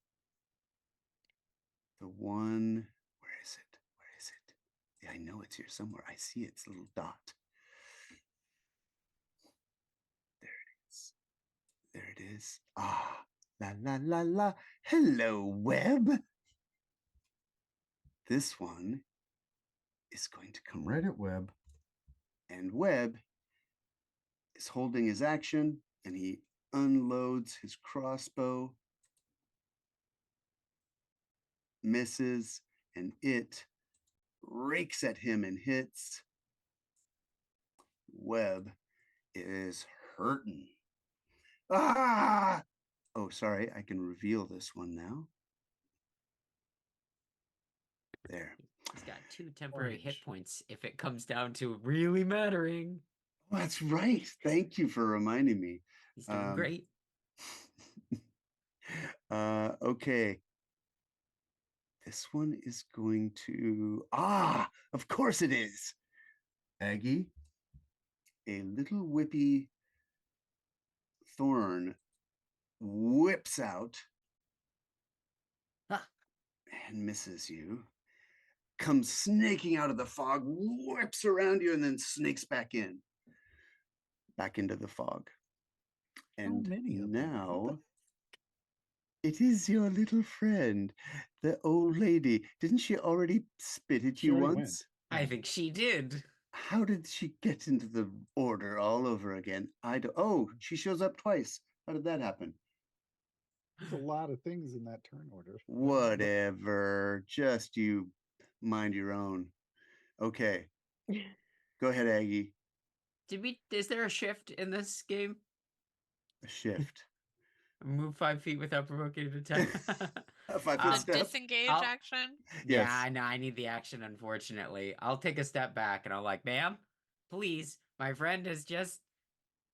the one. Where is it? Where is it? Yeah, I know it's here somewhere. I see its little dot. There it is. There it is. Ah, la la la la. Hello, Webb. This one is going to come right at Webb, and Webb is holding his action, and he unloads his crossbow, misses, and it rakes at him and hits. Webb is hurting. Ah! Oh, sorry, I can reveal this one now. There.
He's got 2 temporary hit points if it comes down to really mattering.
That's right. Thank you for reminding me.
He's doing great.
Okay. This one is going to. Ah, of course it is. Aggie, a little whippy thorn whips out and misses you. Comes snaking out of the fog, whips around you, and then snakes back into the fog. And
many of them? What the
now it is your little friend, the old lady. Didn't she already spit at
She
you
already went.
once?
I think she did.
How did she get into the order all over again? I don't. Oh, she shows up twice. How did that happen?
There's a lot of things in that turn order.
Whatever. Just you mind your own. Okay. Go ahead, Aggie.
Is there a shift in this game?
A shift.
Move 5 feet without provoking an attack.
A 5 foot
The
step.
disengage
I'll-
action.
Yes.
Yeah, no, I need the action, unfortunately. I'll take a step back and I'm like, ma'am, please, my friend has just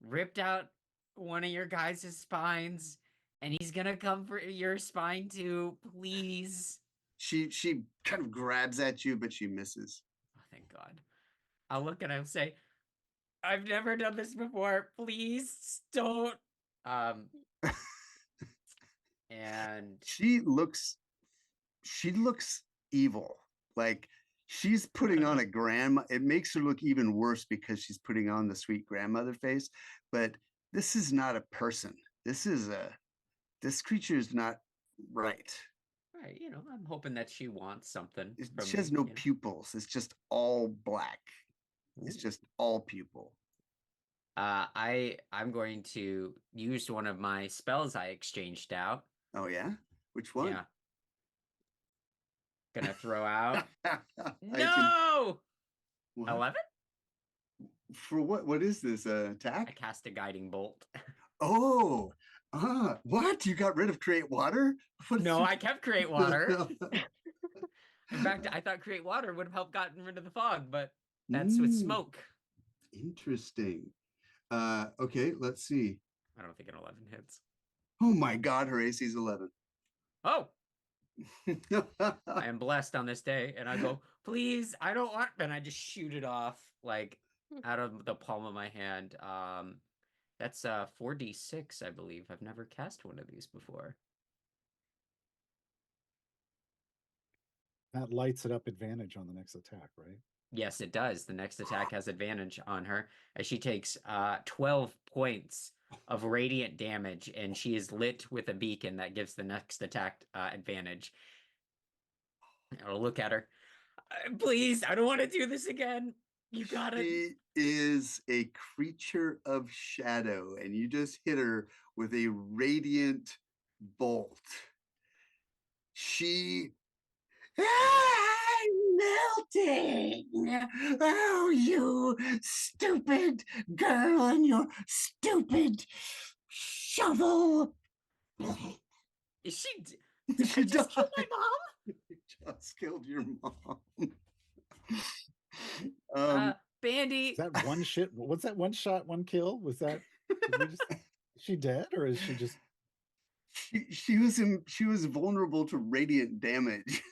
ripped out one of your guys' spines and he's gonna come for your spine too, please.
She kind of grabs at you, but she misses.
Oh, thank God. I'll look and I'll say, I've never done this before. Please don't. And
She looks evil. Like she's putting on a grandma. It makes her look even worse because she's putting on the sweet grandmother face. But this is not a person. This creature is not right.
right, I'm hoping that she wants something from
She has
me,
no pupils. It's just all black. It's just all pupil.
I'm going to use one of my spells I exchanged out.
Oh yeah? Which one?
Yeah. Gonna throw out.
I can-
No!
What?
11?
For what? What is this?
I
Attack?
cast a guiding bolt.
Oh, what? You got rid of create water? What
No,
you-
I kept create water. In fact, I thought create water would have helped gotten rid of the fog, but that's with
Mm,
smoke.
Interesting. Okay, let's see.
I don't think an 11 hits.
Oh my God, her AC is 11.
Oh, I am blessed on this day, and I go, please, I don't want. And I just shoot it off like out of the palm of my hand. That's 4d6, I believe. I've never cast one of these before.
That lights it up advantage on the next attack, right?
Yes, it does. The next attack has advantage on her as she takes 12 points of radiant damage, and she is lit with a beacon that gives the next attack advantage. I'll look at her. Please, I don't want to do this again. You got it.
She is a creature of shadow, and you just hit her with a radiant bolt. She. I'm melting. Oh, you stupid girl and your stupid shovel.
Is she?
She
just killed my
died.
mom?
You just killed your mom.
Bande.
Is that one shit? What's that one shot, one kill? Was that? Is she dead or is she just?
She was vulnerable to radiant damage.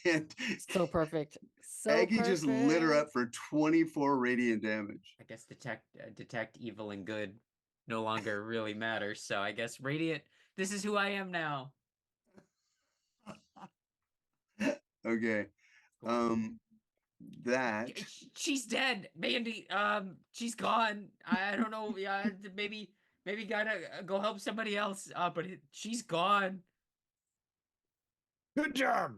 And
So perfect. So
Aggie just lit her up
perfect.
for 24 radiant damage.
I guess detect evil and good no longer really matters. So I guess radiant. This is who I am now.
Okay. That
She's dead, Bande. She's gone. I don't know. Yeah, maybe gotta go help somebody else. But she's gone.
Good job.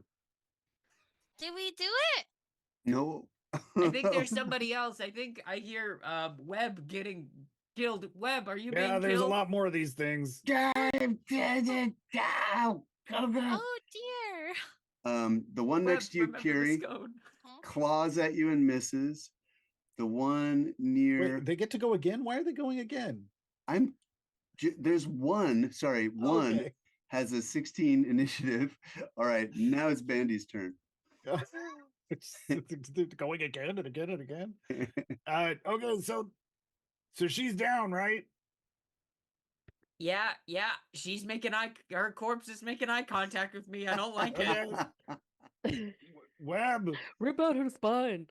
Did we do it?
no.
I think there's somebody else. I think I hear Webb getting killed. Webb, are you being
Yeah,
killed?
there's a lot more of these things.
Oh dear.
The one
Webb,
next to you,
remember the
Kiry,
scone.
claws at you and misses. The one near
Wait, they get to go again? Why are they going again?
there's one. Sorry, one
Okay.
has a 16 initiative. All right, now it's Bandy's turn.
It's going again and again and again. Okay, so she's down, right?
Yeah, she's making her corpse is making eye contact with me. I don't like it.
Webb,
Rip out her spine.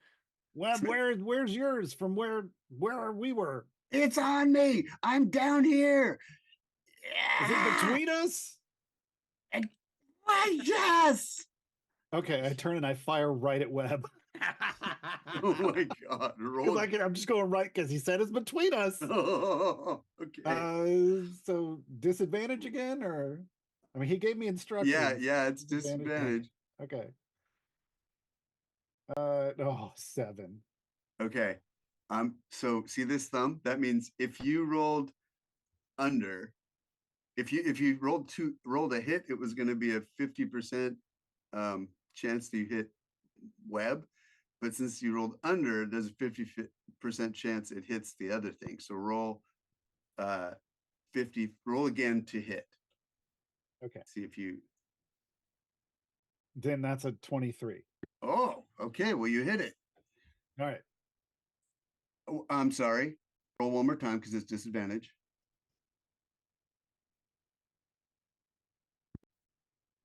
Webb, where's yours from where we were?
It's on me. I'm down here.
Is it between us?
Why, yes.
Okay, I turn and I fire right at Webb.
Oh my god. Roll.
I'm just going right because he said it's between us.
Okay.
So disadvantage again, or I mean, he gave me instructions.
Yeah, it's disadvantage.
Okay. 7.
Okay. So see this thumb? That means if you rolled under, if you rolled a hit, it was going to be a 50% chance that you hit Webb. But since you rolled under, there's a 50% chance it hits the other thing. So roll 50, roll again to hit.
Okay.
See if you.
Then that's a 23.
Oh, okay. Well, you hit it.
All right.
Oh, I'm sorry. Roll one more time because it's disadvantage.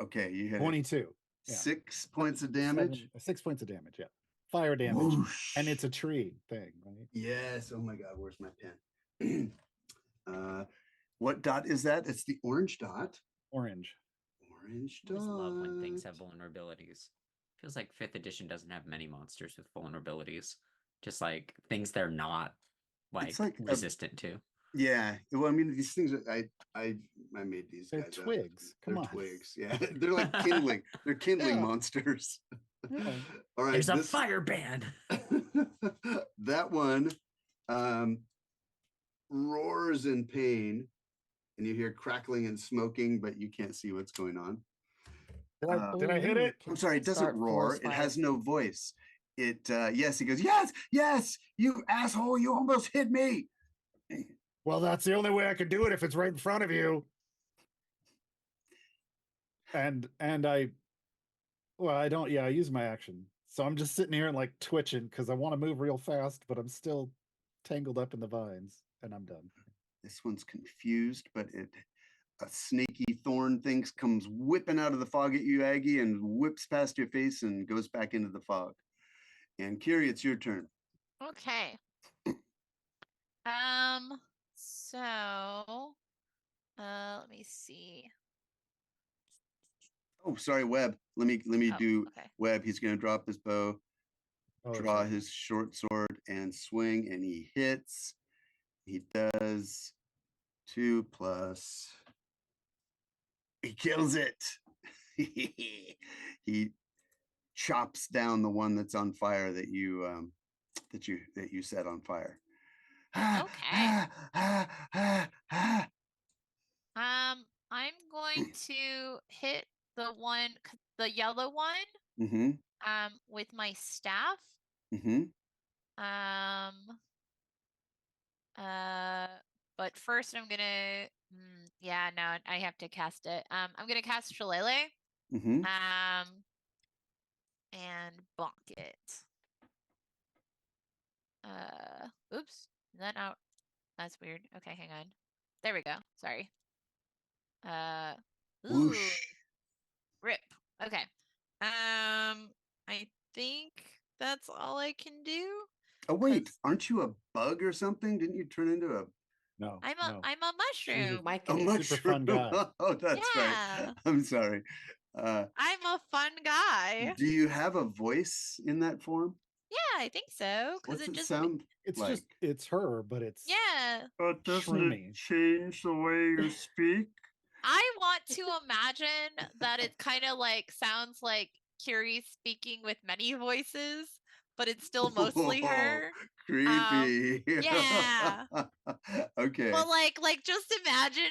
Okay, you hit
22.
it.
Yeah.
6 points of damage.
6 points of damage. Yeah. Fire damage.
Whoosh.
And it's a tree thing, right?
Yes. Oh my God. Where's my pen? What dot is that? It's the orange dot.
Orange.
Orange
I always
dot.
love when things have vulnerabilities. Feels like 5th edition doesn't have many monsters with vulnerabilities. Just like things they're not like resistant to.
Yeah. Well, I mean, these things I made these
They're
guys
twigs.
up.
Come
They're
on.
twigs. Yeah. They're like kindling. They're kindling
Yeah.
monsters.
Yeah.
All right.
There's a fire band.
That one roars in pain, and you hear crackling and smoking, but you can't see what's going on.
Did I hit it?
I'm sorry, it doesn't
Start
roar.
forest
It has
fire.
no voice. It yes, he goes, yes, you asshole, you almost hit me.
Well, that's the only way I can do it if it's right in front of you. And I use my action. So I'm just sitting here and like twitching because I want to move real fast, but I'm still tangled up in the vines, and I'm done.
This one's confused, but a snaky thorn thing comes whipping out of the fog at you, Aggie, and whips past your face and goes back into the fog. And Kiry, it's your turn.
Okay. So let me see.
Oh, sorry, Webb. Let me
Oh,
do
okay.
Webb. He's gonna drop his bow, draw
sorry.
his short sword, and swing, and he hits. He does 2 plus. He kills it. He chops down the one that's on fire that you set on fire.
Okay. I'm going to hit the yellow one,
Mm-hmm.
with my staff.
Mm-hmm.
But first I'm gonna, no, I have to cast it. I'm gonna cast Shillelagh,
Mm-hmm.
and bonk it. Oops, is that out? That's weird. Okay, hang on. There we go. Sorry. Ooh,
Whoosh.
rip. Okay. I think that's all I can do.
Oh wait, aren't you a bug or something? Didn't you turn into a
No.
I'm a mushroom.
Mike
a
is
mushroom?
super fun guy.
Oh, that's right.
Yeah.
I'm sorry.
I'm a fun guy.
Do you have a voice in that form?
Yeah, I think so. Because
What's
it
it
just
sound
It's
like?
just it's her, but it's
yeah.
But
doesn't it shroomy.
change the way you speak?
I want to imagine that it kind of like sounds like Kiry speaking with many voices, but it's still mostly her.
Creepy.
Yeah.
Okay.
Well, like just imagine,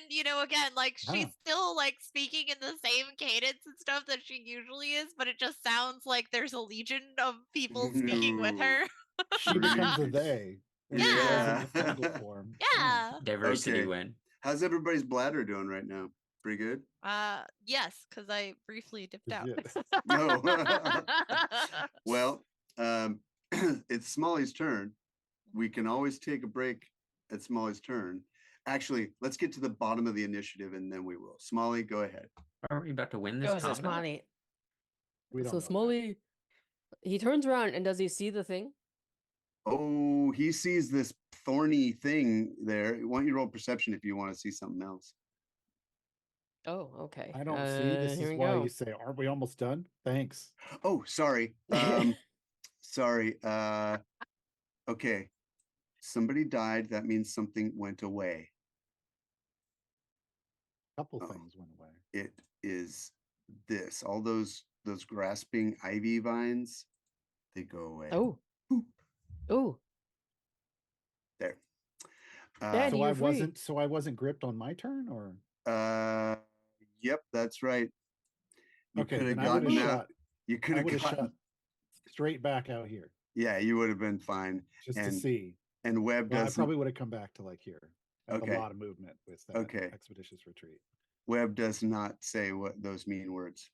again, like she's
Ah.
still like speaking in the same cadence and stuff that she usually is, but it just sounds like there's a legion of people speaking with
No.
her.
She becomes a
Creepy.
they. When
Yeah.
she goes in the single form.
Yeah.
Diversity
Okay.
win.
How's everybody's bladder doing right now? Pretty good?
Yes, because I briefly dipped out.
Yes.
No. Well, it's Smolly's turn. We can always take a break at Smolly's turn. Actually, let's get to the bottom of the initiative and then we will. Smolly, go ahead.
Are we about to win this
Oh, is it
combat?
Smolly?
We don't
So
know that.
Smolly, he turns around and does he see the thing?
Oh, he sees this thorny thing there. Why don't you roll perception if you want to see something else?
Oh, okay.
I don't see. This
Here
is
we
why
go.
you say, aren't we almost done? Thanks.
Oh, sorry. Sorry. Okay. Somebody died. That means something went away.
Couple
Oh.
things went away.
It is this. All those grasping ivy vines, they go away.
Oh.
Boop.
Oh.
There.
Bande, you're free.
So I wasn't gripped on my turn, or
Yep, that's right. You
okay,
could have
then I would
gotten
have
out.
shot.
You could
I
have
would have
gotten.
shot straight back out here
Yeah, you would have been fine.
just to
And
see.
and Webb
Well, I
doesn't.
probably would have come back to like here. I have
Okay.
a lot of movement with that
Okay.
expeditious retreat.
Webb does not say what those mean words.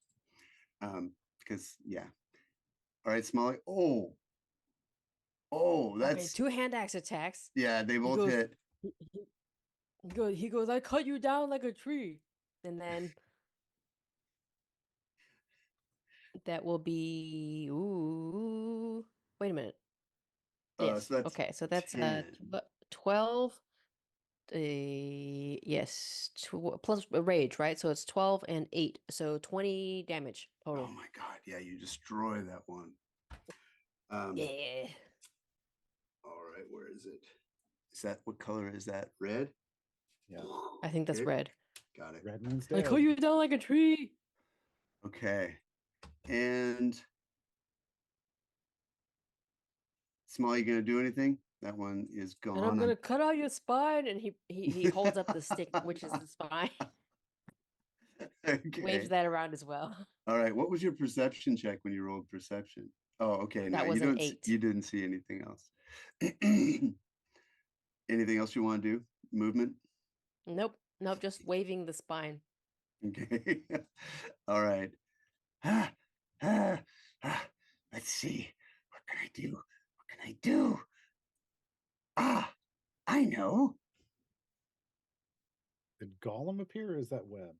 Because yeah. All right, Smolly. Oh,
Okay,
that's
2 hand axe attacks.
yeah. They both
goes-
hit.
He goes, I cut you down like a tree. And then that will be wait a minute. Yes.
So that's
okay, so that's
10.
12. Yes, plus rage, right? So it's 12 and 8, so 20 damage total.
Oh my god! Yeah, you destroy that one.
Yeah.
All right, where is it? Is that what color is that? Red?
Yeah.
I think that's
Okay,
red.
got it.
Red means
I
dead.
cut you down like a tree.
Okay, and Small, you gonna do anything? That one is gone.
And I'm gonna cut out your spine, and he holds up the stick, which is the spine.
Okay.
Waves that around as well.
All right. What was your perception check when you rolled perception? Oh, okay.
That
No,
was
you
an
don't.
8.
You didn't see anything else. Anything else you want to do? Movement.
Nope, just waving the spine.
Okay. All right. Let's see. What can I do? What can I do? Ah, I know.
Did Gollum appear, or is that Webb?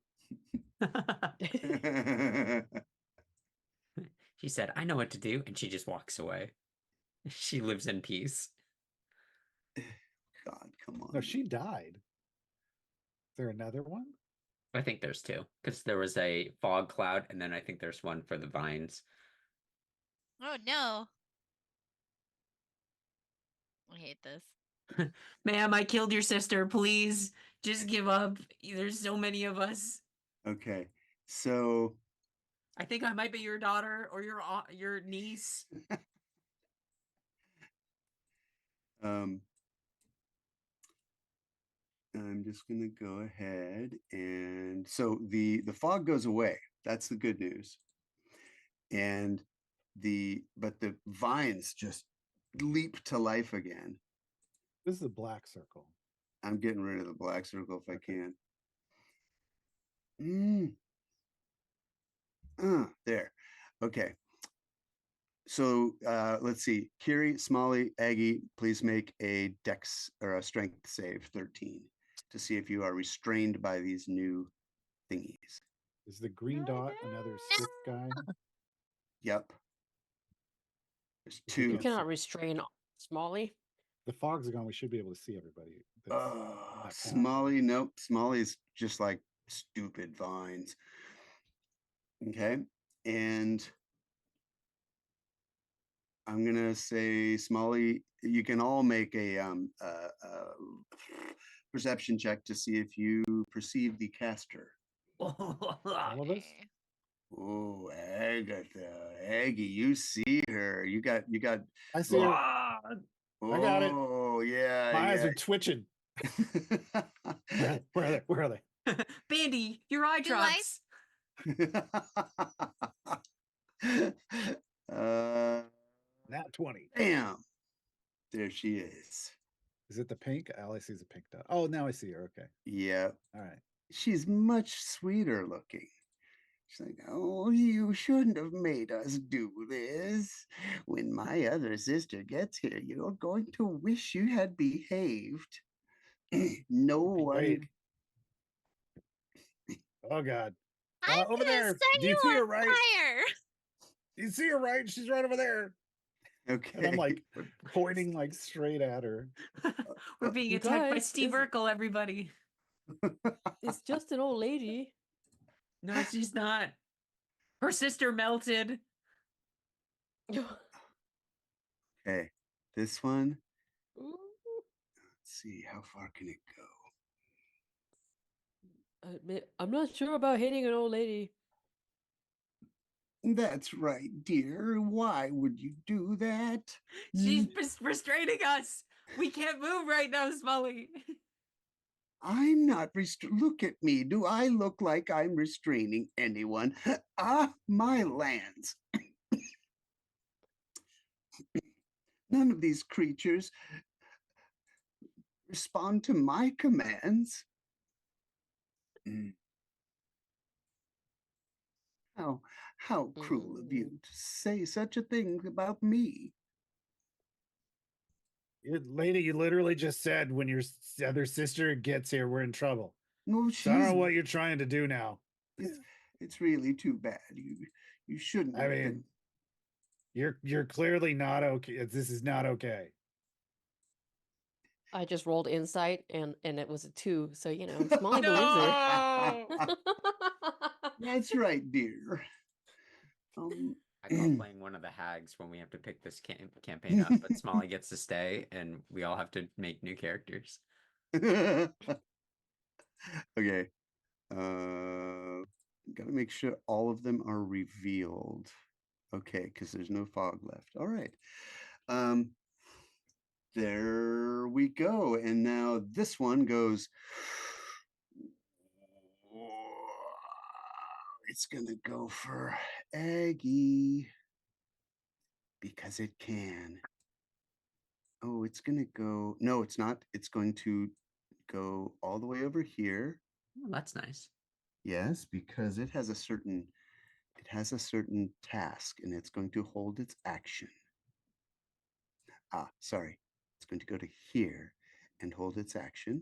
She said, I know what to do, and she just walks away. She lives in peace.
God, come on.
No, she died. Is there another one?
I think there's 2, because there was a fog cloud, and then I think there's one for the vines.
Oh no. I hate this.
Ma'am, I killed your sister. Please, just give up. There's so many of us.
Okay, so
I think I might be your daughter or your niece.
I'm just gonna go ahead and so the fog goes away. That's the good news. And but the vines just leap to life again.
This is a black circle.
I'm getting rid of the black circle if I can. There. Okay. So let's see. Kiry, Smolly, Aggie, please make a dex or a strength save 13 to see if you are restrained by these new thingies.
Is the green dot another stick guy?
Yep. There's
If we
2.
You
can't
cannot
see-
restrain Smolly.
The fog's gone. We should be able to see everybody. that's in that path.
Smolly, nope. Smolly's just like stupid vines. Okay. And I'm gonna say, Smolly, you can all make a perception check to see if you perceive the caster.
All of us?
Okay.
Oh, Agatha, Aggie, you see her. You got.
I see her.
Ah!
I got it.
Oh, yeah.
My eyes are twitching. Where are they? Where are they?
Bande, your eye
Do I-
drops.
Nat 20.
Bam. There she is.
Is it the pink? All I see is a pink dot. Oh, now I see her. Okay.
Yeah.
All right.
She's much sweeter looking. She's like, oh, you shouldn't have made us do this. When my other sister gets here, you're going to wish you had behaved. No one.
Wait. Oh, God.
I'm
over
gonna
there.
set
Do you
you
see her
on
right?
fire.
You see her right? She's right over there.
Okay.
And I'm like pointing like straight at her.
We're being
You
attacked by
guys,
Steve
is-
Urkel, everybody.
It's just an old lady.
No, she's not. Her sister melted.
Okay, this one.
Ooh,
Let's see, how far can it go?
I'm not sure about hitting an old lady.
That's right, dear. Why would you do that?
She's restraining us. We can't move right now, Smolly.
I'm not look at me. Do I look like I'm restraining anyone? My lands. None of these creatures respond to my commands. How cruel of you to say such a thing about me.
Lady, you literally just said when your other sister gets here, we're in trouble.
No,
So I don't know what you're trying to do now.
It's really too bad. You shouldn't
I
have
mean, you're clearly not okay. This is not okay.
I just rolled insight and it was a 2, so Smolly believes her.
No!
That's right, dear.
I call playing one of the hags when we have to pick this campaign up, but Smolly gets to stay, and we all have to make new characters.
Okay. Gotta make sure all of them are revealed. Okay, because there's no fog left. All right. There we go. And now this one goes. It's gonna go for Aggie because it can. Oh, it's gonna go. No, it's not. It's going to go all the way over here.
Oh, that's nice.
Yes, because it has a certain task, and it's going to hold its action. Sorry. It's going to go to here and hold its action.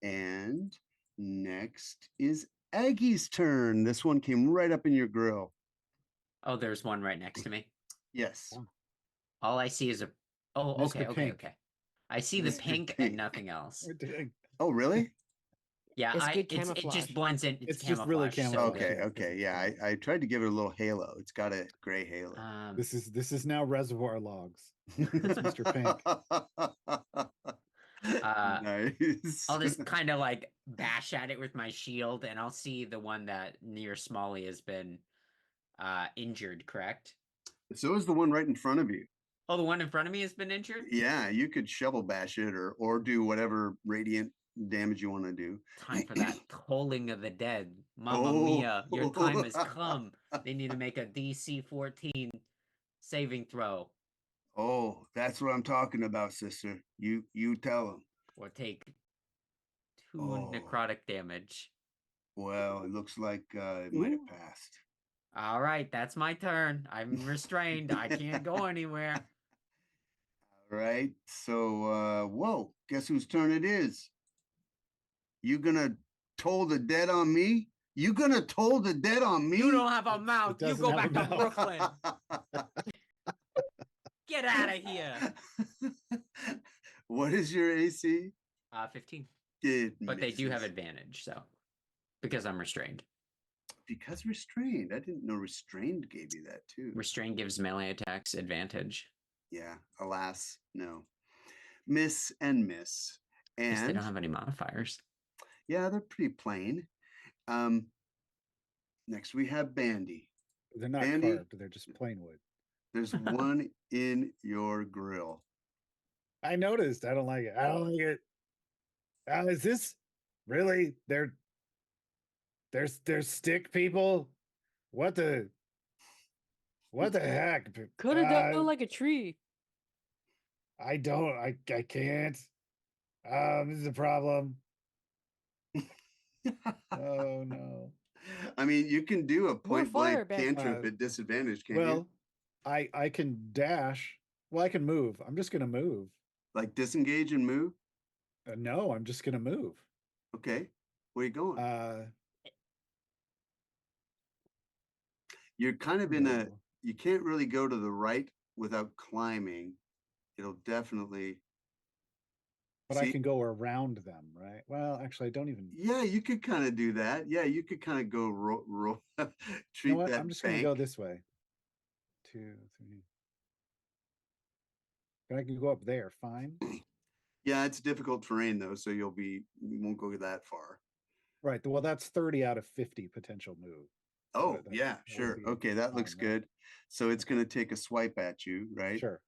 And next is Aggie's turn. This one came right up in your grill.
Oh, there's one right next to me.
Yes.
All I see is a. Oh,
Mr.
okay.
Pink.
I see the
Mr.
pink
Pink.
and nothing else.
We're doing.
Oh, really?
Yeah,
It's good
it
camouflage.
just blends in.
It's just really
camouflage, so
camouflage.
good.
Okay, okay. Yeah, I tried to give it a little halo. It's got a gray halo.
This is now Reservoir Logs. That's Mr. Pink.
Nice.
I'll just kind of like bash at it with my shield, and I'll see the one that near Smolly has been injured, correct?
So is the one right in front of you.
Oh, the one in front of me has been injured?
Yeah, you could shovel bash it or do whatever radiant damage you want to do.
Time for that tolling of the dead. Mamma mia, your time has come. They need to make a DC 14 saving throw.
Oh, that's what I'm talking about, sister. You tell them.
Or take 2
Oh.
necrotic damage.
Well, it looks like it might have passed.
All right, that's my turn. I'm restrained. I can't go anywhere.
All right. So, whoa, guess whose turn it is? You gonna toll the dead on me? You gonna toll the dead on me?
You don't have a mouth. You
doesn't
go
have
back
a
to
mouth.
Brooklyn. Get out of here.
What is your AC?
15.
It
But they do have
misses.
advantage, so because I'm restrained.
Because restrained. I didn't know restrained gave you that too.
Restrained gives melee attacks advantage.
Yeah, alas, no. Miss and miss.
Because they
And
don't have any modifiers.
yeah, they're pretty plain. Next we have Bande.
They're not
Bande,
carved. They're just plain wood.
there's one in your grill.
I noticed. I don't like it. I don't like it. Is this really? They're stick people. What the heck?
Cut it down like a tree.
I don't. I can't. This is a problem. Oh no.
I mean, you can do a point
fire,
blank
Bande.
cantrip at disadvantage, can't
Well,
you?
I can dash. Well, I can move. I'm just gonna move.
Like disengage and move?
No, I'm just gonna move.
Okay. Where you going? You're kind of in a,
no.
you can't really go to the right without climbing. It'll definitely.
But I can go around them, right? Well, actually, I don't even.
Yeah, you could kind of do that. Yeah, you could kind of go treat
You know what?
that
I'm just gonna
bank.
go this way. 2, 3. I can go up there, fine.
Yeah, it's difficult terrain though, so you won't go that far.
Right. Well, that's 30 out of 50 potential move.
Oh,
that-
yeah,
that would
sure.
be
Okay, that looks
fine, right?
good. So it's going to take a swipe at you, right?
Sure.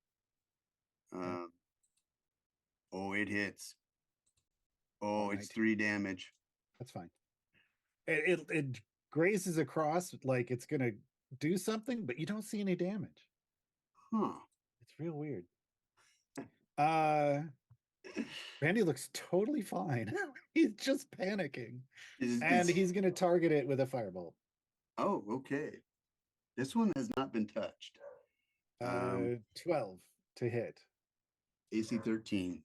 Oh, it hits. Oh, it's
19.
3 damage.
That's fine. It grazes across like it's gonna do something, but you don't see any damage.
Huh.
It's real weird. Bande looks totally fine. He's just panicking. And he's gonna target it with a firebolt.
Oh, okay. This one has not been touched.
12 to hit.
AC 13.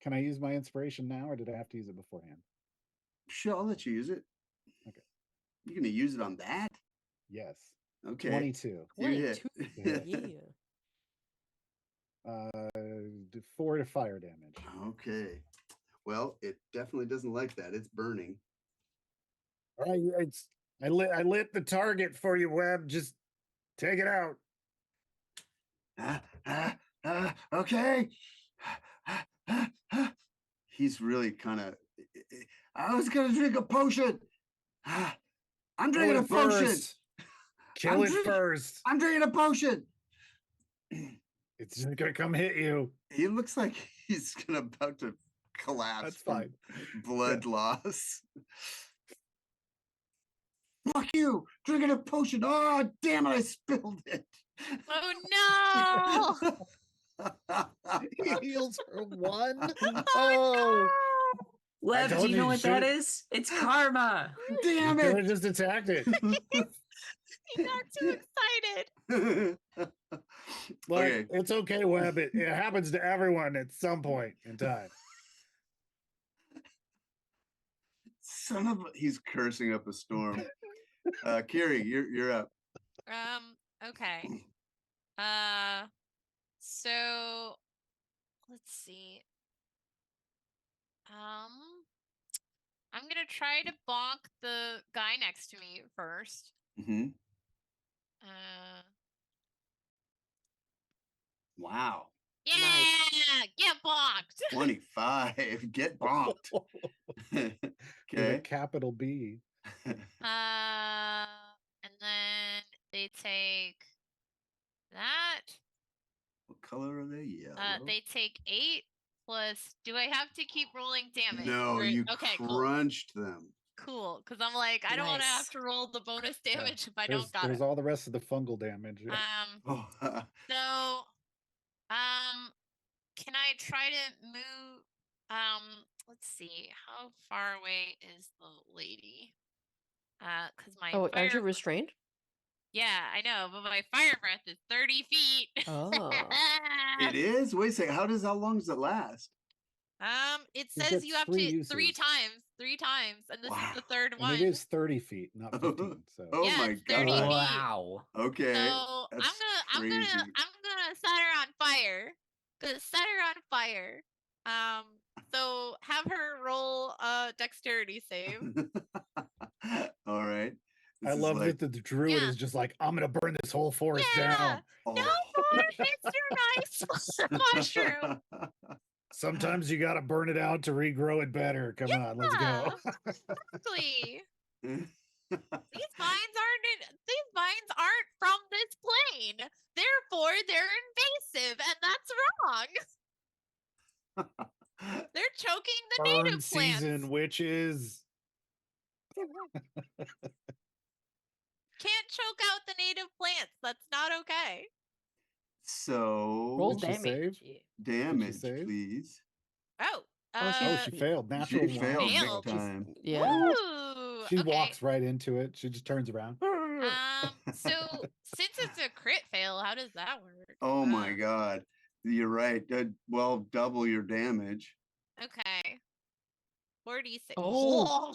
Can I use my inspiration now, or did I have to use it beforehand?
Sure, I'll let you use it.
Okay.
You're going to use it on that?
Yes.
Okay.
22.
You hit.
22. Yeah.
4 to fire damage.
Okay. Well, it definitely doesn't like that. It's burning.
All right, I lit the target for you, Webb. Just take it out.
Okay. He's really kind of. I was gonna drink a potion. I'm drinking a potion.
Kill it first.
I'm drinking a potion.
It's just gonna come hit you.
He looks like he's about to collapse.
That's
from
fine.
Blood loss. Fuck you! Drinking a potion. Oh damn it! I spilled it.
Oh no!
He heals for 1.
Oh,
Webb, do
told
you
you
know
you
what that
should've-
is? It's karma.
Damn
You
it!
could've just attacked it.
he got too excited.
Look,
Okay.
it's okay, Webb. It happens to everyone at some point in time.
Son of a, he's cursing up a storm. Kiry, you're up.
Okay. So let's see. I'm gonna try to bonk the guy next to me first.
Mm-hmm.
Uh,
Wow.
yeah,
Nice.
get bonked.
25. Get bonked.
With a
Okay.
capital B.
And then they take that.
What color are they? Yellow.
They take 8 plus. Do I have to keep rolling damage?
No,
Or-
you
okay,
crunched them.
cool. Because I'm like, I don't want to have
Nice.
to roll the bonus damage if I
There's,
don't got
there's
it.
all the rest of the fungal damage. Yeah.
Oh,
So, can I try to move? Let's see. How far away is the lady? Because my
Oh,
fire.
aren't you restrained?
Yeah, I know, but my fire breath is 30 feet.
Oh.
it is? Wait a second. How long does it last?
It
You've
says
got
you have
3
to
uses.
3 times, and this
Wow.
is the third
And
one.
it is 30 feet, not 15. So
Oh
Yeah,
my
it's 30
god.
feet.
Wow.
Okay.
So
That's
I'm
crazy.
gonna set her on fire. Gonna set her on fire. So have her roll a dexterity save.
All right.
I
This is
love
like,
that the druid
Yeah.
is just like, I'm gonna burn this whole forest
Yeah.
down.
oh.
No more, Mr. Nice Mushroom.
Sometimes you gotta burn it out to regrow it better. Come on, let's go.
Exactly. These vines aren't from this plane. Therefore, they're invasive, and that's wrong. They're choking the
Burn
native plants.
season, witches.
Can't choke out the native plants. That's not okay.
So
Roll
Did she
damage.
save?
damage,
save?
please.
Oh.
Oh, she failed. Natural
She
one.
failed big
Failed.
time.
Yeah.
Ooh,
She
okay.
walks right into it. She just turns around.
So since it's a crit fail, how does that work?
Oh my god. You're right. Well, double your damage.
Okay. 46.
Oh.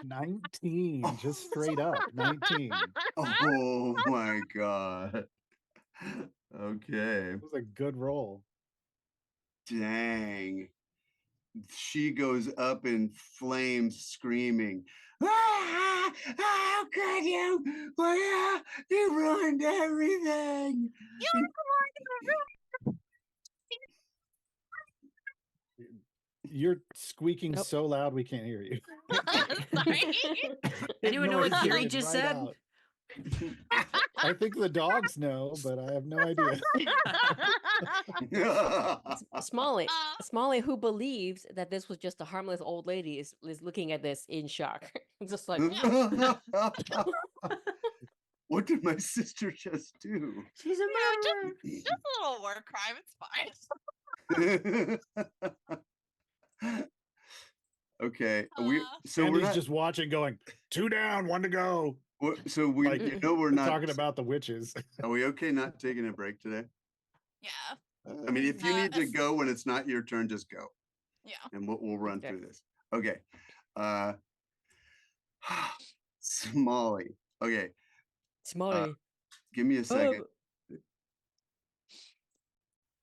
19, just straight up. 19.
Oh my god. Okay.
It was a good roll.
Dang. She goes up in flames screaming, "Ah, how could you? Well, you ruined everything.
You're squeaking
Nope.
so loud we can't hear you.
Sorry.
Anyone know what
Noise
Kiry
is
just
right
said?
out. I think the dogs know, but I have no idea.
Smolly,
Uh,
Smolly, who believes that this was just a harmless old lady, is looking at this in shock. Just like,
What did my sister just do?
She's a murderer.
Just a little war crime. It's fine.
Okay, so
And
we're
he's
not.
just watching, going 2 down, 1 to go.
So we,
Like,
we're
We're
not
talking about the witches.
Are we okay not taking a break today?
Yeah.
I mean, if you need to
as-
go when it's not your turn, just go,
Yeah.
and we'll run
Okay.
through this. Okay. Smolly. Okay,
Smolly.
give me a second.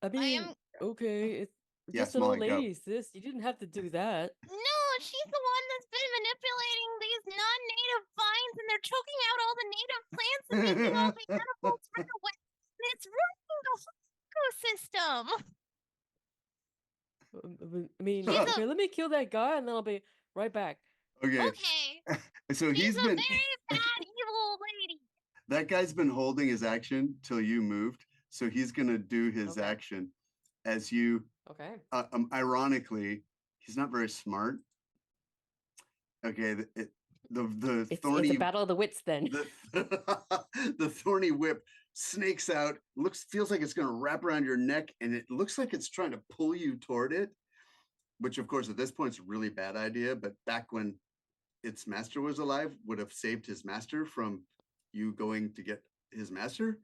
I mean, okay, it's
Yeah,
just an old
Smolly, go.
lady, sis. You didn't have to do that.
No, she's the one that's been manipulating these non-native vines, and they're choking out all the native plants and making all the animals run away. And it's ruining the whole ecosystem.
I mean,
She's a-
okay, let me kill that guy, and then I'll be right back.
Okay,
Okay,
so
she's
he's
a
been
very bad, evil old lady.
that guy's been holding his action till you moved, so he's gonna do his
Okay.
action as you.
Okay.
Ironically, he's not very smart. Okay, the
It's
thorny
a battle of the wits then.
the thorny whip snakes out. Feels like it's gonna wrap around your neck, and it looks like it's trying to pull you toward it. Which, of course, at this point is a really bad idea. But back when its master was alive, would have saved his master from you going to get his master.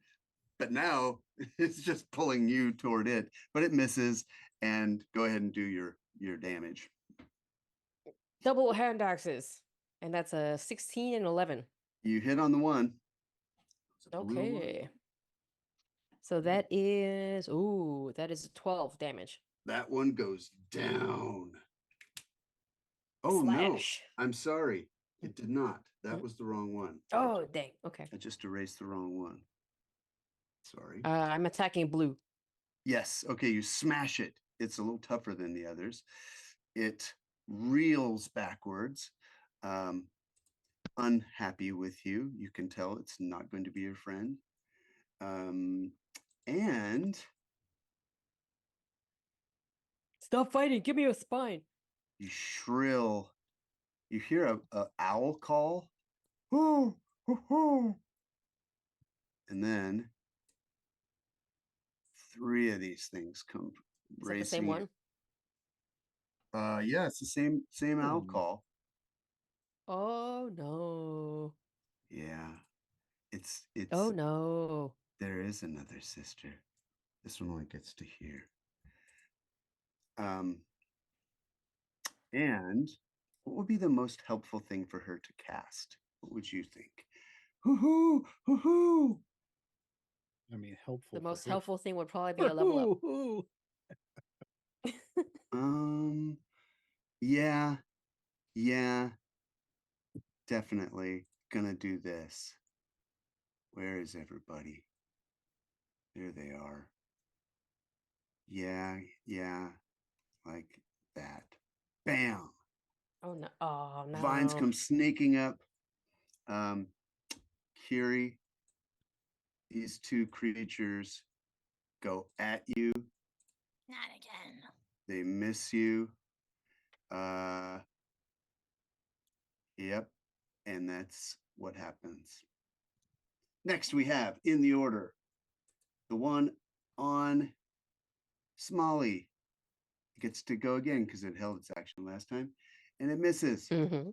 But now it's just pulling you toward it. But it misses, and go ahead and do your damage.
Double hand axes. And that's a 16 and 11.
You hit on the one. It's a blue one.
Okay. So that is, that is 12 damage.
That one goes down. Oh no,
Slash.
I'm sorry. It did not. That was the wrong one.
Oh, dang. Okay.
I just erased the wrong one. Sorry.
I'm attacking blue.
Yes. Okay, you smash it. It's a little tougher than the others. It reels backwards. Unhappy with you. You can tell it's not going to be your friend. And
Stop fighting. Give me a spine.
you shrill. You hear a owl call. Hoo, hoo, hoo. And then 3 of these things come
Is that the
racing.
same one?
Yeah, it's the same owl call.
Oh, no.
Yeah. It's
Oh, no.
There is another sister. This one only gets to here. And what would be the most helpful thing for her to cast? What would you think? Hoo-hoo! Hoo-hoo!
I mean, helpful.
The most
for
helpful thing would probably be a level up.
Yeah, definitely gonna do this. Where is everybody? There they are. Yeah, like that. Bam!
Oh, no. Oh, no.
Vines come snaking up. Kiry, these 2 creatures go at you.
Not again.
They miss you. Yep. And that's what happens. Next, we have in the order the one on Smolly. It gets to go again because it held its action last time, and it misses.
Mm-hmm.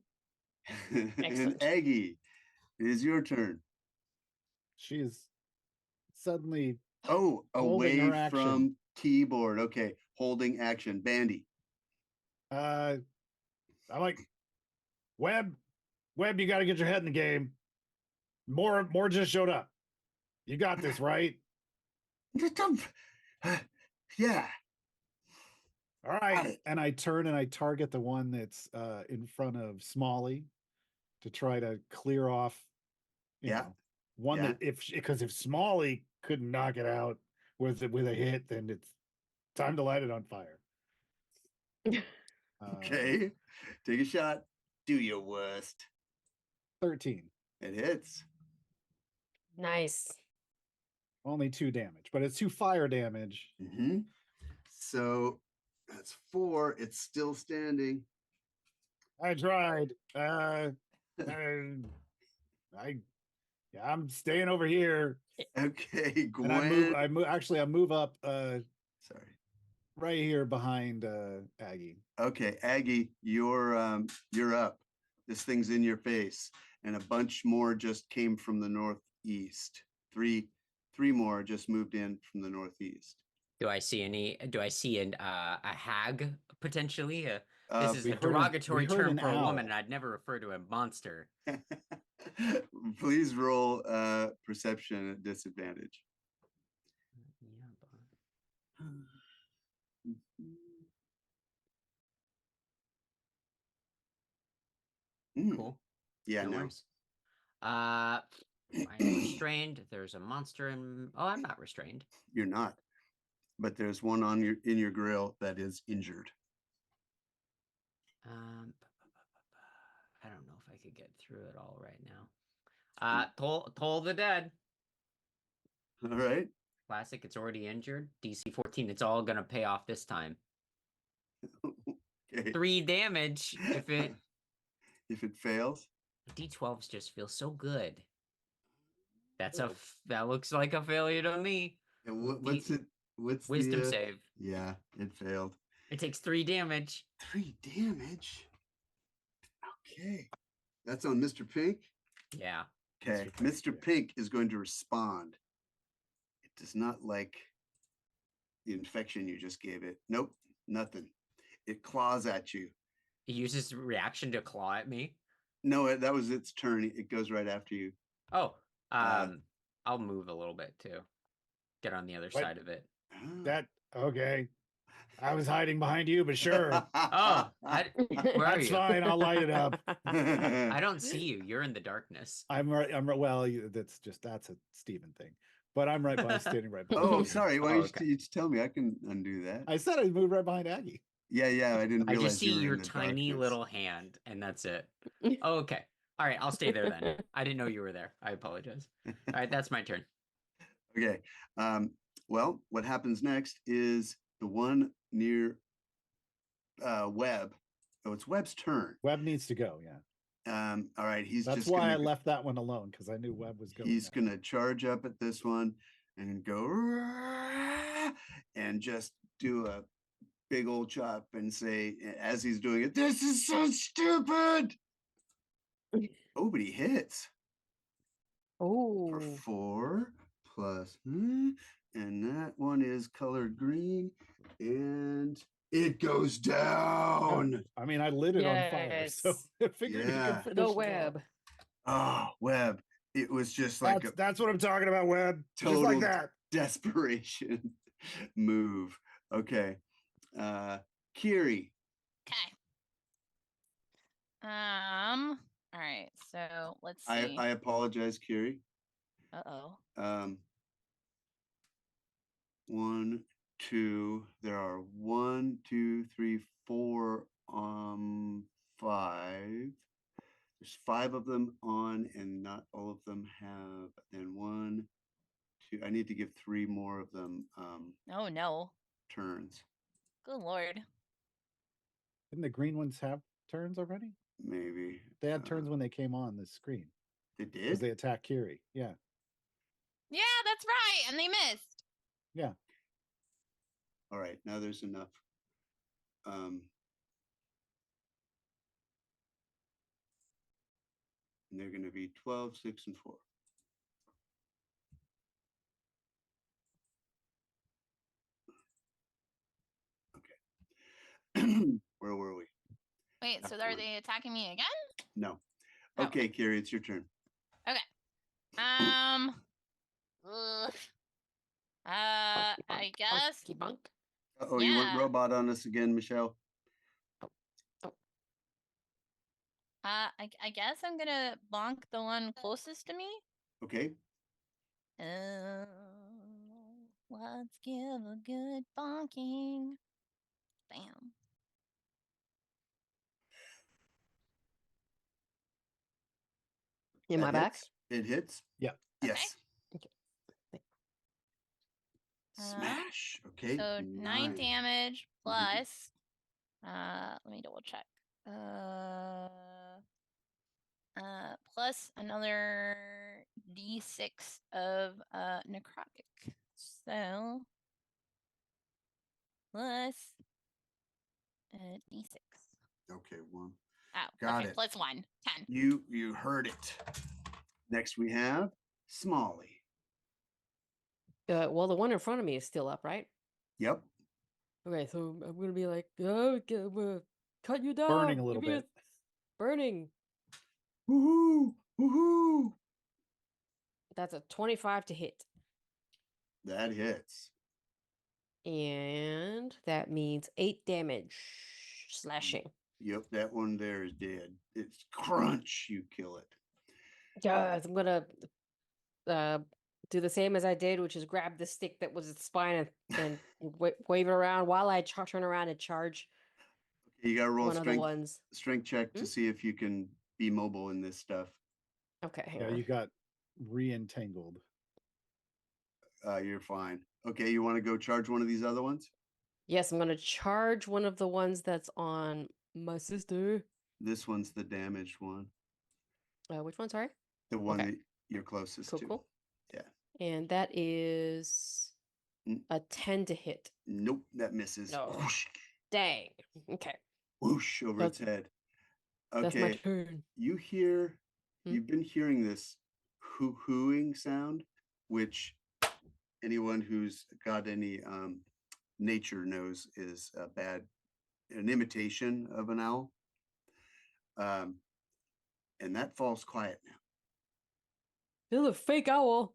And
Excellent.
Aggie, it is your turn.
She is suddenly
Oh,
Holding her
away
action.
from keyboard. Okay, holding action. Bande.
I like Webb, you got to get your head in the game. More just showed up. You got this, right?
Yeah.
All right. And I turn and I target the one that's in front of Smolly to try to clear off. You know, one that because if Smolly couldn't knock it out with a hit, then it's time to light it on fire.
Okay. Take a shot. Do your worst.
13.
It hits.
Nice.
Only 2 damage, but it's 2 fire damage.
Mm-hmm. So that's 4. It's still standing.
I tried. I'm staying over here.
Okay, Gwen.
And I move up
Sorry.
right here behind Aggie.
Okay, Aggie, you're up. This thing's in your face, and a bunch more just came from the northeast. Three more just moved in from the northeast.
Do I see a hag potentially? This is
we
a
heard
derogatory term
an
for a woman,
owl.
and I'd never refer to a monster.
Please roll perception at disadvantage.
Cool.
Yeah,
No
no.
worries. I am restrained. There's a monster in. Oh, I'm not restrained.
You're not. But there's one in your grill that is injured.
I don't know if I could get through it all right now. Toll the dead.
All right.
Classic. It's already injured. DC 14. It's all gonna pay off this time.
Okay.
3 damage if it
fails.
D12s just feel so good. That looks like a failure to me.
And what's
wisdom
the,
save?
Yeah, it failed.
It takes 3 damage.
3 damage. Okay. That's on Mr. Pink.
Yeah.
Okay. Mr. Pink is going to respond. It does not like the infection you just gave it. Nope, nothing. It claws at you.
It uses reaction to claw at me.
No, that was its turn. It goes right after you.
Oh, I'll move a little bit too. Get on the other side of it.
Okay. I was hiding behind you, but sure.
Oh, where are you?
That's fine. I'll light it up.
I don't see you. You're in the darkness.
I'm right. Well, that's a Steven thing. But I'm standing right behind.
Oh, sorry. Why don't you just tell me? I can undo that.
I said I moved right behind Aggie.
Yeah. I didn't realize
I just see
you were
your
in the
tiny
darkness.
little hand, and that's it. Oh, okay. All right, I'll stay there then. I didn't know you were there. I apologize. All right, that's my turn.
Okay. Well, what happens next is the one near Webb. Oh, it's Webb's turn.
Webb needs to go. Yeah.
All right.
That's why I left that one alone, because I knew Webb was going.
He's going to charge up at this one and go and just do a big old chop and say, as he's doing it, "This is so stupid." Oh, but he hits.
Oh.
For 4 plus, and that one is colored green, and it goes down.
I mean, I lit it on fire, so I figured you could finish.
Go Webb.
Oh, Webb. It was just like
that's what I'm talking about, Webb.
Total
Just like that.
Desperation move. Okay. Kiry.
Okay. All right. So let's see.
I apologize, Kiry.
Uh-oh.
1, 2. There are 1, 2, 3, 4, 5. There's 5 of them on, and not all of them have. And 1, 2. I need to give 3 more of them.
Oh no.
Turns.
Good Lord.
Didn't the green ones have turns already?
Maybe
they had turns when they came on the screen.
They did.
Because they attacked Kiry. Yeah.
Yeah, that's right, and they missed.
Yeah.
All right, now there's enough. And they're going to be 12, 6, and 4. Okay. Where were we?
Wait, so are they attacking me again?
No.
Oh.
Okay, Kiry, it's your turn.
Okay. I guess.
Oh, you went robot on us again, Michelle.
I guess I'm gonna bonk the one closest to me.
Okay.
Let's give a good bonking. Bam.
In my back?
It hits.
Yeah.
Yes.
Okay.
Smash. Okay.
So 9 damage plus. Let me double check. Plus another d6 of necrotic. So plus d6.
Okay, 1.
Oh,
Got
okay.
it.
Plus 1. 10.
You heard it. Next we have Smolly.
Well, the one in front of me is still up, right?
Yep.
Okay, so I'm gonna be like, oh, cut you down.
Burning a little
give me
bit.
Burning.
Woohoo! Woohoo!
That's a 25 to hit.
That hits.
And that means 8 damage slashing.
Yep, that one there is dead. It's crunch. You kill it.
Guys, I'm gonna do the same as I did, which is grab the stick that was its spine and wave it around while I turn around and charge
You got to roll
one
a
of the ones.
strength check to see if you can be mobile in this stuff.
Okay, hang
Yeah,
on.
you got re-entangled.
You're fine. Okay, you want to go charge one of these other ones?
Yes, I'm gonna charge one of the ones that's on my sister.
This one's the damaged one.
Which one? Sorry.
The one
Okay.
that you're closest
Cool,
to.
cool.
Yeah.
And that is a 10 to hit.
Nope, that misses.
No.
Whoosh,
Dang. Okay.
whoosh over its head.
That's my
Okay,
turn.
you've been hearing this hooing sound, which anyone who's got any nature knows is an imitation of an owl. And that falls quiet now.
This is a fake owl.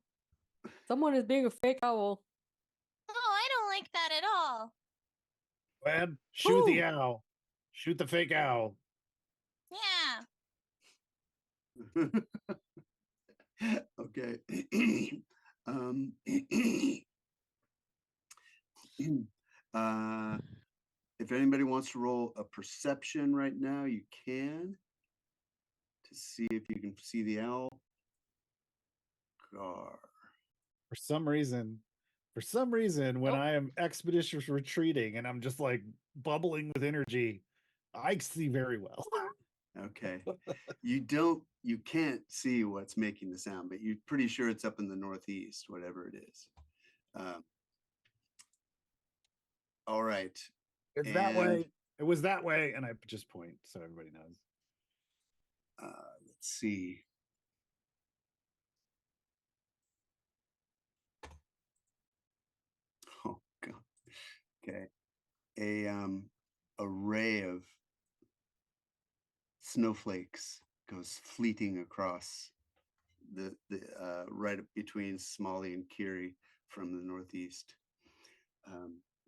Someone is being a fake owl.
Oh, I don't like that at all.
Webb, shoot the
Ooh.
owl. Shoot the fake owl.
Yeah.
Okay. If anybody wants to roll a perception right now, you can, to see if you can see the owl. Gar.
For some reason, when
Oh.
I am expeditious retreating and I'm just like bubbling with energy, I see very well.
Okay. You can't see what's making the sound, but you're pretty sure it's up in the northeast, whatever it is. All right.
It's that way. It was that way. And I just point so everybody knows.
Let's see. Oh God. Okay. A ray of snowflakes goes fleeting across the right between Smolly and Kiry from the northeast.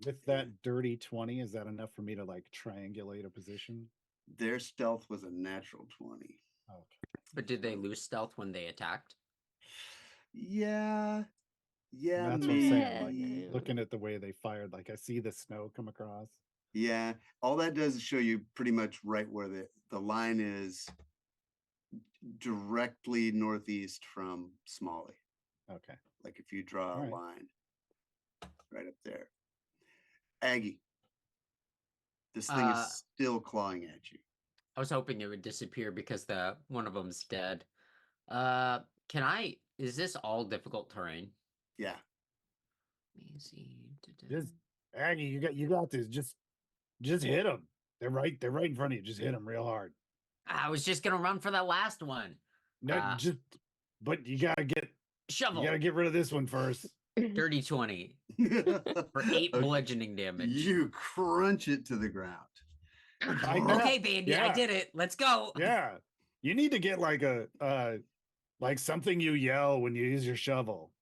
With that dirty 20, is that enough for me to like triangulate a position?
Their stealth was a natural 20.
Okay.
But did they lose stealth when they attacked?
Yeah. Yeah.
That's what I'm saying.
maybe.
Like looking at the way they fired, like I see the snow come across.
Yeah. All that does is show you pretty much right where the line is, directly northeast from Smolly.
Okay.
Like if you draw
All
a
right.
line right up there. Aggie, this thing is still clawing at you.
I was hoping it would disappear because one of them's dead. Is this all difficult terrain?
Yeah.
Easy.
Just Aggie, you got this. Just hit them. They're right in front of you. Just hit them real hard.
I was just gonna run for that last one.
No, but you gotta get
Shovel.
You gotta get rid of this one first.
Dirty 20 for 8 bludgeoning damage.
You crunch it to the ground.
Okay, Bande, I did it. Let's go.
Yeah, you need to get like like something you yell when you use your shovel.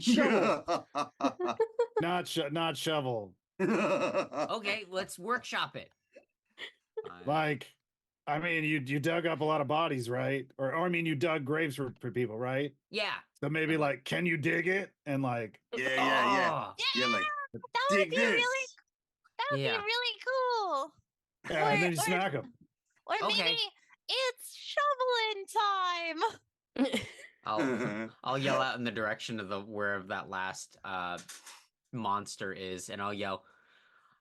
Shovel.
Not shovel.
Okay, let's workshop it.
Like, I mean, you dug up a lot of bodies, right? Or I mean, you dug graves for people, right?
Yeah.
So maybe like, can you dig it? And like,
yeah. Yeah, like
That would
dig
be
this.
really cool.
yeah, and then you smack them.
Or
Okay.
maybe it's shoveling time.
I'll yell out in the direction of where that last monster is, and I'll yell,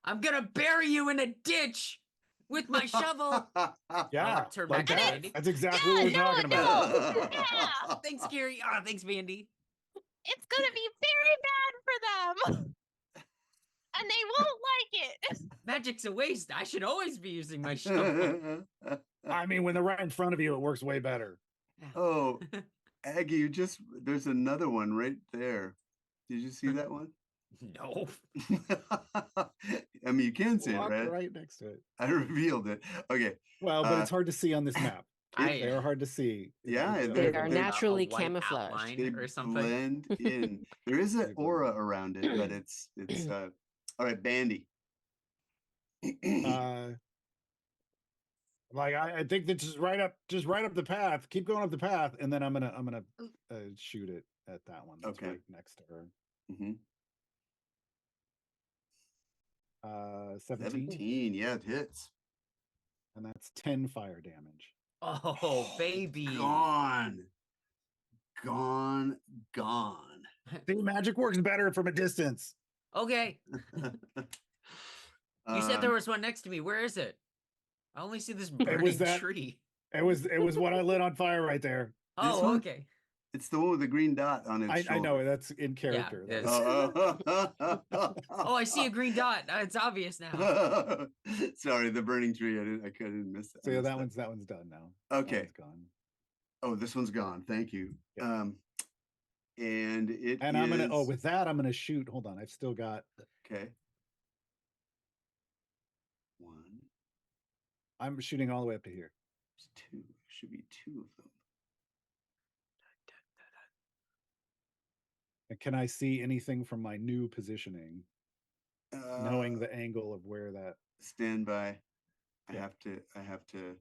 "I'm gonna bury you in a ditch with my shovel."
Yeah,
I'll turn
like
back to
that.
Bande.
That's exactly what we're talking about.
Yeah.
Thanks, Kiry. Ah, thanks, Bande.
It's gonna be very bad for them. And they won't like it.
Magic's a waste. I should always be using my shovel.
I mean, when they're right in front of you, it works way better.
Oh, Aggie, there's another one right there. Did you see that one?
No.
I mean, you can see it,
Walk
right?
right next to it.
I revealed it. Okay.
Well, but it's hard to see on this map.
I-
They are hard to see.
Yeah,
They are
a
naturally
white
camouflaged.
outline
They
or something.
blend in. There is an
They
aura around it, but it's all right, Bande.
Like I think that's just right up the path. Keep going up the path, and then I'm gonna shoot it at that one. That's
Okay.
right next to her.
Mhm.
17,
17, yeah, it hits.
and that's 10 fire damage.
Oh, baby.
Gone.
See, magic works better from a distance.
Okay. You said there was one next to me. Where is it? I only see this burning tree.
It was what I lit on fire right there.
Oh,
one?
okay.
It's the one with the green dot on its shoulder.
I know that's in character.
Yeah,
That was-
Oh, I see a green dot. It's obvious now.
Sorry, the burning tree. I couldn't miss that.
So yeah, that one's done now.
Okay.
That one's gone.
Oh, this one's gone. Thank you.
Yeah.
And it
And I'm gonna with that, I'm gonna shoot. Hold on, I've still got
okay. One,
I'm shooting all the way up to here.
two. Should be two of them.
And can I see anything from my new positioning, knowing the angle of where that?
Stand by. I
Yeah.
have to.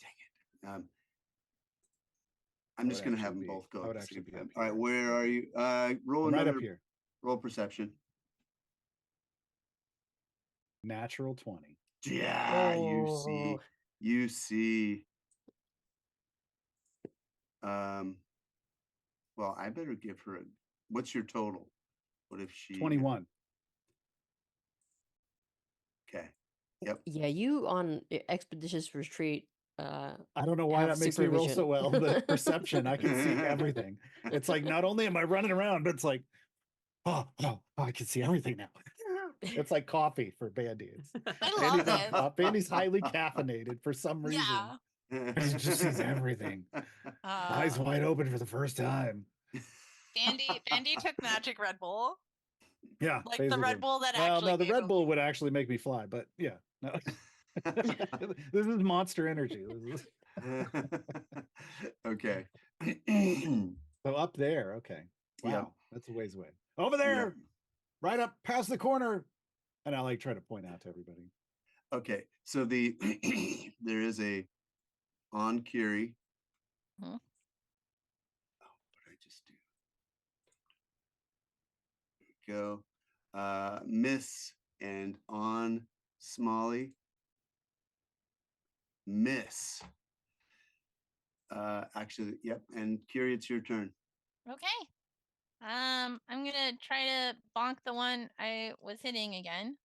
Dang it. I'm just
would
gonna have
actually
them
be-
both go.
I would
at the
actually
same
be
time.
up
All right,
here.
where are you? Roll
I'm right
another.
up here.
Roll perception.
Natural 20.
Yeah,
Oh.
you see. Well, I better give her what's your total? What if she
21.
Okay. Yep.
Yeah, you on expeditious retreat.
I don't know why
have
that makes me roll so
supervision.
well. The perception, I can see everything. It's like not only am I running around, but it's like, oh, I can see everything now. It's like coffee for Band-Aids.
I love it.
Bandy's highly caffeinated for some reason.
Yeah.
He just sees everything. Eyes wide open for the first time.
Bande took magic Red Bull.
Yeah.
Like the
basically.
Red Bull that
Well,
actually
no, the
gave
Red
him-
Bull would actually make me fly, but yeah. No. This is monster energy.
Okay.
So up there, okay. Wow,
Yep.
that's a ways away. Over there, right up past the corner. And I like try to point out to everybody.
Okay. So there is a on Kiry.
Huh?
Oh, what did I just do? There we go. Miss and on Smolly. Miss. Actually, yep. And Kiry, it's your turn.
Okay. I'm gonna try to bonk the one I was hitting again.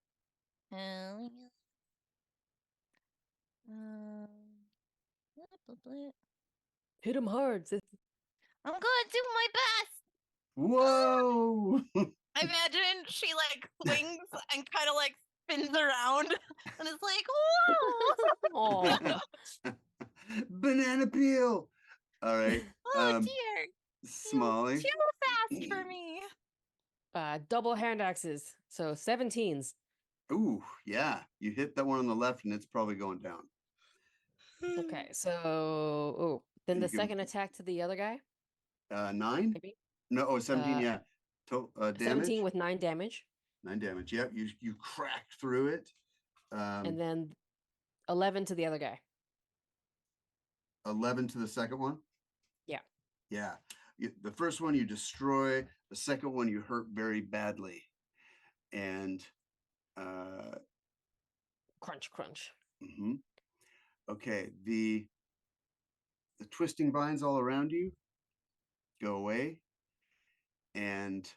Hit him hard.
I'm gonna do my best.
Whoa!
I imagine she like swings and kind of like spins around and is like, whoa!
Oh,
Banana peel. All right.
Oh dear.
Smolly.
Too fast for me.
double hand axes. So 17s.
Ooh, yeah. You hit that one on the left and it's probably going down.
Okay, so then
And
the
you can-
second attack to the other guy,
9?
maybe.
No, 17, yeah. Damage?
17 with 9 damage,
9 damage. Yep, you cracked through it.
and then 11 to the other guy.
11 to the second one?
Yeah.
Yeah. The first one you destroy, the second one you hurt very badly. And
Crunch, crunch.
okay, the the twisting vines all around you go away, and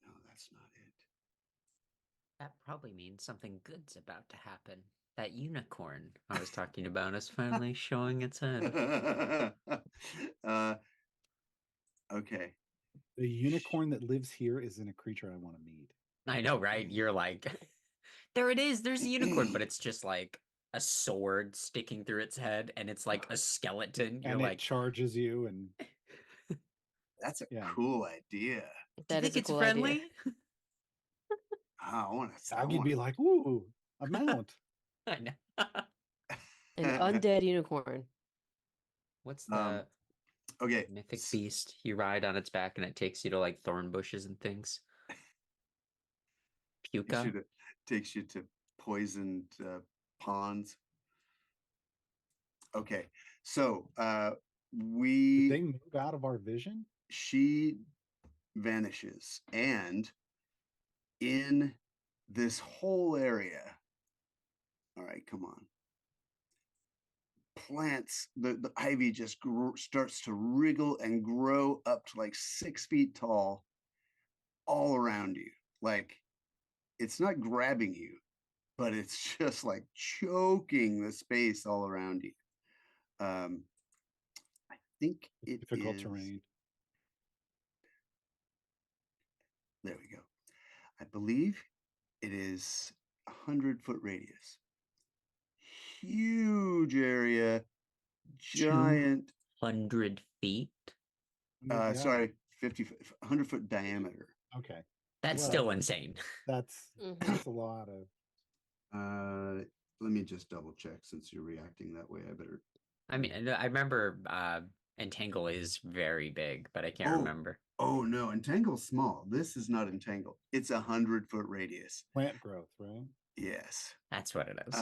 no, that's not it.
That probably means something good's about to happen. That unicorn I was talking about is finally showing its head.
Okay.
The unicorn that lives here isn't a creature I want to meet.
I know, right? You're like, there it is. There's a unicorn, but it's just like a sword sticking through its head, and it's like a skeleton. You're
And
like,
it charges you, and
That's a
Yeah.
cool idea.
do you
That is
think
a
it's
cool
friendly?
idea.
I want to.
Aggie'd be like, "Ooh, a mount."
I know.
An undead unicorn.
What's the
Okay.
mythic beast you ride on its back and it takes you to like thorn bushes and things? Puka?
It takes you to poisoned ponds. Okay, so
Did
we
they move out of our vision?
she vanishes, and in this whole area, all right, come on, plants, the ivy just starts to wriggle and grow up to like 6 feet tall all around you. Like, it's not grabbing you, but it's just like choking the space all around you. I think it
Difficult
is
terrain.
There we go. I believe it is 100-foot radius. Huge area, giant.
100 feet?
Yeah,
Sorry, 100-foot diameter.
Okay,
That's
Well,
still insane.
that's
Mhm.
that's a lot of.
Let me just double check since you're reacting that way. I better.
I mean, I remember Entangle is very big, but I can't
Oh.
remember.
Oh no, Entangle's small. This is not Entangle. It's 100-foot radius.
Plant growth, right?
Yes.
That's what it is.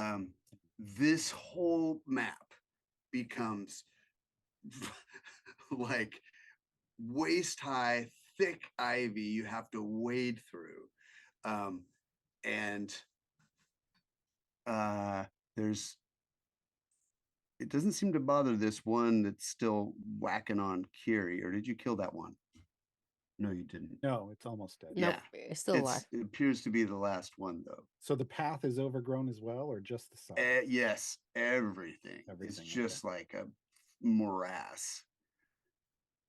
This whole map becomes like waist high, thick ivy you have to wade through. And there's, it doesn't seem to bother this one that's still whacking on Kiry, or did you kill that one? No, you didn't.
No, it's almost dead.
Nope,
Yeah.
it's still alive.
It appears to be the last one, though.
So the path is overgrown as well, or just the side?
Yes, everything. It's
Everything,
just like a morass.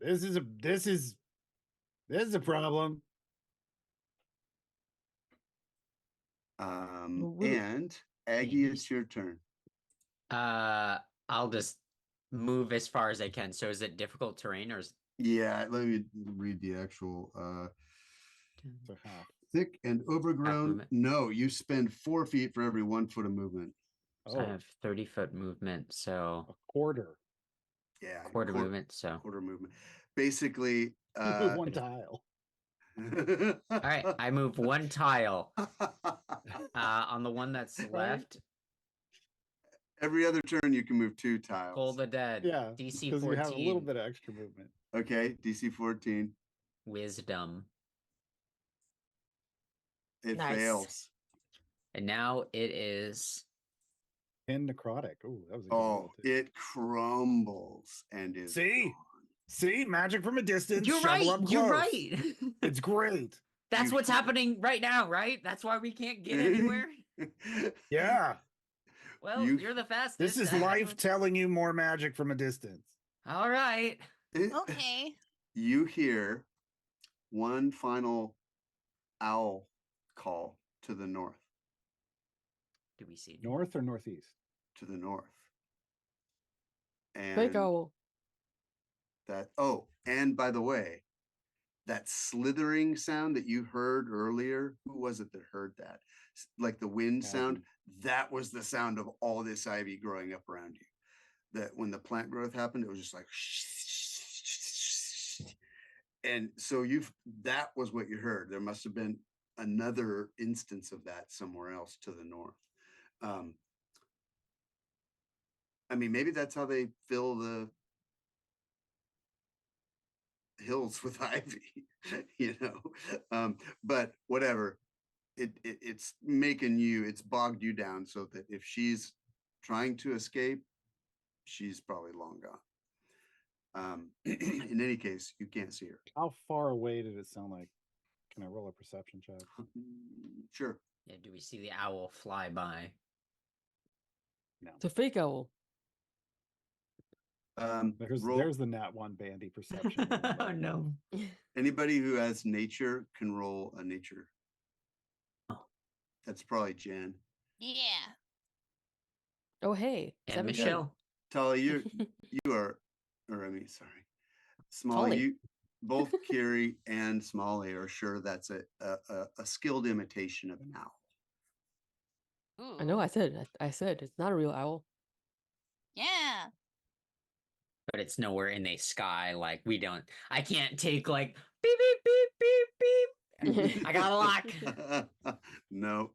This is a problem.
And Aggie, it's your turn.
I'll just move as far as I can. So is it difficult terrain or is
Yeah, let me read the actual
So half.
thick and overgrown.
movement?
No, you spend 4 feet for every 1 foot of movement.
So I have 30-foot movement, so
a quarter.
Yeah,
quarter movement. So
quarter movement. Basically,
You move one tile.
all right, I move one tile. On the one that's left,
Every other turn you can move 2 tiles.
Toll the Dead.
Yeah,
DC
because
14.
you have a little bit of extra movement.
Okay, DC 14.
Wisdom.
It
Nice.
fails.
And now it is
10 necrotic. Oh, that was a good
Oh,
roll too.
it crumbles and is
See?
gone.
See, magic from a distance.
You're
shovel
right.
up
You're
close.
right.
It's great.
That's
You
what's
hear-
happening right now, right? That's why we can't get anywhere.
Yeah,
Well,
You-
you're the fastest.
this is
That's
life
what-
telling you more magic from a distance.
All right.
Okay.
You hear one final owl call to the north.
Do we see?
North or northeast?
To the north.
Big
And
owl.
that, oh, and by the way, that slithering sound that you heard earlier, who was it that heard that? Like the wind sound, that was the sound of all this ivy growing up around you. That when the plant growth happened, it was just like, and so that was what you heard. There must have been another instance of that somewhere else to the north. I mean, maybe that's how they fill the hills with ivy, you know. But whatever. it's bogged you down so that if she's trying to escape, she's probably long gone. In any case, you can't see her.
How far away did it sound like? Can I roll a perception check?
Sure.
Yeah, do we see the owl fly by?
No.
It's a fake owl.
There's the nat 1 Bande perception.
Oh no.
Anybody who has nature can roll a nature.
Oh.
That's probably Jan.
Yeah.
Oh, hey.
And
17.
Michelle.
Tali, you are, or I mean, sorry, Smolly.
Tali.
You both Kiry and Smolly are sure that's a skilled imitation of an owl.
Ooh.
I know. I said it's not a real owl.
Yeah.
But it's nowhere in the sky. Like I can't take like beep beep beep beep beep. I got a lock.
No.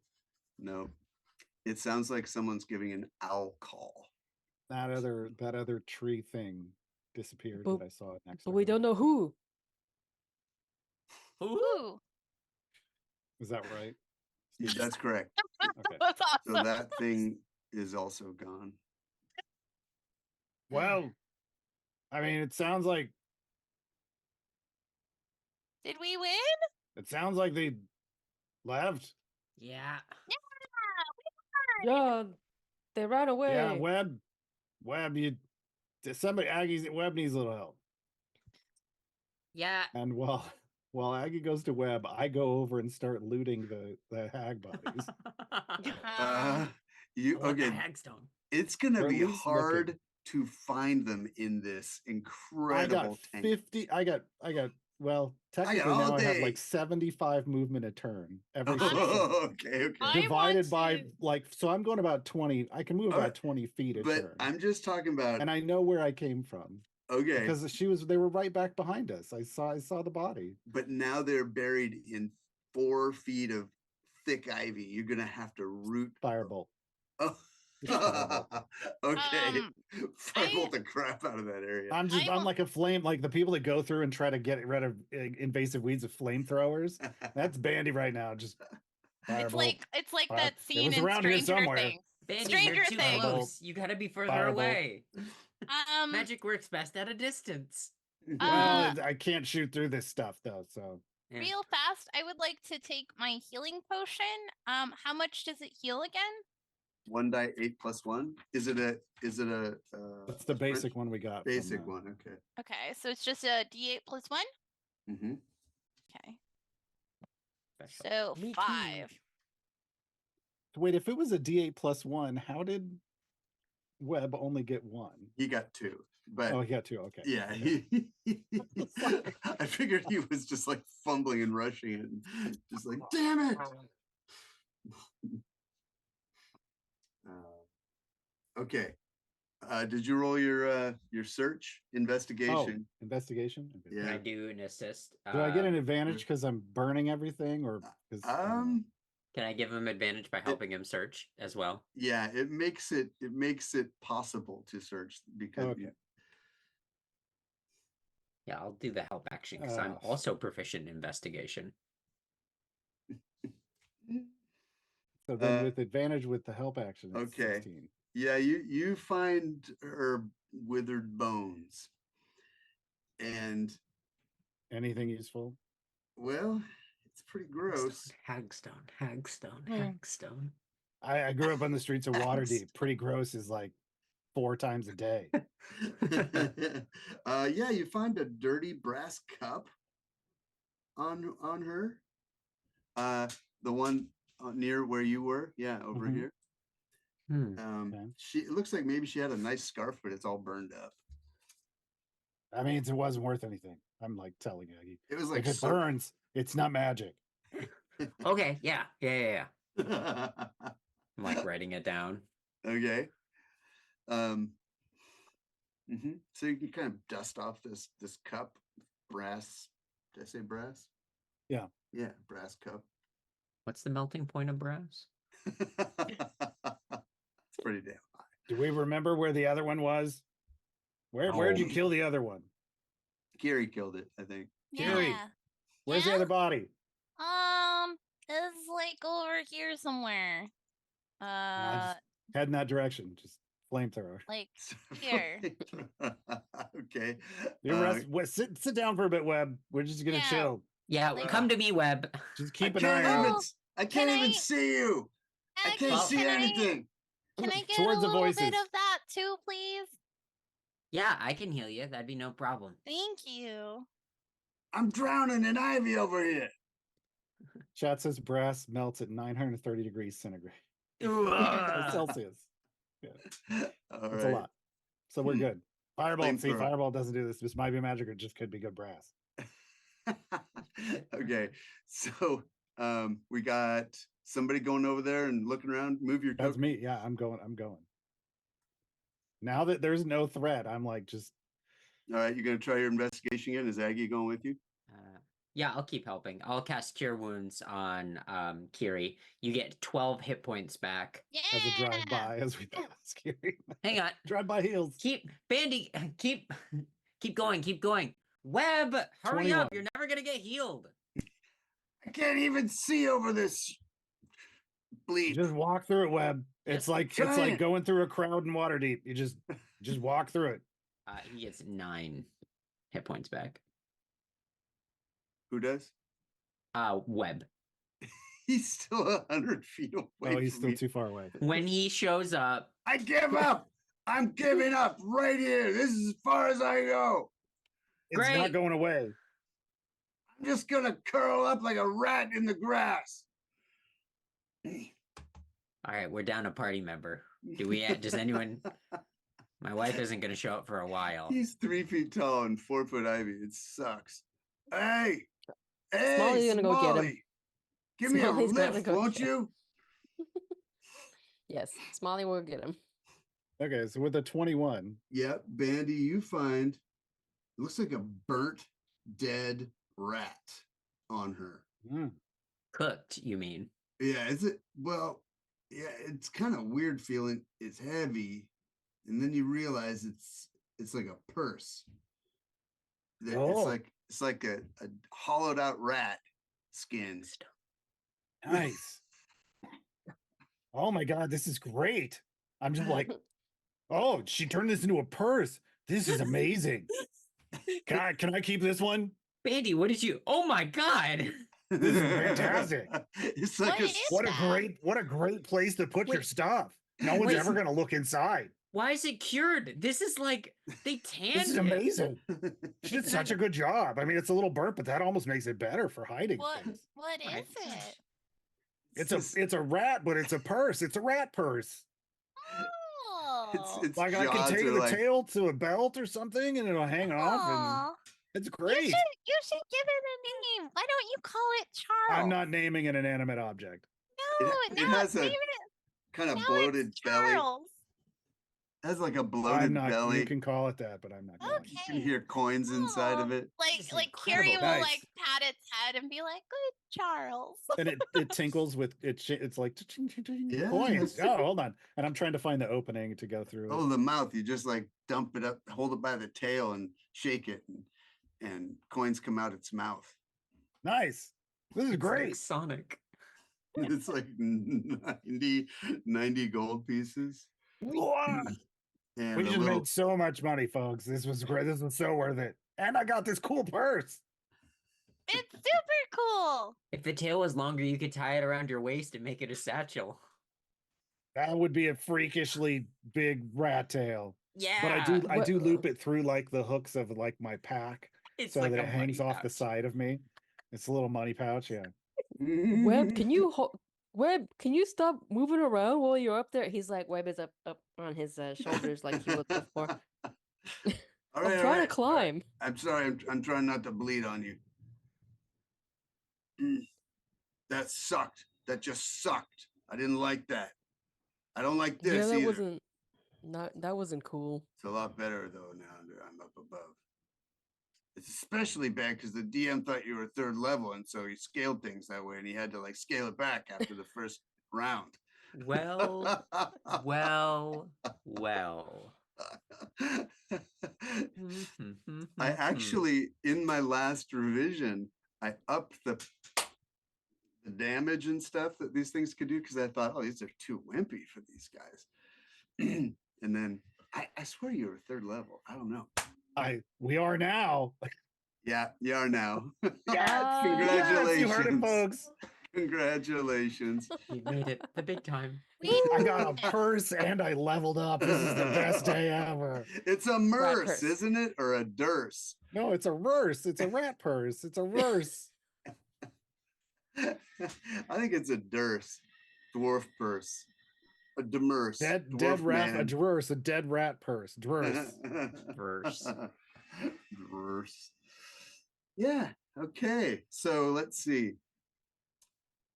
It sounds like someone's giving an owl call.
That other tree thing disappeared
But-
that I saw next.
But
to
we
her.
don't know who.
Ooh.
Is that right?
That's correct.
Okay.
That's
So
awesome.
that thing is also gone.
Well, I mean, it sounds like
Did we win?
they left.
Yeah.
Yeah, they ran away.
Yeah, Webb, Webb needs a little help.
Yeah.
And while Aggie goes to Webb, I go over and start looting the hag bodies.
You
I want the
okay?
hagstone.
It's gonna
Or at
be
least
hard
looking.
to find them in this
I
incredible
got
tank.
50. I got. Well, technically
all
now I have
day.
like 75 movement a turn every
I-
second.
Okay.
I
Divided by
want to-
like, so I'm going about 20. I can move
All
about
right,
20 feet a
But
turn.
I'm just talking about.
And I know where I came from
Okay.
because they were right back behind us. I saw the body.
But now they're buried in 4 feet of thick ivy. You're gonna have to root.
Firebolt.
Oh.
Just firebolt.
Okay. Firebolt
I-
the crap out of that area.
I'm like a flame, like the people that go through and try to get rid of invasive weeds with flamethrowers. That's Bandy right now. Just firebolt.
It's like
Fire-
that
it
scene
was
in
around here
Stranger
somewhere.
Things.
Bandy,
Stranger
you're too
Things.
close. You gotta be further
Firebolt.
away.
Um.
Magic works best at a distance.
Well, I can't shoot through this stuff though, so
Yeah.
Real fast, I would like to take my healing potion. How much does it heal again?
1d8 + 1. Is it a
it's the basic one we got. from,
basic one? Okay.
Okay, so it's just a D8 + 1.
Mm-hmm.
Okay,
Special.
so
Me too.
5.
Wait, if it was a D8 + 1, how did Webb only get 1?
He got 2, but
Oh, he got 2. Okay.
yeah,
Okay.
I figured he was just like fumbling and rushing it, and just like, damn it. Okay. Did you roll your search
Oh,
investigation?
investigation. Okay.
Can
Yeah.
I do an assist?
Do I get an advantage because I'm burning everything, or 'cause, I don't know.
Can I give him advantage by helping him search as well?
Yeah, it makes it possible to search because
Okay.
Yeah, I'll do the help action because I'm also proficient in investigation.
So then with advantage with the help action, it's
okay.
16.
Yeah, you find her withered bones, and
Anything useful?
well, it's pretty gross.
Hagstone, hagstone,
Hmm.
hagstone.
I grew up on the streets of Waterdeep. Pretty gross is like 4 times a day.
Yeah, you find a dirty brass cup on her. The one near where you were. Yeah, over
Mhm.
here.
Okay.
It looks like maybe she had a nice scarf, but it's all burned up.
I mean, it wasn't worth anything. I'm like telling Aggie.
It was like
If it burns, it's not magic.
Okay, yeah. I'm like writing it down.
Okay. So you can kind of dust off this cup, brass. Did I say brass?
Yeah.
Yeah, brass cup.
What's the melting point of brass?
It's pretty damn high.
Do we remember where the other one was? Where'd you kill the other one?
Kiry killed it, I think.
Kiry.
Yeah.
Where's the
Yeah?
other body?
is like over here somewhere.
Just head in that direction. Just flamethrower.
Like here.
Okay.
You sit down for a bit, Webb. We're just gonna
Yeah.
chill.
Yeah,
Like-
come to me, Webb.
Just
I
keep an
can't
eye
even.
out
I can't
can
even
I-
see you. I
Aggie,
can't see
can
anything.
Can I get
towards
a
the
little bit
voices.
of that too, please?
Yeah, I can heal you. That'd be no problem.
Thank you.
I'm drowning in ivy over here.
Chat says brass melts at 930 degrees centigrade. Celsius.
All
That's a
right.
lot. So we're good. Fireball. See,
Flamethrower.
fireball doesn't do this. This might be magic, or it just could be good brass.
Okay. So we got somebody going over there and looking around. Move your
That's
token.
me. Yeah, I'm going. Now that there's no threat, I'm like just
All right, you're gonna try your investigation again. Is Aggie going with you?
Yeah, I'll keep helping. I'll cast Cure Wounds on Kiry. You get 12 hit points back.
Yeah.
as a drive by as we pass. Kiry.
Hang on.
Drive by heals.
Keep Bande, keep going. Webb, hurry
21.
up. You're never gonna get healed.
I can't even see over this bleed.
Just walk through it, Webb. It's like
trying.
going through a crowd in water deep. You just walk through it.
He gets 9 hit points back.
Who does?
Webb.
He's still 100 feet away.
Oh, he's
from
still
me.
too far away.
When he shows up,
I give up. I'm giving up right here. This is as far as I go.
It's
Great.
not going away.
I'm just gonna curl up like a rat in the grass.
all right, we're down a party member. Does anyone? My wife isn't gonna show up for a while.
He's 3 feet tall and 4 foot ivy. It sucks. Hey, hey,
Smolly's gonna go get him.
Smolly. Give me a
Smolly's gonna
lift,
go
won't
get him.
you?
Yes, Smolly will get him.
Okay, so with a 21,
Yep, Bandy, you find it looks like a burnt, dead rat on her.
Cooked, you mean?
Yeah, is it? Well, yeah, it's kind of weird feeling. It's heavy, and then you realize it's like a purse.
Oh.
It's like a hollowed out rat skin.
nice. Oh my god, this is great. I'm just like, oh, she turned this into a purse. This is amazing. Can I keep this one?
Bande, what did you? Oh my god!
This is fantastic.
It's like
What is
What
that?
a great place to put your
Wait.
stuff. No one's
Wait.
ever gonna look inside.
Why is it cured? This is like they tanned
This is
it.
amazing. She did such a good job. I mean, it's a little burnt, but that almost makes it better for hiding
What
things.
what
Right.
is it?
It's a rat, but it's a purse. It's a rat purse.
Oh.
it's
Like I can
jaws
take
are
the
like,
tail to a belt or something, and it'll hang off, and
Aw.
it's
You
great.
should give it a name. Why don't you call it Charles?
I'm not naming an inanimate object.
No,
It
no,
has a
name it.
kind of
Now
bloated
it's
belly.
Charles.
It has like a
I'm
bloated
not.
belly.
You can call it that, but I'm not going.
You can
Okay.
hear coins inside of
Aw.
it.
This is
Like
incredible.
Kiry will
Nice.
like pat its head and be like, "Good Charles."
And it tinkles with it. It's like ching, ching, ching,
Yeah,
coins.
it's-
Oh, hold on. And I'm trying to find the opening to go through.
Oh, the mouth. You just like dump it up, hold it by the tail and shake it, and coins come out its mouth.
Nice. This is
It's like
great.
Sonic.
It's like 90 gold pieces.
Whoa.
And
We
a
just
little,
made so much money, folks. This was great. This was so worth it. And I got this cool purse.
It's super cool.
If the tail was longer, you could tie it around your waist and make it a satchel.
That would be a freakishly big rat tail.
Yeah.
But I do loop it through like the hooks of like my pack
It's
so
like
that
a
it hangs
money
off the
pouch.
side of me. It's a little money pouch, yeah.
Webb, can you Webb, can you stop moving around while you're up there? He's like, Webb is up on his shoulders like he was before.
All
I'm
right, all
trying to
right, all right.
climb.
I'm sorry. I'm trying not to bleed on you. That sucked. That just sucked. I didn't like that. I don't like
Yeah,
this
that
either.
that wasn't cool.
It's a lot better though now that I'm up above. It's especially bad because the DM thought you were third level, and so he scaled things that way, and he had to like scale it back after the first round.
Well, well.
I actually, in my last revision, I upped the the damage and stuff that these things could do, because I thought, oh, these are too wimpy for these guys. And then I swear you were third level. I don't know.
We are now.
Yeah, you are now.
Yes,
Congratulations.
you heard it, folks.
Congratulations.
We made it. The big time.
I got a purse and I leveled up. This is the best day ever.
It's a
Rat
merce,
purse.
isn't it? Or a durse?
No, it's a verse. It's a rat purse. It's a verse.
I think it's a durse. Dwarf purse. A demurse.
Dead
dwarf
rat. A
man.
drurse. A dead rat purse. Drurse.
Verse.
Verse. Yeah. Okay. So let's see.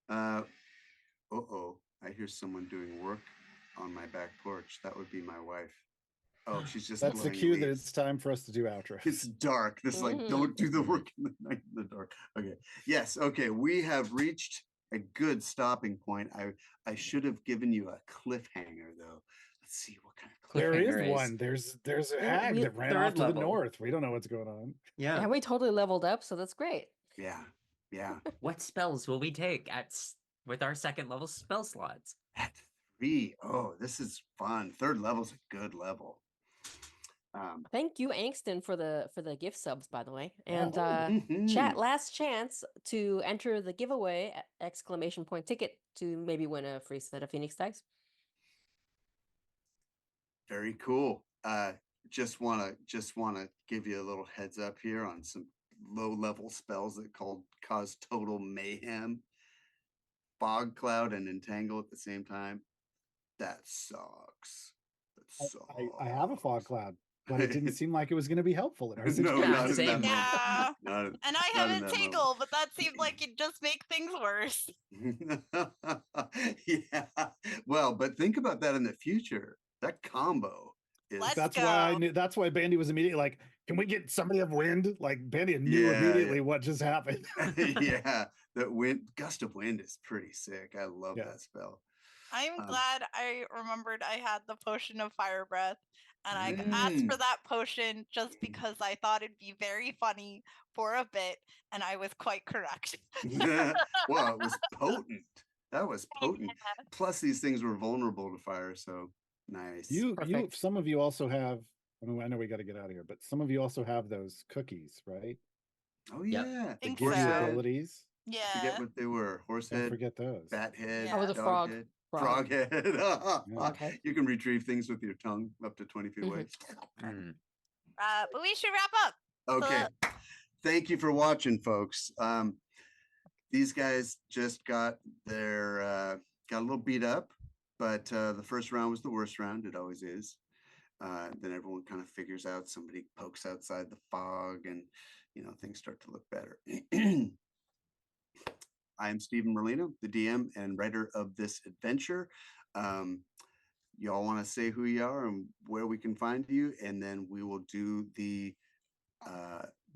Uh-oh. I hear someone doing work on my back porch. That would be my wife. Oh, she's just
That's the
blowing
cue that
leaves.
it's time for us to do outro.
It's dark. This don't do the work in the night in the dark. Okay. Yes. Okay. We have reached a good stopping point. I should have given you a cliffhanger though. Let's see what kind of
There
Cliffhanger
is
is-
one. There's a
Yeah,
hag
we-
that ran
third
off to
level.
the north. We don't know what's going on.
Yeah.
And we totally leveled up, so that's great.
Yeah. Yeah.
What spells will we take with our second level spell slots?
At 3. Oh, this is fun. Third level's a good level.
Thank you, Angston, for the gift subs, by the way. And
mhm.
chat, last chance to enter the giveaway exclamation point ticket to maybe win a free set of Phoenix dice.
Very cool. Just wanna give you a little heads up here on some low level spells that cause total mayhem. Fog cloud and entangle at the same time. That sucks. That sucks.
I have a fog cloud, but it didn't seem like it was going to be helpful in our
No,
situation.
not in that
same.
moment.
Yeah.
Not,
And I
not in
haven't
that
tingle, but that seemed like it just make things worse.
moment. Yeah. Well, but think about that in the future. That combo is
Let's
That's why I
go.
knew. That's why Bande was immediately like, "Can we get somebody of wind?" Like Bande knew
Yeah,
immediately
yeah.
what just happened.
yeah. That gust of wind is pretty sick. I love
Yeah.
that spell.
I'm
Um,
glad I remembered I had the potion of fire breath, and I asked
Mm.
for that potion just because I thought it'd be very funny for a bit, and I was quite correct.
Well, it was potent. That was potent. Plus, these things were vulnerable to fire, so nice.
Perfect.
Some of you also have. I mean, I know we got to get out of here, but some of you also have those cookies, right?
Oh
Yep.
yeah,
That
Think
give you
so.
abilities.
Forget
Yeah.
what they were. Horse
Don't
head,
forget those.
bat head,
Oh,
the
dog
frog.
head,
Frog.
frog head.
Okay.
You can retrieve things with your tongue up to 20 feet away.
Mm.
But we should wrap up.
Okay. Thank you for watching, folks. These guys just got a little beat up, but the first round was the worst round. It always is. Then everyone kind of figures out, somebody pokes outside the fog, and things start to look better. I am Stephen Merlino, the DM and writer of this adventure. Y'all want to say who you are and where we can find you, and then we will do the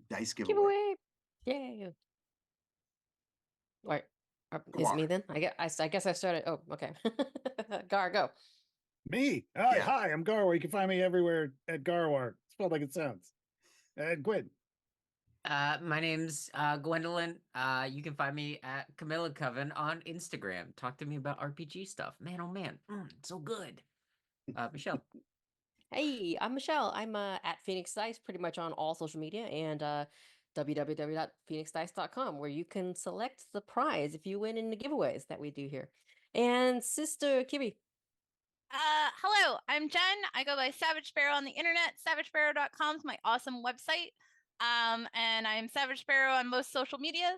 dice giveaway.
Giveaway. Yay. Right. Is it me then? I guess I started. Oh, okay. Gar, go.
Me. Hi,
Yeah.
hi. I'm Garwar. You can find me everywhere at Garwar. Spelled like it sounds. Gwyn.
My name's Gwendolyn. You can find me at Camilla Coven on Instagram. Talk to me about RPG stuff. Man, oh man, so good. Michelle.
Hey, I'm Michelle. I'm at Phoenix Dice pretty much on all social media and www.phoenixdice.com where you can select the prize if you win in the giveaways that we do here. And Sister Kiry.
Hello, I'm Jen. I go by Savage Sparrow on the internet. SavageSparrow.com is my awesome website. And I'm Savage Sparrow on most social media.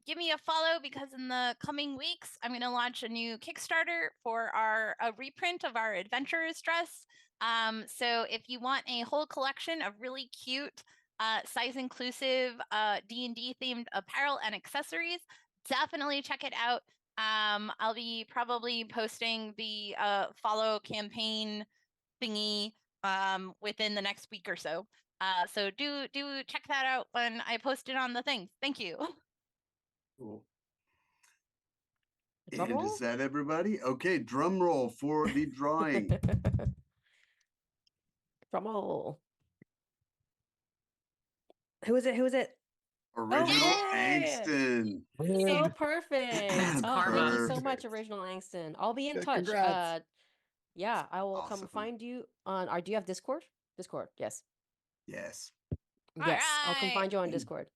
Give me a follow because in the coming weeks, I'm going to launch a new Kickstarter for a reprint of our Adventurers dress. So if you want a whole collection of really cute, size inclusive, D&D themed apparel and accessories, definitely check it out. I'll be probably posting the follow campaign thingy within the next week or so. So do check that out when I post it on the thing. Thank you.
Cool.
Drum
And
roll?
is that everybody? Okay, drum roll for the drawing.
Drum roll. Who is it?
Original
yay!
Angston.
So perfect.
That's
Oh, thank you so
Perfect.
much, Original Angston. I'll be in
Yeah,
touch.
congrats.
Yeah, I will come
Awesome.
find you on. Do you have Discord? Discord, yes.
Yes.
Yes, I'll come find you on
Mm.
Discord.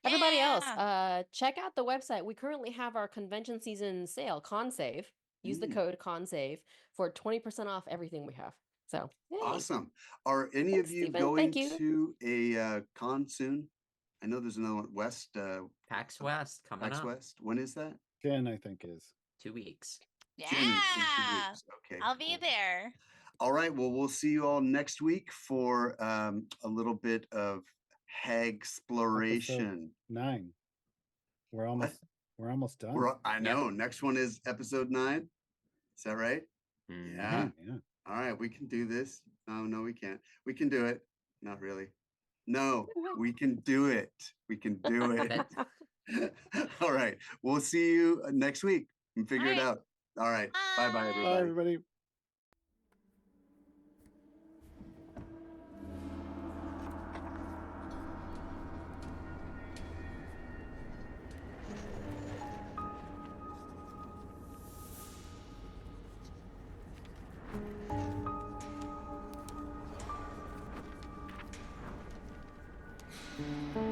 Everybody else,
Yeah.
check out the website. We currently have our convention season sale, ConSave. Use the
Mm.
code ConSave for 20% off everything we have. So, yay.
Awesome. Are any
Thanks,
of you
Steven.
going
Thank you.
to a con soon? I know there's another one, West,
PAX West coming
PAX
up.
West. When is that?
10, I think, is.
2 weeks.
Yeah.
10 in 2 weeks. Okay.
I'll be
cool.
there.
All right. Well, we'll see you all next week for a little bit of hag exploration.
9. We're almost done.
I know. Next one is episode 9. Is that right?
Mhm.
Yeah.
Yeah.
All right. We can do this. No, we can't. We can do it. Not really. No, we can do it. We can do it. All right. We'll see you next week and figure it
right.
out. All right. Bye bye,
Bye.
everybody.
Bye, everybody.